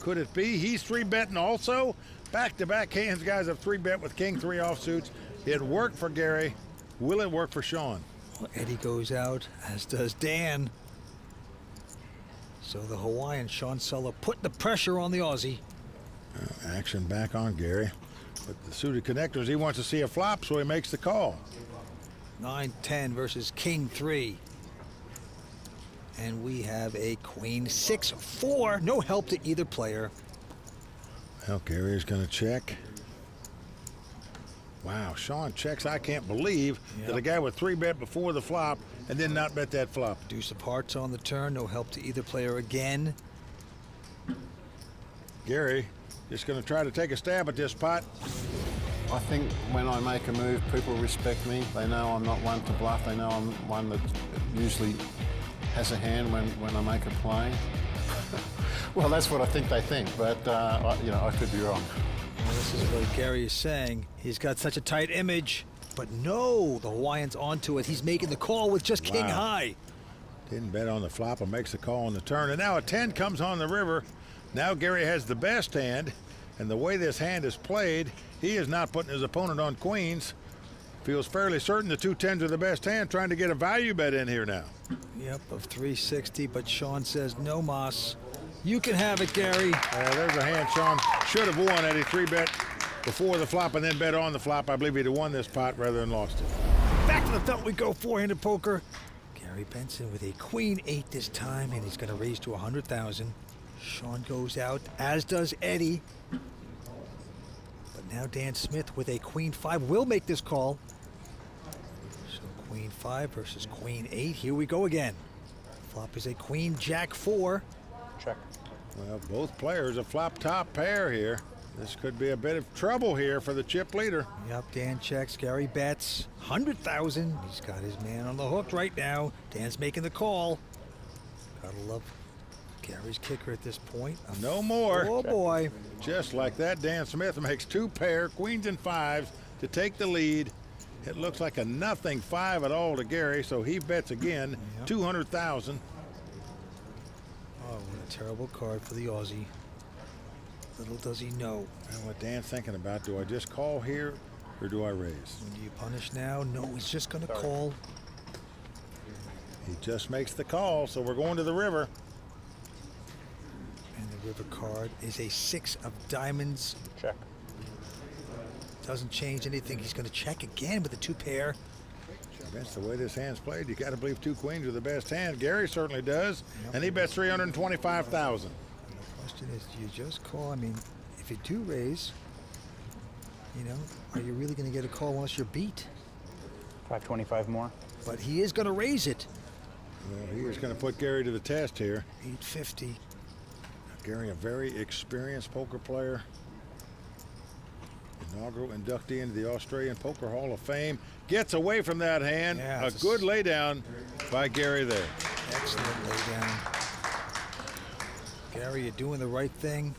Could it be? He's 3-betting also. Back-to-back hands, guys have 3-bet with King-3 offsuits. It worked for Gary. Will it work for Shaun? Well, Eddy goes out, as does Dan. So the Hawaiian, Shaun Suller, put the pressure on the Aussie. Action back on Gary. But the suited connectors, he wants to see a flop, so he makes the call. 9-10 versus King-3. And we have a Queen 6-4. No help to either player. Well, Gary is going to check. Wow, Shaun checks. I can't believe that a guy would 3-bet before the flop and then not bet that flop. Deuce of hearts on the turn. No help to either player again. Gary just going to try to take a stab at this pot. I think when I make a move, people respect me. They know I'm not one to bluff. They know I'm one that usually has a hand when I make a play. Well, that's what I think they think, but I could be wrong. Well, this is what Gary is saying. He's got such a tight image, but no, the Hawaiian's onto it. He's making the call with just king high. Didn't bet on the flop and makes the call on the turn. And now a 10 comes on the river. Now Gary has the best hand, and the way this hand is played, he is not putting his opponent on queens. Feels fairly certain the 2 10s are the best hand, trying to get a value bet in here now. Yep, of 360, but Shaun says no mas. You can have it, Gary. There's a hand Shaun should have won had he 3-bet before the flop and then bet on the flop. I believe he'd have won this pot rather than lost it. Back to the felt we go, 4-handed poker. Gary Benson with a Queen 8 this time, and he's going to raise to 100,000. Shaun goes out, as does Eddy. But now Dan Smith with a Queen 5 will make this call. So Queen 5 versus Queen 8. Here we go again. Flop is a Queen Jack 4. Check. Well, both players a flop top pair here. This could be a bit of trouble here for the chip leader. Yep, Dan checks. Gary bets 100,000. He's got his man on the hook right now. Dan's making the call. Gotta love Gary's kicker at this point. No more. Oh, boy. Just like that, Dan Smith makes 2 pair, queens and 5s, to take the lead. It looks like a nothing 5 at all to Gary, so he bets again, 200,000. Oh, what a terrible card for the Aussie. Little does he know. And what Dan's thinking about, do I just call here or do I raise? Do you punish now? No, he's just going to call. He just makes the call, so we're going to the river. And the river card is a 6 of diamonds. Check. Doesn't change anything. He's going to check again with the 2 pair. That's the way this hand's played. You got to believe 2 queens are the best hand. Gary certainly does, and he bets 325,000. The question is, do you just call? I mean, if you do raise, you know, are you really going to get a call unless you're beat? 525 more. But he is going to raise it. Well, he is going to put Gary to the test here. 850. Gary, a very experienced poker player. Inaugural inductee into the Australian Poker Hall of Fame. Gets away from that hand. Yeah, a good laydown by Gary there. Excellent laydown. Gary, you're doing the right thing.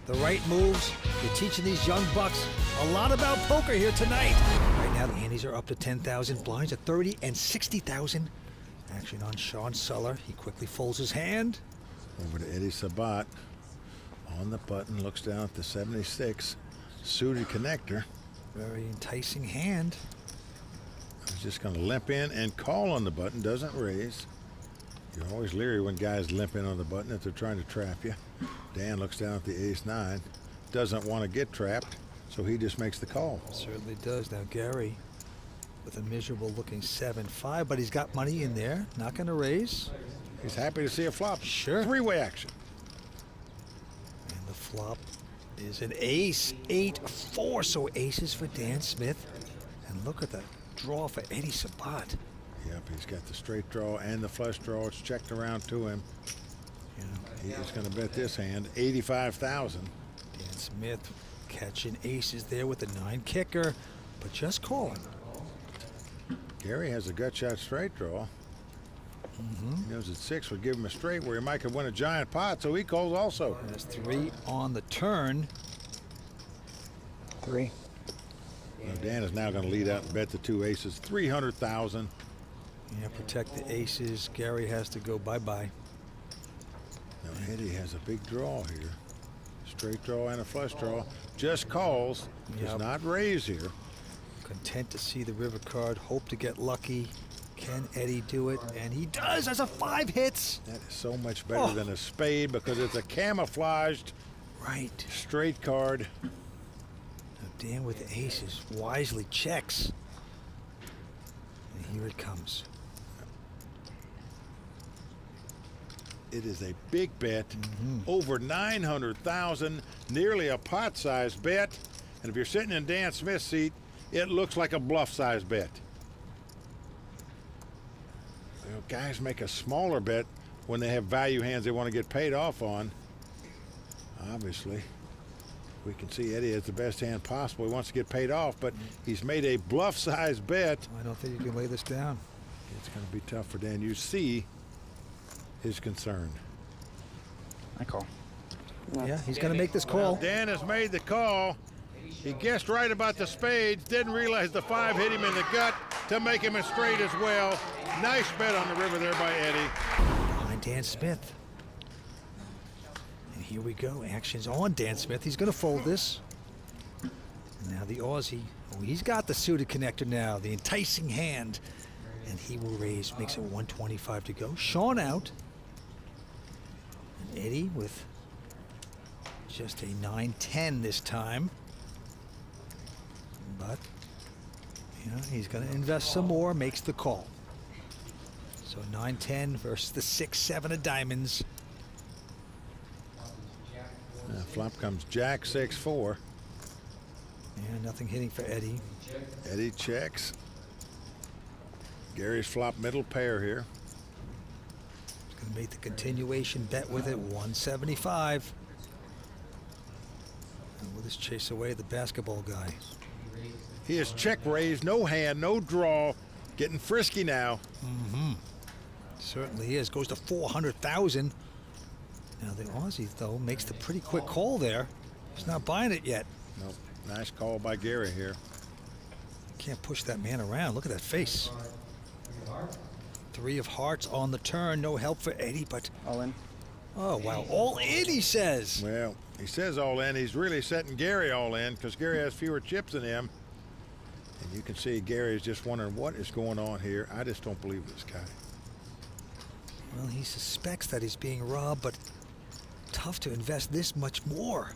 The right moves. You're teaching these young bucks a lot about poker here tonight. Right now, the antes are up to 10,000. Blinds at 30 and 60,000. Action on Shaun Suller. He quickly folds his hand. Over to Eddy Sabat. On the button, looks down at the 76. Suited connector. Very enticing hand. He's just going to limp in and call on the button. Doesn't raise. You're always leery when guys limp in on the button if they're trying to trap you. Dan looks down at the ace-9. Doesn't want to get trapped, so he just makes the call. Certainly does. Now Gary with a miserable looking 7-5, but he's got money in there. Not going to raise. He's happy to see a flop. Sure. 3-way action. And the flop is an ace, 8-4. So aces for Dan Smith. And look at the draw for Eddy Sabat. Yep, he's got the straight draw and the flush draw. It's checked around to him. Yeah. He is going to bet this hand 85,000. Dan Smith catching aces there with the 9 kicker, but just calling. Gary has a gut shot straight draw. He knows that 6 would give him a straight where he might could win a giant pot, so he calls also. There's 3 on the turn. 3. Now Dan is now going to lead out and bet the 2 aces, 300,000. Yeah, protect the aces. Gary has to go bye-bye. Now Eddy has a big draw here. Straight draw and a flush draw. Just calls. Does not raise here. Content to see the river card. Hope to get lucky. Can Eddy do it? And he does as a 5 hits. That is so much better than a spade because it's a camouflaged straight card. Now Dan with the aces wisely checks. And here it comes. It is a big bet, over 900,000, nearly a pot-sized bet. And if you're sitting in Dan Smith's seat, it looks like a bluff-sized bet. You know, guys make a smaller bet when they have value hands they want to get paid off on. Obviously, we can see Eddy has the best hand possible. He wants to get paid off, but he's made a bluff-sized bet. I don't think you can lay this down. It's going to be tough for Dan. You see his concern. I call. Yeah, he's going to make this call. Well, Dan has made the call. He guessed right about the spades, didn't realize the 5 hit him in the gut to make him a straight as well. Nice bet on the river there by Eddy. Behind Dan Smith. And here we go. Action's on Dan Smith. He's going to fold this. And now the Aussie. Oh, he's got the suited connector now. The enticing hand. And he will raise. Makes it 125 to go. Shaun out. And Eddy with just a 9-10 this time. But, you know, he's going to invest some more. Makes the call. So 9-10 versus the 6-7 of diamonds. Flop comes Jack 6-4. Yeah, nothing hitting for Eddy. Eddy checks. Gary's flop middle pair here. He's going to make the continuation bet with it, 175. And will this chase away the basketball guy? He is check raised, no hand, no draw. Getting frisky now. Certainly is. Goes to 400,000. Now the Aussie, though, makes the pretty quick call there. He's not buying it yet. Nope. Nice call by Gary here. Can't push that man around. Look at that face. 3 of hearts on the turn. No help for Eddy, but all in. Oh, wow. All in, he says. Well, he says all in. He's really setting Gary all in because Gary has fewer chips than him. And you can see Gary is just wondering what is going on here. I just don't believe this guy. Well, he suspects that he's being robbed, but tough to invest this much more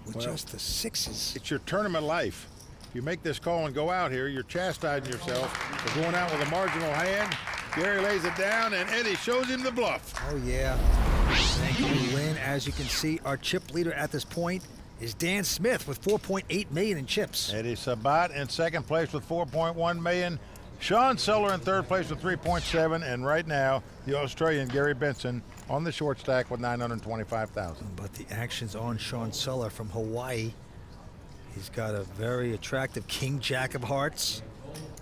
with just the sixes. It's your tournament life. If you make this call and go out here, you're chastising yourself for going out with a marginal hand. Gary lays it down, and Eddie shows him the bluff. Oh, yeah. Thank you, win. As you can see, our chip leader at this point is Dan Smith with 4.8 million in chips. Eddy Sabat in second place with 4.1 million. Shaun Suller in third place with 3.7, and right now, the Australian Gary Benson on the short stack with 925,000. But the action's on Shaun Suller from Hawaii. He's got a very attractive King Jack of Hearts,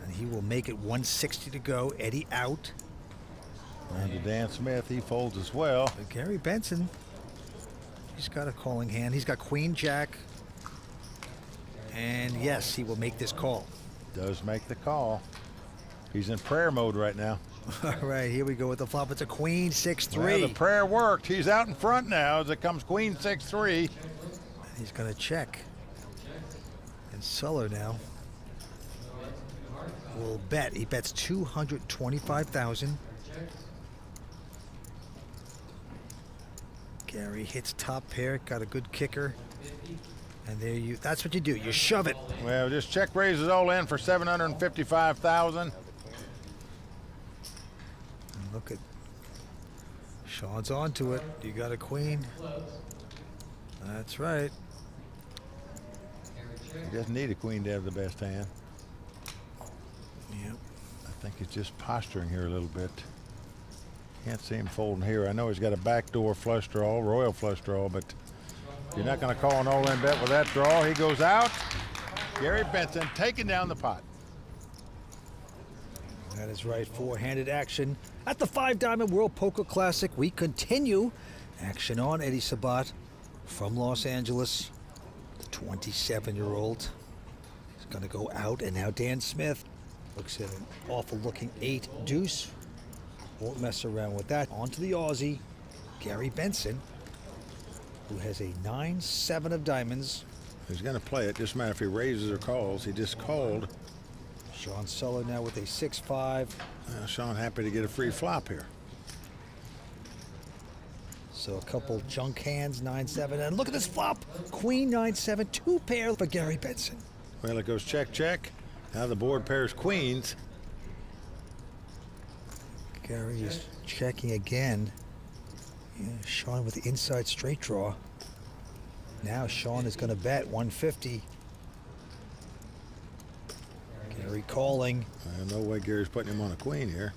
and he will make it 160 to go. Eddie out. And to Dan Smith, he folds as well. But Gary Benson, he's got a calling hand. He's got Queen Jack, and yes, he will make this call. Does make the call. He's in prayer mode right now. All right, here we go with the flop. It's a Queen 6-3. Well, the prayer worked. He's out in front now as it comes Queen 6-3. And he's going to check. And Suller now will bet. He bets 225,000. Gary hits top pair, got a good kicker. And there that's what you do. You shove it. Well, just check raises all in for 755,000. Look at Shaun's onto it. You got a queen. That's right. He doesn't need a queen to have the best hand. Yep. I think he's just posturing here a little bit. Can't see him folding here. I know he's got a backdoor flush draw, royal flush draw, but you're not going to call an all-in bet with that draw. He goes out. Gary Benson taking down the pot. That is right. Four-handed action at the 5-Diamond World Poker Classic. We continue action on Eddy Sabat from Los Angeles. The 27-year-old is going to go out, and now Dan Smith looks at an awful-looking 8 deuce. Won't mess around with that. On to the Aussie, Gary Benson, who has a 9-7 of diamonds. He's going to play it. Doesn't matter if he raises or calls. He just called. Shaun Suller now with a 6-5. Shaun happy to get a free flop here. So a couple junk hands, 9-7, and look at this flop. Queen 9-7, 2 pair for Gary Benson. Well, it goes check, check. Now the board pairs queens. Gary is checking again. Yeah, Shaun with the inside straight draw. Now Shaun is going to bet 150. Gary calling. No way Gary's putting him on a queen here.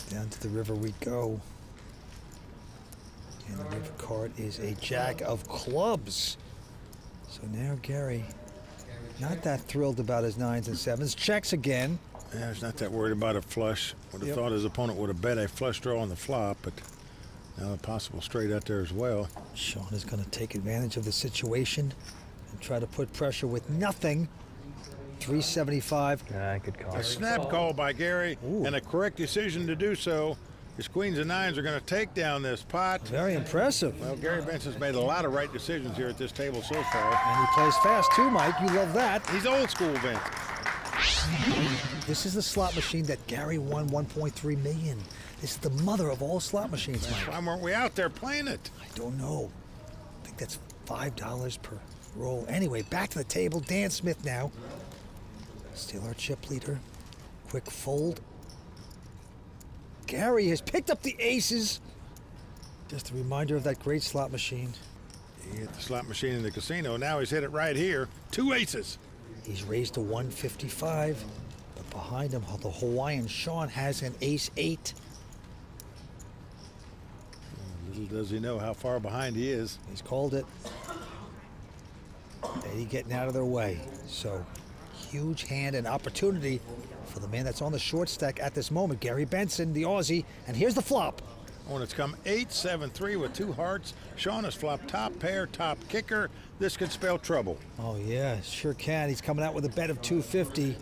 Down to the river we go. And the river card is a jack of clubs. So now Gary, not that thrilled about his 9s and 7s. Checks again. Yeah, he's not that worried about a flush. Would have thought his opponent would have bet a flush draw on the flop, but now a possible straight out there as well. Shaun is going to take advantage of the situation and try to put pressure with nothing. 375. Good call. A snap call by Gary, and a correct decision to do so. His queens and 9s are going to take down this pot. Very impressive. Well, Gary Benson's made a lot of right decisions here at this table so far. And he plays fast too, Mike. You love that. He's old school, Benson. This is the slot machine that Gary won 1.3 million. This is the mother of all slot machines, Mike. Why weren't we out there playing it? I don't know. I think that's $5 per roll. Anyway, back to the table. Dan Smith now. Still our chip leader. Quick fold. Gary has picked up the aces. Just a reminder of that great slot machine. He hit the slot machine in the casino. Now he's hit it right here. 2 aces. He's raised to 155. But behind him, the Hawaiian Shaun has an ace-8. Little does he know how far behind he is. He's called it. Eddie getting out of their way. So, huge hand and opportunity for the man that's on the short stack at this moment, Gary Benson, the Aussie. And here's the flop. When it's come 8-7-3 with 2 hearts. Shaun has flopped top pair, top kicker. This could spell trouble. Oh, yeah, sure can. He's coming out with a bet of 250.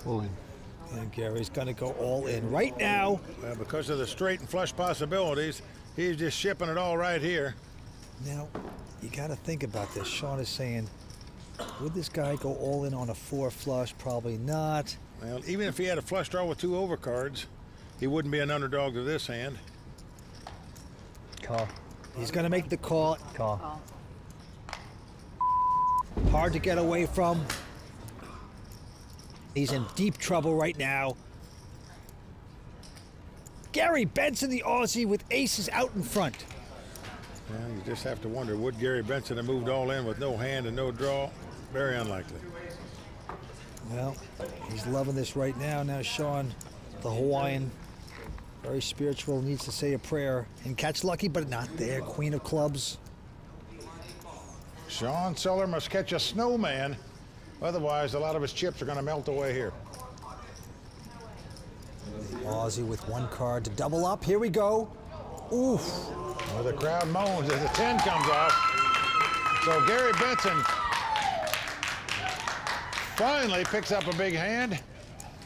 All in. And Gary's going to go all in right now. Well, because of the straight and flush possibilities, he's just shipping it all right here. Now, you got to think about this. Shaun is saying, would this guy go all in on a 4 flush? Probably not. Well, even if he had a flush draw with 2 overcards, he wouldn't be an underdog to this hand. Call. He's going to make the call. Call. Hard to get away from. He's in deep trouble right now. Gary Benson, the Aussie, with aces out in front. Well, you just have to wonder, would Gary Benson have moved all in with no hand and no draw? Very unlikely. Well, he's loving this right now. Now Shaun, the Hawaiian, very spiritual, needs to say a prayer and catch lucky, but not there. Queen of clubs. Shaun Suller must catch a snowman. Otherwise, a lot of his chips are going to melt away here. Aussie with 1 card to double up. Here we go. Oof. Well, the crowd moans as the 10 comes off. So Gary Benson finally picks up a big hand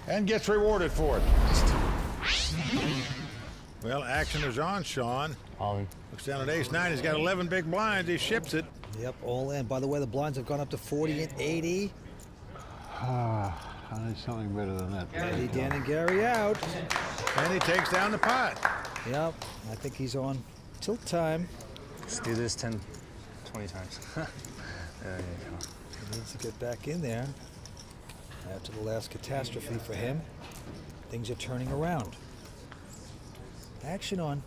and gets rewarded for it. Well, action is on, Shaun. All in. Looks down at ace-9. He's got 11 big blinds. He ships it. Yep, all in. By the way, the blinds have gone up to 40 and 80. I need something better than that. Eddie, Dan, and Gary out. And he takes down the pot. Yep, I think he's on tilt time. Let's do this 10, 20 times. There you go. He needs to get back in there. After the last catastrophe for him, things are turning around. Action on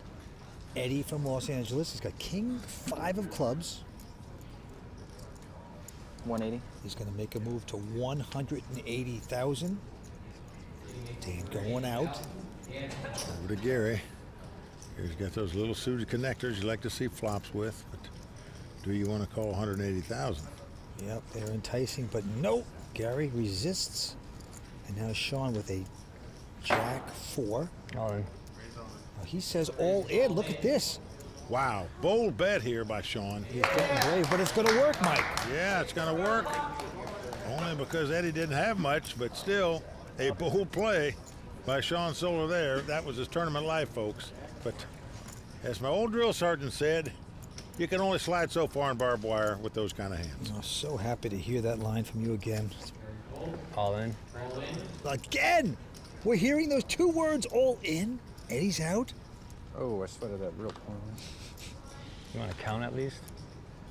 Eddie from Los Angeles. He's got king 5 of clubs. 180. He's going to make a move to 180,000. Dan going out. Over to Gary. He's got those little suited connectors you like to see flops with, but do you want to call 180,000? Yep, they're enticing, but nope. Gary resists. And now Shaun with a jack 4. All in. Now he says all in. Look at this. Wow, bold bet here by Shaun. He's getting brave, but it's going to work, Mike. Yeah, it's going to work. Only because Eddie didn't have much, but still a bold play by Shaun Suller there. That was his tournament life, folks. But as my old drill sergeant said, you can only slide so far in barbed wire with those kind of hands. I'm so happy to hear that line from you again. All in. Again! We're hearing those 2 words, all in. Eddie's out. Oh, I sweated that real poorly. You want to count at least?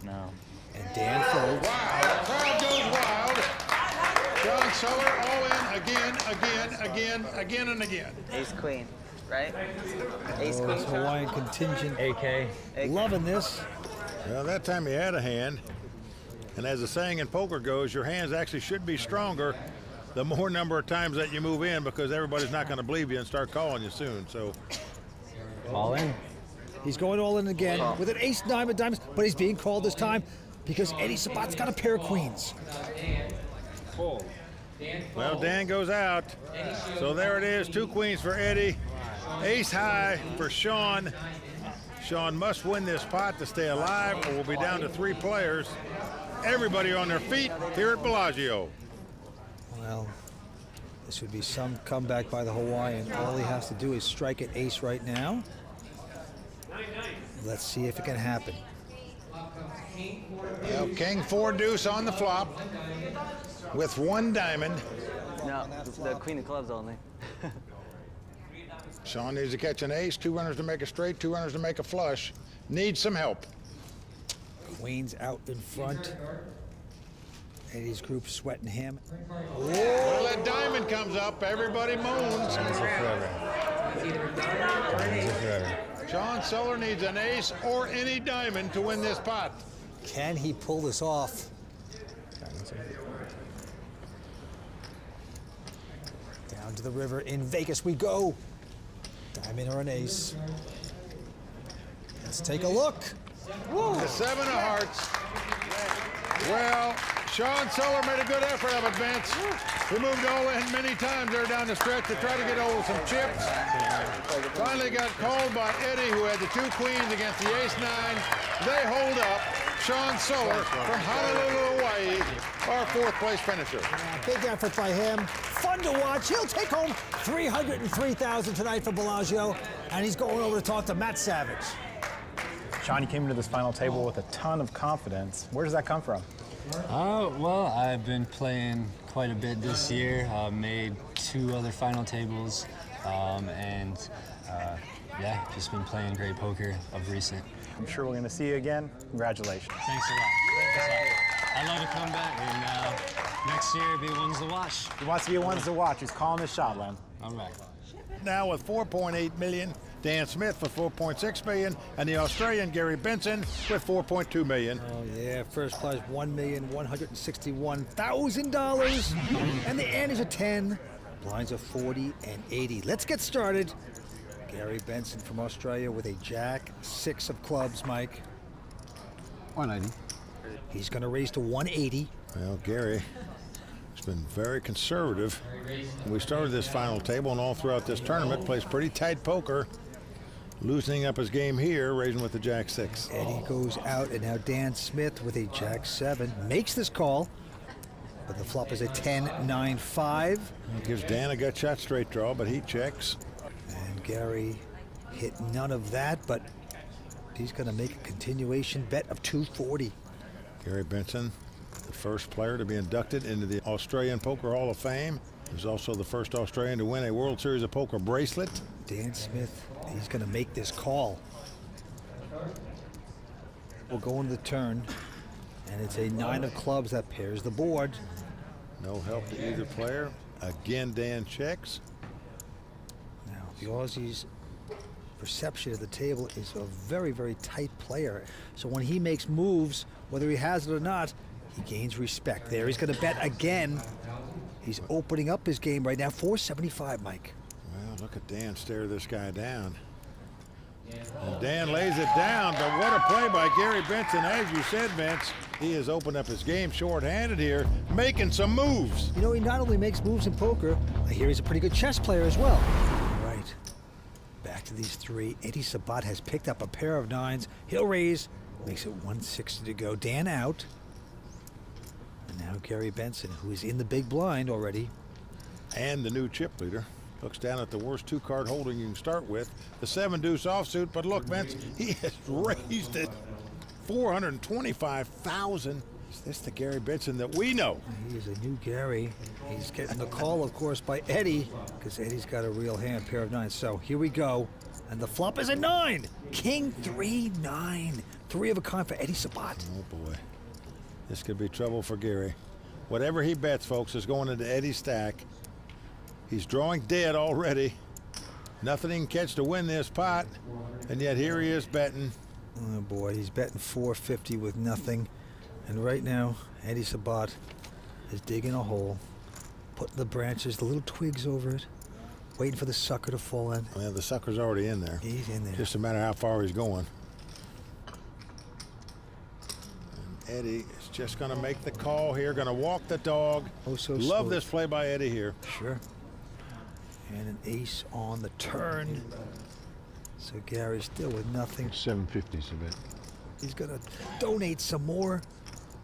No. And Dan folds. Wow, the crowd goes wild. Shaun Suller all in again, and again. Ace queen, right? Ace queen. Hawaiian contingent. AK. Loving this. Well, that time he had a hand. And as the saying in poker goes, your hands actually should be stronger the more number of times that you move in, because everybody's not going to believe you and start calling you soon. So all in. He's going all in again with an ace-9 of diamonds, but he's being called this time because Eddy Sabat's got a pair of queens. Well, Dan goes out. So there it is, 2 queens for Eddie. Ace high for Shaun. Shaun must win this pot to stay alive, or we'll be down to 3 players. Everybody on their feet here at Bellagio. Well, this would be some comeback by the Hawaiian. All he has to do is strike at ace right now. Let's see if it can happen. Well, king 4 deuce on the flop with 1 diamond. No, the queen of clubs only. Shaun needs to catch an ace, 2 runners to make a straight, 2 runners to make a flush. Needs some help. Queen's out in front. Eddie's group sweating him. Well, that diamond comes up, everybody moans. Shaun Suller needs an ace or any diamond to win this pot. Can he pull this off? Down to the river in Vegas we go. Diamond or an ace. Let's take a look. The 7 of hearts. Well, Shaun Suller made a good effort of it, Vince. He moved all in many times there down the stretch to try to get hold of some chips. Finally got called by Eddie, who had the 2 queens against the ace-9. They hold up. Shaun Suller from Honolulu, Hawaii, our fourth place finisher. Yeah, big effort by him. Fun to watch. He'll take home $303,000 tonight for Bellagio, and he's going over to talk to Matt Savage. Shaun, you came into this final table with a ton of confidence. Where does that come from? Well, I've been playing quite a bit this year. Made 2 other final tables, yeah, just been playing great poker of recent. I'm sure we're going to see you again. Congratulations. Thanks a lot. I'd love to come back, and next year be ones to watch. He wants to be ones to watch. He's calling his shot, Len. All right. Now with 4.8 million, Dan Smith with 4.6 million, and the Australian Gary Benson with 4.2 million. Oh yeah, first prize $1,161,000, and the antes are 10, blinds are 40 and 80. Let's get started. Gary Benson from Australia with a jack 6 of clubs, Mike. 180. He's going to raise to 180. Well, Gary has been very conservative. We started this final table, and all throughout this tournament, plays pretty tight poker, loosening up his game here, raising with the jack 6. Eddy goes out, and now Dan Smith with a jack 7 makes this call, but the flop is a 10-9-5. Gives Dan a gut shot straight draw, but he checks. And Gary hit none of that, but he's going to make a continuation bet of 240. Gary Benson, the first player to be inducted into the Australian Poker Hall of Fame. He's also the first Australian to win a World Series of Poker bracelet. Dan Smith, he's going to make this call. We'll go into the turn, and it's a 9 of clubs that pairs the board. No help to either player. Again, Dan checks. Now, the Aussie's perception of the table is a very, very tight player. So when he makes moves, whether he has it or not, he gains respect. There, he's going to bet again. He's opening up his game right now. 475, Mike. Well, look at Dan stare this guy down. And Dan lays it down, but what a play by Gary Benson. As you said, Vince, he has opened up his game short-handed here, making some moves. You know, he not only makes moves in poker, I hear he's a pretty good chess player as well. All right, back to these 3. Eddy Sabat has picked up a pair of 9s. He'll raise, makes it 160 to go. Dan out. And now Gary Benson, who is in the big blind already. And the new chip leader. Looks down at the worst 2-card holding you can start with, the 7-deuce offsuit. But look, Vince, he has raised it $425,000. Is this the Gary Benson that we know? He is a new Gary. He's getting the call, of course, by Eddy, because Eddy's got a real hand, pair of 9s. So here we go, and the flop is a 9. King 3-9. 3 of a kind for Eddy Sabat. Oh boy, this could be trouble for Gary. Whatever he bets, folks, is going into Eddy's stack. He's drawing dead already. Nothing he can catch to win this pot, and yet here he is betting. Oh boy, he's betting 450 with nothing. And right now, Eddy Sabat is digging a hole, putting the branches, the little twigs over it, waiting for the sucker to fall in. Well, the sucker's already in there. He's in there. Just a matter how far he's going. And Eddy is just going to make the call here, going to walk the dog. Oh, so Love slow. this play by Eddy here. Sure. And an ace on the turn. So Gary's still with nothing. 750's a bit. He's going to donate some more.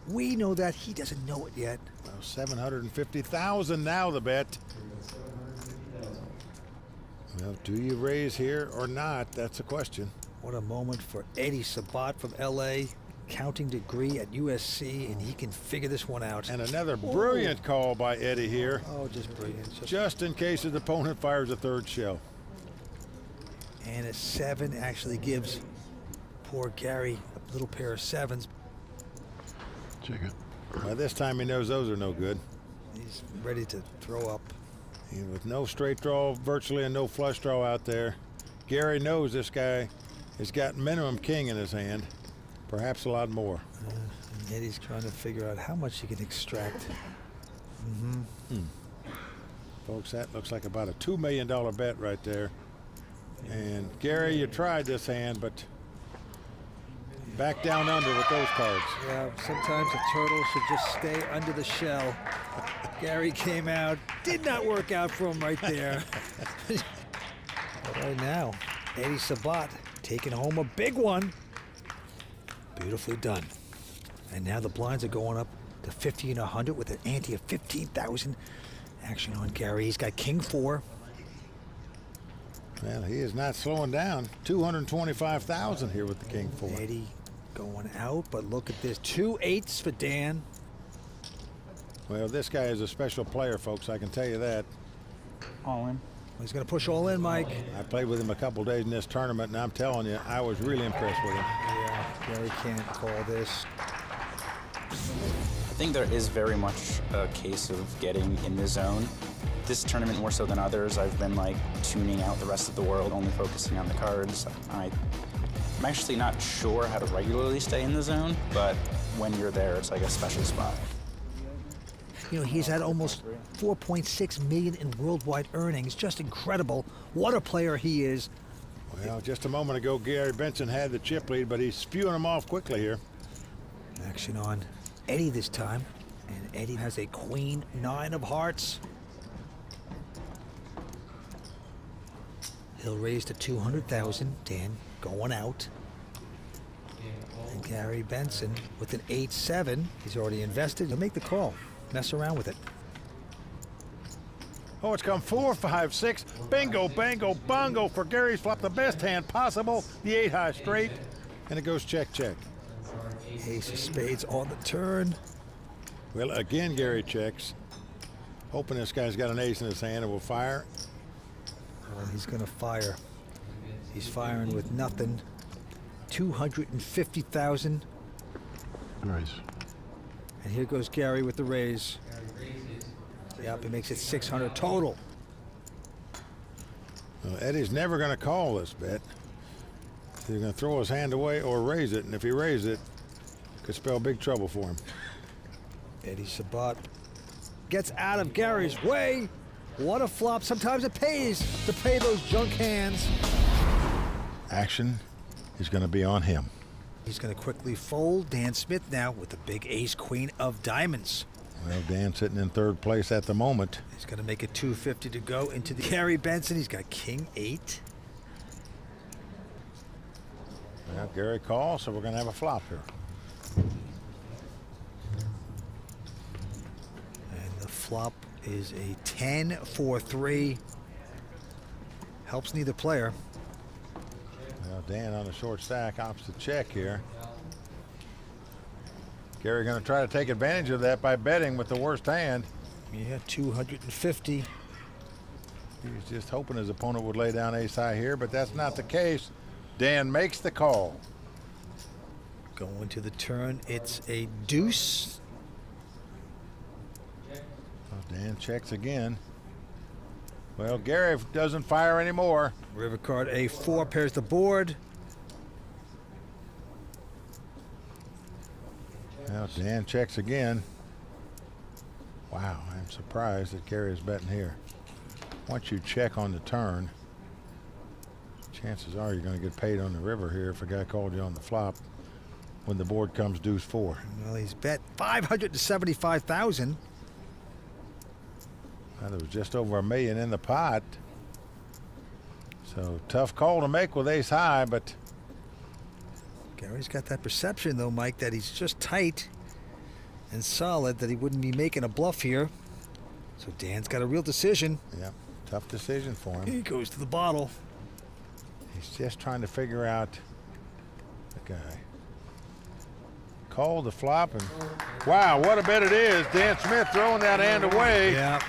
We know that. He doesn't know it yet. Well, $750,000 now the bet. Well, do you raise here or not? That's a question. What a moment for Eddy Sabat from L.A., counting degree at USC, and he can figure this one out. And another brilliant call by Eddy here. Oh, just brilliant. Just in case his opponent fires a 3rd shell. And a 7 actually gives poor Gary a little pair of 7s. Check it. By this time, he knows those are no good. He's ready to throw up. And with no straight draw virtually and no flush draw out there, Gary knows this guy has got minimum king in his hand, perhaps a lot more. And Eddy's trying to figure out how much he can extract. Folks, that looks like about a $2 million bet right there. And Gary, you tried this hand, but back down under with those cards. Yeah, sometimes a turtle should just stay under the shell. Gary came out, did not work out for him right there. But right now, Eddy Sabat taking home a big one. Beautifully done. And now the blinds are going up to 50 and 100 with an ante of 15,000. Action on Gary. He's got king 4. Well, he is not slowing down. 225,000 here with the king 4. Eddy going out, but look at this. 2 8s for Dan. Well, this guy is a special player, folks. I can tell you that. All in. He's going to push all in, Mike. I played with him a couple days in this tournament, and I'm telling you, I was really impressed with him. Yeah, Gary can't call this. I think there is very much a case of getting in the zone. This tournament, more so than others, I've been like tuning out the rest of the world, only focusing on the cards. I'm actually not sure how to regularly stay in the zone, but when you're there, it's like a special spot. You know, he's had almost 4.6 million in worldwide earnings. Just incredible. What a player he is. Well, just a moment ago, Gary Benson had the chip lead, but he's spewing them off quickly here. Action on Eddy this time. And Eddy has a queen 9 of hearts. He'll raise to 200,000. Dan going out. And Gary Benson with an 8-7. He's already invested. He'll make the call. Mess around with it. Oh, it's come 4, 5, 6. Bingo, bango, bongo for Gary's flop. The best hand possible. The 8 high straight. And it goes check, check. Ace of spades on the turn. Well, again, Gary checks. Hoping this guy's got an ace in his hand and will fire. Well, he's going to fire. He's firing with nothing. 250,000. Nice. And here goes Gary with the raise. Yep, he makes it 600 total. Well, Eddy's never going to call this bet. He's going to throw his hand away or raise it, and if he raises it, it could spell big trouble for him. Eddy Sabat gets out of Gary's way. What a flop. Sometimes it pays to pay those junk hands. Action is going to be on him. He's going to quickly fold. Dan Smith now with the big ace-queen of diamonds. Well, Dan sitting in 3rd place at the moment. He's going to make it 250 to go into the Gary Benson. He's got king 8. Well, Gary calls, so we're going to have a flop here. And the flop is a 10-4-3. Helps neither player. Well, Dan on the short stack opts the check here. Gary going to try to take advantage of that by betting with the worst hand. Yeah, 250. He was just hoping his opponent would lay down ace high here, but that's not the case. Dan makes the call. Going to the turn, it's a deuce. Well, Dan checks again. Well, Gary doesn't fire anymore. River card A4 pairs the board. Well, Dan checks again. Wow, I'm surprised that Gary is betting here. Once you check on the turn, chances are you're going to get paid on the river here if a guy called you on the flop when the board comes deuce 4. Well, he's bet 575,000. Well, there was just over $1 million in the pot. So tough call to make with ace high, but Gary's got that perception, though, Mike, that he's just tight and solid, that he wouldn't be making a bluff here. So Dan's got a real decision. Yeah, tough decision for him. He goes to the bottle. He's just trying to figure out the guy. Called the flop, and wow, what a bet it is. Dan Smith throwing that hand away. Yeah.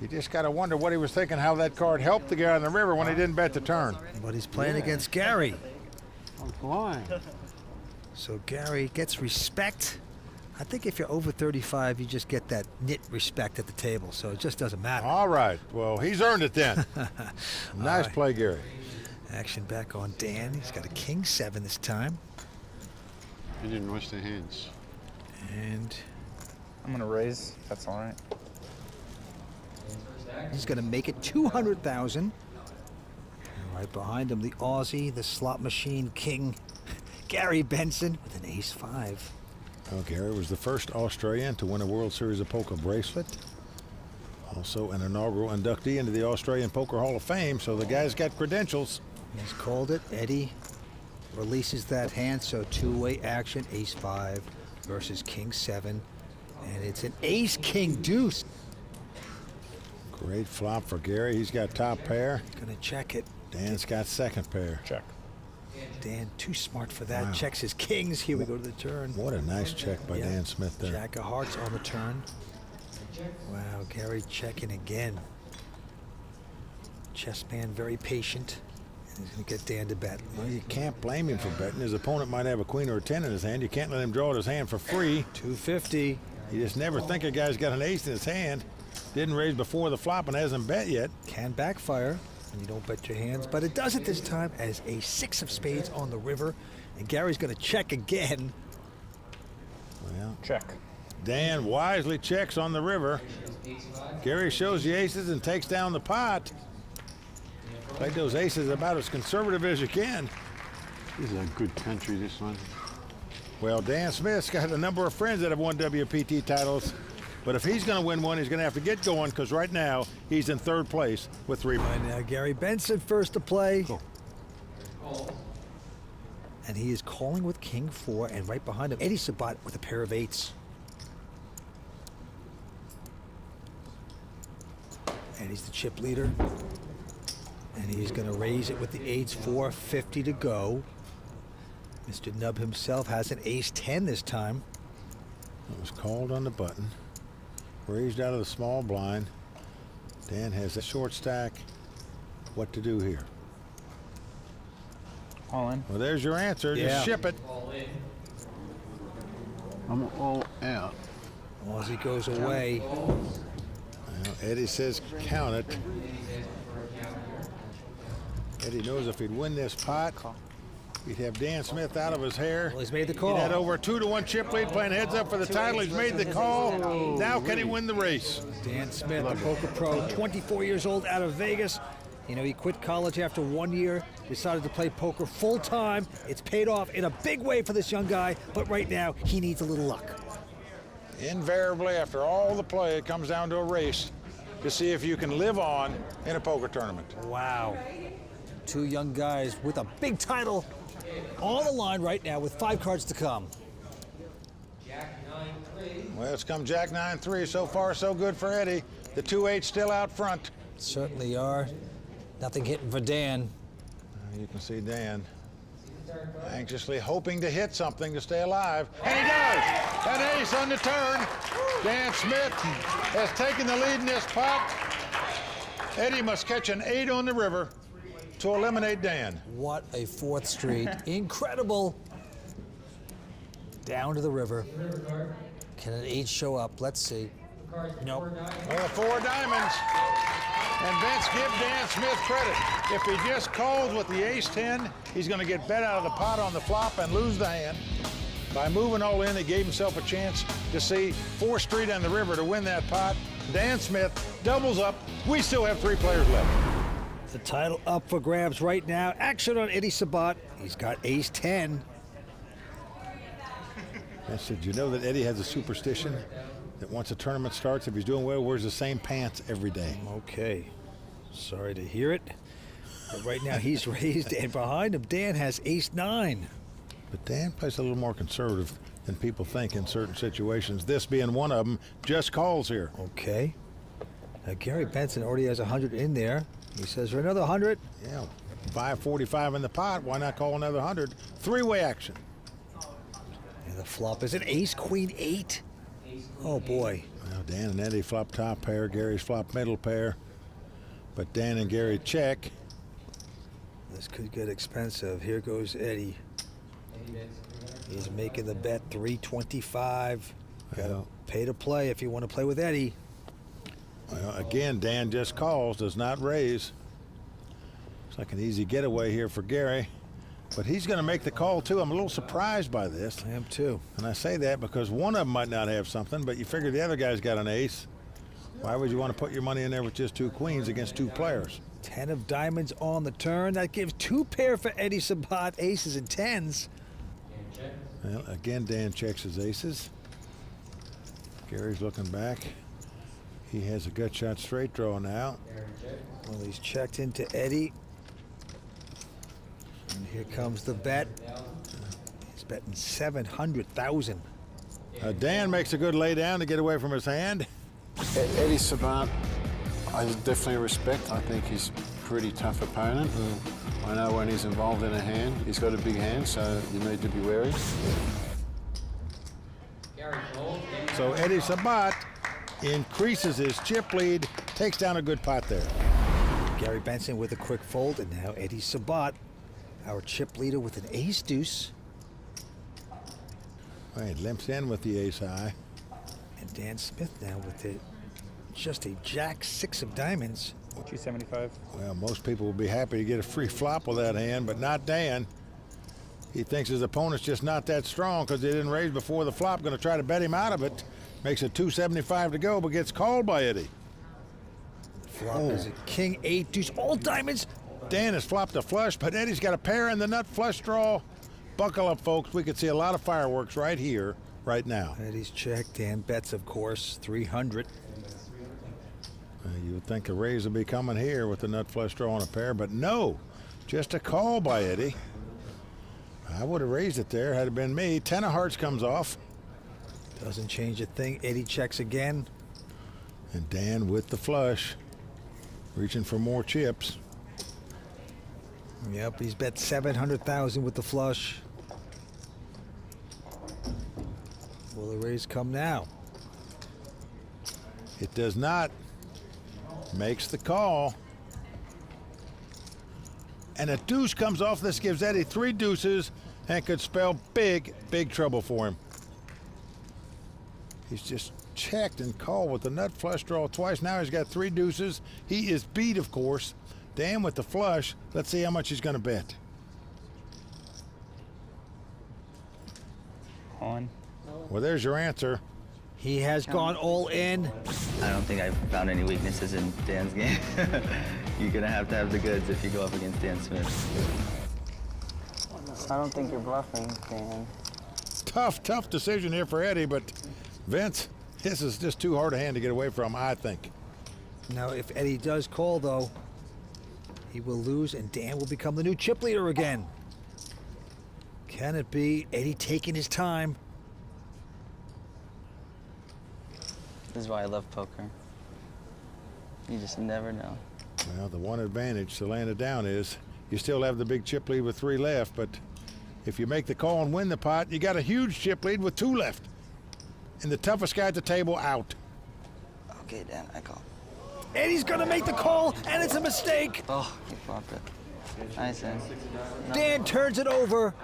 You just got to wonder what he was thinking, how that card helped the guy on the river when he didn't bet the turn. But he's playing against Gary. I'm flying. So Gary gets respect. I think if you're over 35, you just get that knit respect at the table, so it just doesn't matter. All right. Well, he's earned it then. Nice play, Gary. Action back on Dan. He's got a king 7 this time. He didn't waste their hands. And I'm going to raise. That's all right. He's going to make it 200,000. Right behind him, the Aussie, the slot machine king, Gary Benson with an ace 5. Well, Gary was the first Australian to win a World Series of Poker bracelet. Also an inaugural inductee into the Australian Poker Hall of Fame, so the guy's got credentials. He's called it. Eddy releases that hand, so two-way action, ace 5 versus king 7. And it's an ace king deuce. Great flop for Gary. He's got top pair. Gonna check it. Dan's got second pair. Check. Dan too smart for that. Wow. Checks his kings. Here we go to the turn. What a nice check by Dan Smith there. Jack of hearts on the turn. Wow, Gary checking again. Chess man very patient. And he's going to get Dan to bet. Well, you can't blame him for betting. His opponent might have a queen or a 10 in his hand. You can't let him draw it his hand for free. 250. You just never think a guy's got an ace in his hand. Didn't raise before the flop and hasn't bet yet. Can backfire when you don't bet your hands, but it does it this time as a 6 of spades on the river. And Gary's going to check again. Well, check. Dan wisely checks on the river. Gary shows the aces and takes down the pot. Played those aces about as conservative as you can. This is a good country, this one. Well, Dan Smith's got a number of friends that have won WPT titles, but if he's going to win one, he's going to have to get going, because right now he's in 3rd place with 3 points. And now Gary Benson first to play. Cool. And he is calling with king 4, and right behind him, Eddy Sabat with a pair of 8s. And he's the chip leader. And he's going to raise it with the 8s, 450 to go. Mr. Nub himself has an ace 10 this time. It was called on the button. Raised out of the small blind. Dan has a short stack. What to do here? All in. Well, there's your answer. Yeah. Just ship it. I'm all out. As he goes away. Well, Eddie says count it. Eddie knows if he'd win this pot, he'd have Dan Smith out of his hair. Well, he's made the call. He'd had over a 2-1 chip lead, playing heads up for the title. He's made the call. Now can he win the race? Dan Smith, the poker pro, 24 years old, out of Vegas. You know, he quit college after 1 year, decided to play poker full time. It's paid off in a big way for this young guy, but right now he needs a little luck. Invariably, after all the play, it comes down to a race to see if you can live on in a poker tournament. Wow. 2 young guys with a big title on the line right now with 5 cards to come. Well, it's come Jack 9-3. So far, so good for Eddie. The 2-8 still out front. Certainly are. Nothing hitting for Dan. You can see Dan anxiously hoping to hit something to stay alive. And he does! An ace on the turn. Dan Smith has taken the lead in this pot. Eddie must catch an 8 on the river to eliminate Dan. What a 4th Street. Incredible. Down to the river. Can an 8 show up? Let's see. Nope. Well, 4 diamonds. And Vince, give Dan Smith credit. If he just calls with the ace-10, he's going to get bet out of the pot on the flop and lose the hand. By moving all in, he gave himself a chance to see 4th Street and the river to win that pot. Dan Smith doubles up. We still have 3 players left. The title up for grabs right now. Action on Eddy Sabat. He's got ace-10. I said, you know that Eddie has a superstition that once a tournament starts, if he's doing well, wears the same pants every day. Okay. Sorry to hear it. But right now he's raised, and behind him, Dan has ace-9. But Dan plays a little more conservative than people think in certain situations. This being one of them, just calls here. Okay. Now, Gary Benson already has 100 in there. He says for another 100. Yeah, 545 in the pot. Why not call another 100? 3-way action. And the flop is an ace-queen-8. Oh, boy. Well, Dan and Eddie flop top pair. Gary's flop middle pair. But Dan and Gary check. This could get expensive. Here goes Eddie. He's making the bet 325. Got to pay to play if you want to play with Eddie. Well, again, Dan just calls, does not raise. Looks like an easy getaway here for Gary. But he's going to make the call, too. I'm a little surprised by this. I am, too. And I say that because one of them might not have something, but you figure the other guy's got an ace. Why would you want to put your money in there with just 2 queens against 2 players? 10 of diamonds on the turn. That gives 2 pair for Eddy Sabat, aces and 10s. Well, again, Dan checks his aces. Gary's looking back. He has a gut shot straight draw now. Well, he's checked into Eddie. And here comes the bet. He's betting 700,000. Dan makes a good lay down to get away from his hand. Eddy Sabat, I definitely respect. I think he's a pretty tough opponent. And I know when he's involved in a hand, he's got a big hand, so you need to be wary. So Eddy Sabat increases his chip lead, takes down a good pot there. Gary Benson with a quick fold, and now Eddy Sabat, our chip leader, with an ace deuce. Right, limps in with the ace high. And Dan Smith now with just a jack six of diamonds. 275. Well, most people will be happy to get a free flop with that hand, but not Dan. He thinks his opponent's just not that strong because they didn't raise before the flop. Going to try to bet him out of it. Makes it 275 to go, but gets called by Eddy. Flop is a king, eight, deuce, all diamonds. Dan has flopped a flush, but Eddy's got a pair in the nut flush draw. Buckle up, folks. We could see a lot of fireworks right here, right now. Eddy's checked. Dan bets, of course, 300. You would think a raise would be coming here with the nut flush draw on a pair, but no. Just a call by Eddy. I would have raised it there had it been me. 10 of hearts comes off. Doesn't change a thing. Eddy checks again. And Dan with the flush, reaching for more chips. Yep, he's bet 700,000 with the flush. Will the raise come now? It does not. Makes the call. And a deuce comes off. This gives Eddy 3 deuces and could spell big, big trouble for him. He's just checked and called with the nut flush draw twice. Now he's got 3 deuces. He is beat, of course. Dan with the flush. Let's see how much he's going to bet. On. Well, there's your answer. He has gone all in. I don't think I've found any weaknesses in Dan's game. You're going to have the goods if you go up against Dan Smith. I don't think you're bluffing, Dan. Tough decision here for Eddy, but Vince, this is just too hard a hand to get away from, I think. Now, if Eddy does call, though, he will lose, and Dan will become the new chip leader again. Can it be Eddy taking his time? This is why I love poker. You just never know. Well, the one advantage to land it down is you still have the big chip lead with 3 left, but if you make the call and win the pot, you got a huge chip lead with 2 left. And the toughest guy at the table out. Okay, Dan, I call. Eddy's gonna make the call, and it's a mistake. Oh, he flopped it. Nice, Dan. Dan turns it over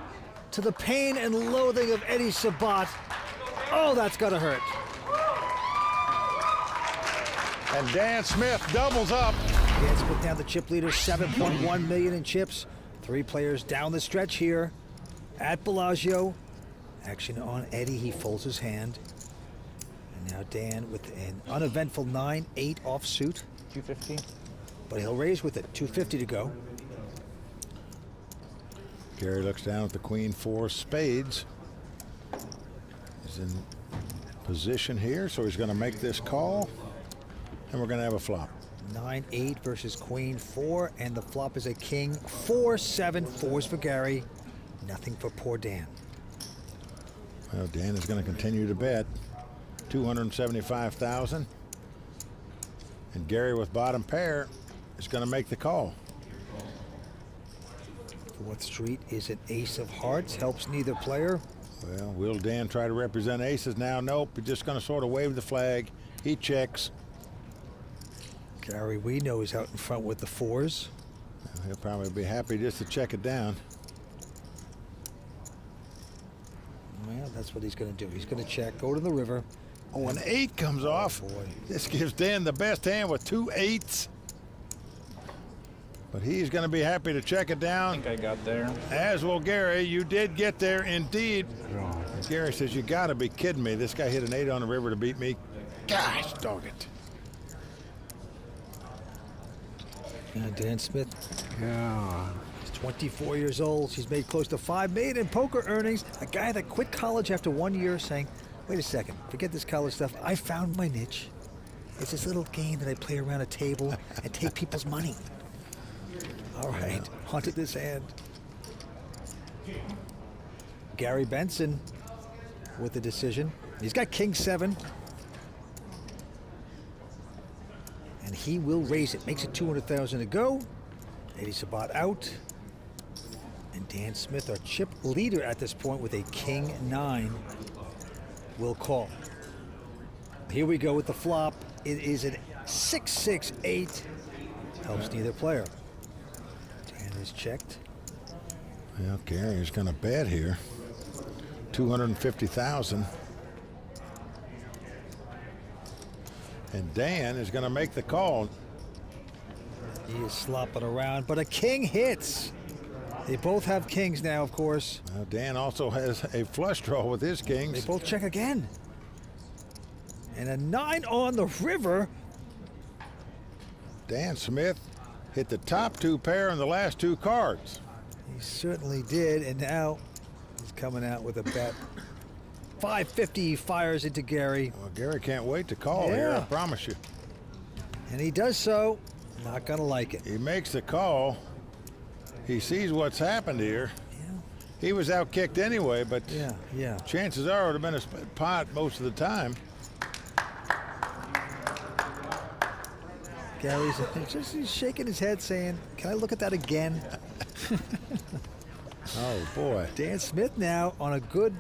to the pain and loathing of Eddy Sabat. Oh, that's gotta hurt. And Dan Smith doubles up. Dan Smith down the chip leader, 7.1 million in chips. 3 players down the stretch here at Bellagio. Action on Eddy, he folds his hand. And now Dan with an uneventful 9-8 offsuit. 250. But he'll raise with it, 250 to go. Gary looks down at the queen 4 spades. He's in position here, so he's going to make this call. And we're going to have a flop. 9-8 versus queen 4, and the flop is a king 4-7. 4s for Gary, nothing for poor Dan. Well, Dan is going to continue to bet. 275,000. And Gary with bottom pair is going to make the call. Fourth street is an ace of hearts, helps neither player. Well, will Dan try to represent aces now? Nope, he's just going to sort of wave the flag. He checks. Gary, we know, is out in front with the 4s. Well, he'll probably be happy just to check it down. Well, that's what he's going to do. He's going to check, go to the river. Oh, an 8 comes off. Boy. This gives Dan the best hand with 2 8s. But he's going to be happy to check it down. I think I got there. As will Gary. You did get there indeed. Gary says, you got to be kidding me. This guy hit an 8 on the river to beat me. Gosh, dog it. And Dan Smith, he's 24 years old. He's made close to $5 million in poker earnings. A guy that quit college after 1 year saying, wait a second, forget this college stuff. I found my niche. It's this little game that I play around a table and take people's money. All right, on to this hand. Gary Benson with the decision. He's got king 7. And he will raise it. Makes it 200,000 to go. Eddy Sabat out. And Dan Smith, our chip leader at this point with a king 9, will call. Here we go with the flop. It is an 6-6-8. Helps neither player. Dan is checked. Well, Gary's going to bet here. 250,000. And Dan is going to make the call. He is slopping around, but a king hits. They both have kings now, of course. Now Dan also has a flush draw with his kings. They both check again. And a 9 on the river. Dan Smith hit the top 2 pair and the last 2 cards. He certainly did, and now he's coming out with a bet. 550 fires into Gary. Well, Gary can't wait to call here, I promise you. And he does so. Not gonna like it. He makes the call. He sees what's happened here. Yeah. He was out kicked anyway, but yeah. chances are it would have been a pot most of the time. Gary's he's shaking his head saying, can I look at that again? Oh boy. Dan Smith now on a good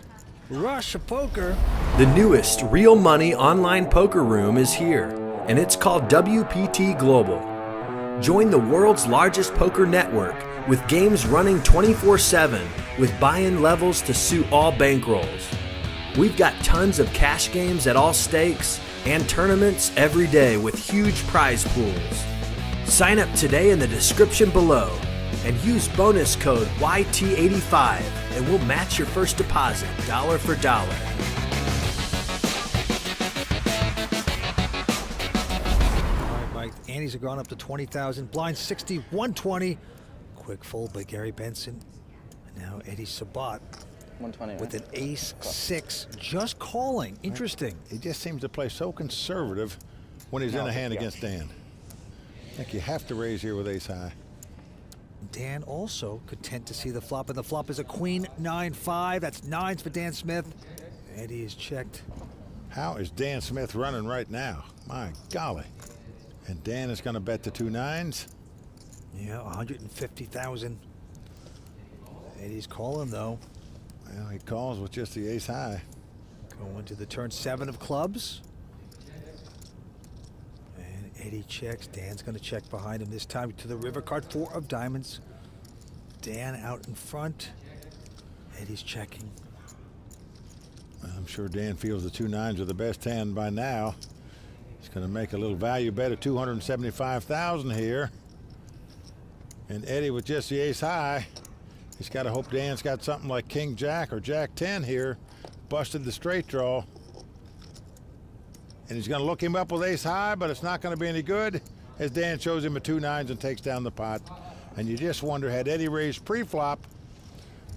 rush of poker. The newest real money online poker room is here, and it's called WPT Global. Join the world's largest poker network with games running 24/7 with buy-in levels to suit all bankrolls. We've got tons of cash games at all stakes and tournaments every day with huge prize pools. Sign up today in the description below and use bonus code YT85 and we'll match your first deposit dollar for dollar. Antes have gone up to 20,000. Blind 60, 120. Quick fold by Gary Benson. And now Eddy Sabat 120 with an ace-6, just calling. Interesting. He just seems to play so conservative when he's in a hand against Dan. I think you have to raise here with ace high. Dan also content to see the flop, and the flop is a queen 9-5. That's 9s for Dan Smith. Eddy is checked. How is Dan Smith running right now? My golly. And Dan is going to bet the 2 9s. Yeah, 150,000. Eddy's calling though. Well, he calls with just the ace high. Going to the turn 7 of clubs. And Eddy checks. Dan's going to check behind him this time to the river card. 4 of diamonds. Dan out in front. Eddy's checking. Well, I'm sure Dan feels the 2 9s are the best hand by now. He's going to make a little value bet of 275,000 here. And Eddy with just the ace high. He's got to hope Dan's got something like King Jack or Jack 10 here. Busted the straight draw. And he's going to look him up with ace high, but it's not going to be any good as Dan shows him a 2 9s and takes down the pot. And you just wonder, had Eddy raised pre-flop,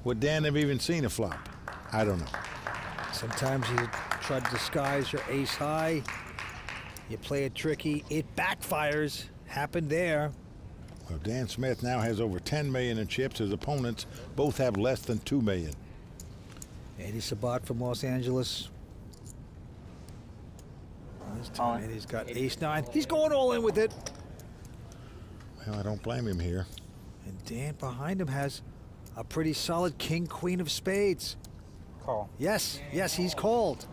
would Dan have even seen a flop? I don't know. Sometimes you try to disguise your ace high. You play it tricky. It backfires. Happened there. Well, Dan Smith now has over 10 million in chips. His opponents both have less than 2 million. Eddy Sabat from Los Angeles. This time Eddy's got ace 9. He's going all in with it. Well, I don't blame him here. And Dan behind him has a pretty solid king, queen of spades. Call. Yes, he's called.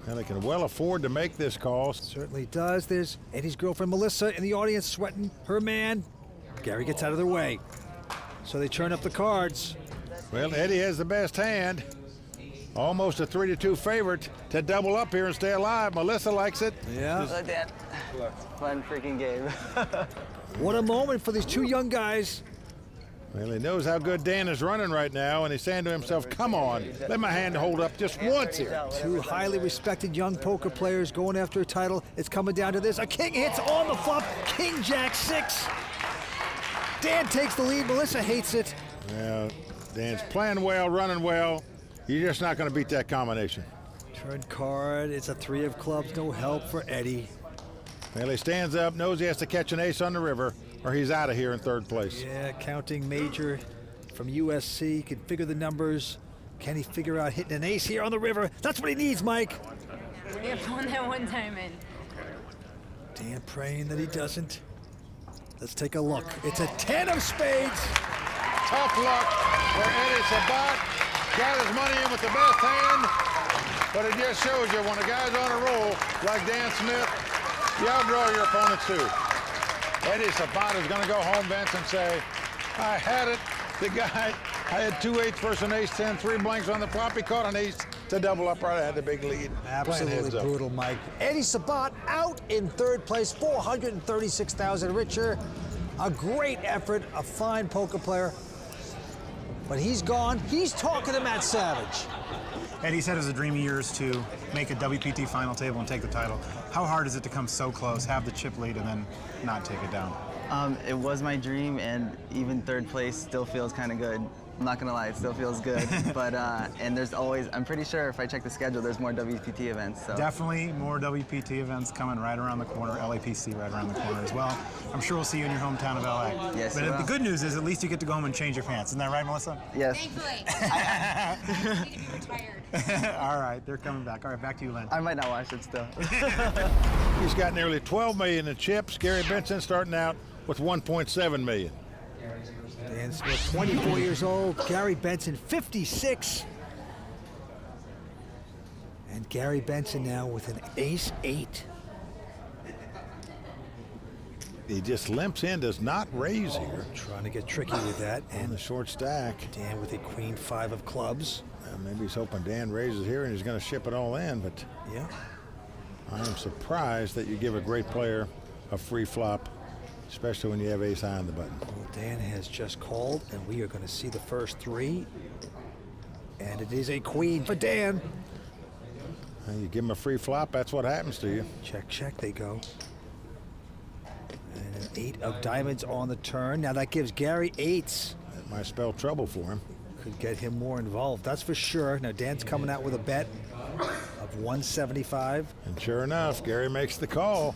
Well, they can well afford to make this call. Certainly does. There's Eddy's girlfriend Melissa in the audience sweating her man. Gary gets out of their way. So they turn up the cards. Well, Eddy has the best hand. Almost a 3-2 favorite to double up here and stay alive. Melissa likes it. Yeah. Look at that. Fun freaking game. What a moment for these 2 young guys. Well, he knows how good Dan is running right now, and he's saying to himself, come on, let my hand hold up just once here. 2 highly respected young poker players going after a title. It's coming down to this. A king hits on the flop. King Jack 6. Dan takes the lead. Melissa hates it. Well, Dan's playing well, running well. You're just not going to beat that combination. Turn card. It's a 3 of clubs. No help for Eddy. Well, he stands up, knows he has to catch an ace on the river, or he's out of here in 3rd place. Yeah, counting major from USC. Can figure the numbers. Can he figure out hitting an ace here on the river? That's what he needs, Mike. Yeah, won that one time in. Dan praying that he doesn't. Let's take a look. It's a 10 of spades. Tough luck for Eddy Sabat. Got his money in with the best hand, but it just shows you when a guy's on a roll like Dan Smith, you outdraw your opponents too. Eddy Sabat is going to go home, Benson, and say, I had it. The guy, I had 2-8 versus an ace-10, 3 blanks on the flop. He caught an ace to double up right. I had the big lead. Absolutely brutal, Mike. Eddy Sabat out in third place, $436,000 richer. A great effort, a fine poker player. But he's gone. He's talking to Matt Savage. Eddy said it was a dream of yours to make a WPT final table and take the title. How hard is it to come so close, have the chip lead, and then not take it down? It was my dream, and even third place still feels kind of good. I'm not gonna lie, it still feels good. But and there's always, I'm pretty sure if I check the schedule, there's more WPT events. So. Definitely more WPT events coming right around the corner. LAPC right around the corner as well. I'm sure we'll see you in your hometown of LA. Yes, but the good news is at least you get to go home and change your pants. Isn't that right, Melissa? Yes. Thankfully. I need to be retired. All right, they're coming back. All right, back to you, Len. I might not watch it still. He's got nearly $12 million in chips. Gary Benson starting out with $1.7 million. Dan Smith, 24 years old. Gary Benson, 56. And Gary Benson now with an ace-8. He just limps in, does not raise here. Trying to get tricky with that. And the short stack. Dan with a queen-5 of clubs. Maybe he's hoping Dan raises here and he's going to ship it all in, but yeah, I am surprised that you give a great player a free flop, especially when you have ace high on the button. Well, Dan has just called, and we are going to see the first 3. And it is a queen for Dan. You give him a free flop, that's what happens to you. Check, check, they go. And an 8 of diamonds on the turn. Now that gives Gary 8s. That might spell trouble for him. Could get him more involved, that's for sure. Now Dan's coming out with a bet of 175. And sure enough, Gary makes the call.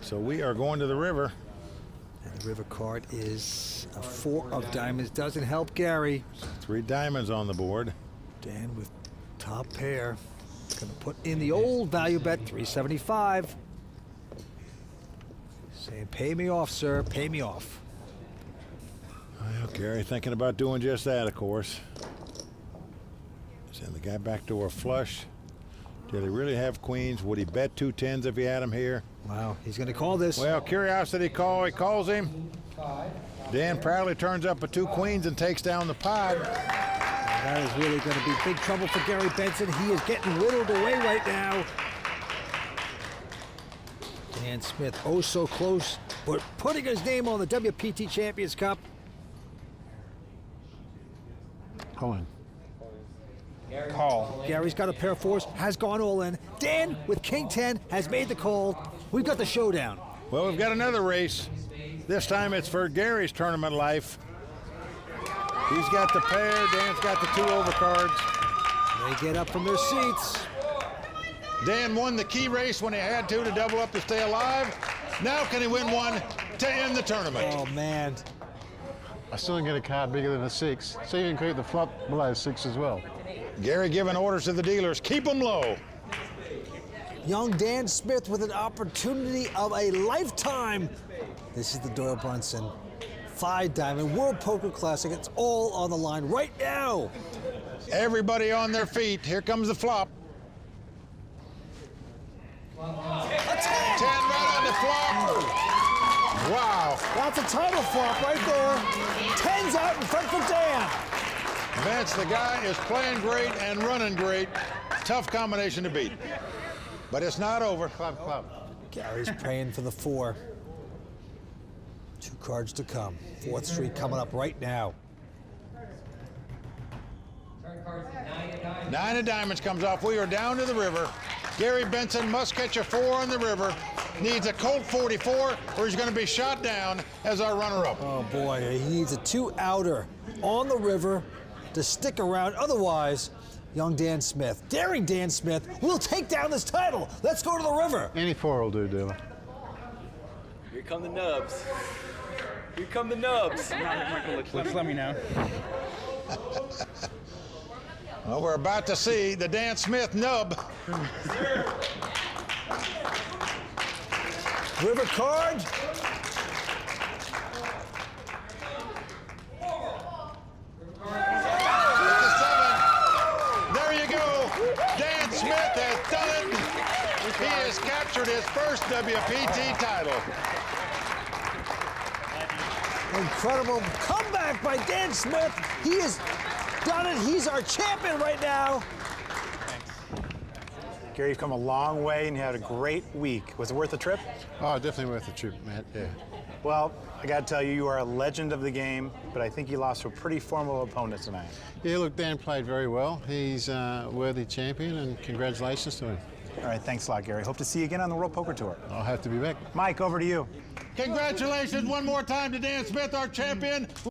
So we are going to the river. And the river card is a 4 of diamonds. Doesn't help Gary. 3 diamonds on the board. Dan with top pair. Gonna put in the old value bet, 375. Saying, pay me off, sir, pay me off. Well, Gary thinking about doing just that, of course. Send the guy back door flush. Did he really have queens? Would he bet 2 10s if he had him here? Wow, he's going to call this. Well, curiosity call, he calls him. Dan proudly turns up a 2 queens and takes down the pot. That is really going to be big trouble for Gary Benson. He is getting whittled away right now. Dan Smith, oh so close, but putting his name on the WPT Champions Cup. Colin. Call. Gary's got a pair of 4s, has gone all in. Dan with king 10 has made the call. We've got the showdown. Well, we've got another race. This time it's for Gary's tournament life. He's got the pair, Dan's got the 2 overcards. They get up from their seats. Dan won the key race when he had to double up to stay alive. Now can he win one to end the tournament? Oh, man. I still didn't get a card bigger than a 6. So you can keep the flop below 6 as well. Gary giving orders to the dealers, keep them low. Young Dan Smith with an opportunity of a lifetime. This is the Doyle Brunson 5 Diamond World Poker Classic. It's all on the line right now. Everybody on their feet. Here comes the flop. A 10 right on the flop. Wow. That's a title flop right there. 10's out in front for Dan. Vince, the guy is playing great and running great. Tough combination to beat. But it's not over. Club. Gary's praying for the 4. 2 cards to come. 4th Street coming up right now. 9 of diamonds comes off. We are down to the river. Gary Benson must catch a 4 on the river. Needs a Colt 44 or he's going to be shot down as our runner-up. Oh boy, he needs a 2-outer on the river to stick around. Otherwise, young Dan Smith, daring Dan Smith, will take down this title. Let's go to the river. Any 4 will do, dealer. Here come the nubs. Here come the nubs. Let's let me know. Well, we're about to see the Dan Smith nub. River card. There you go. Dan Smith has done it. He has captured his first WPT title. Incredible comeback by Dan Smith. He has done it. He's our champion right now. Gary, you've come a long way and you had a great week. Was it worth the trip? Oh, definitely worth the trip, Matt, yeah. Well, I got to tell you, you are a legend of the game, but I think you lost to a pretty formidable opponent tonight. Yeah, look, Dan played very well. He's a worthy champion, and congratulations to him. All right, thanks a lot, Gary. Hope to see you again on the World Poker Tour. I'll have to be back. Mike, over to you. Congratulations one more time to Dan Smith, our champion.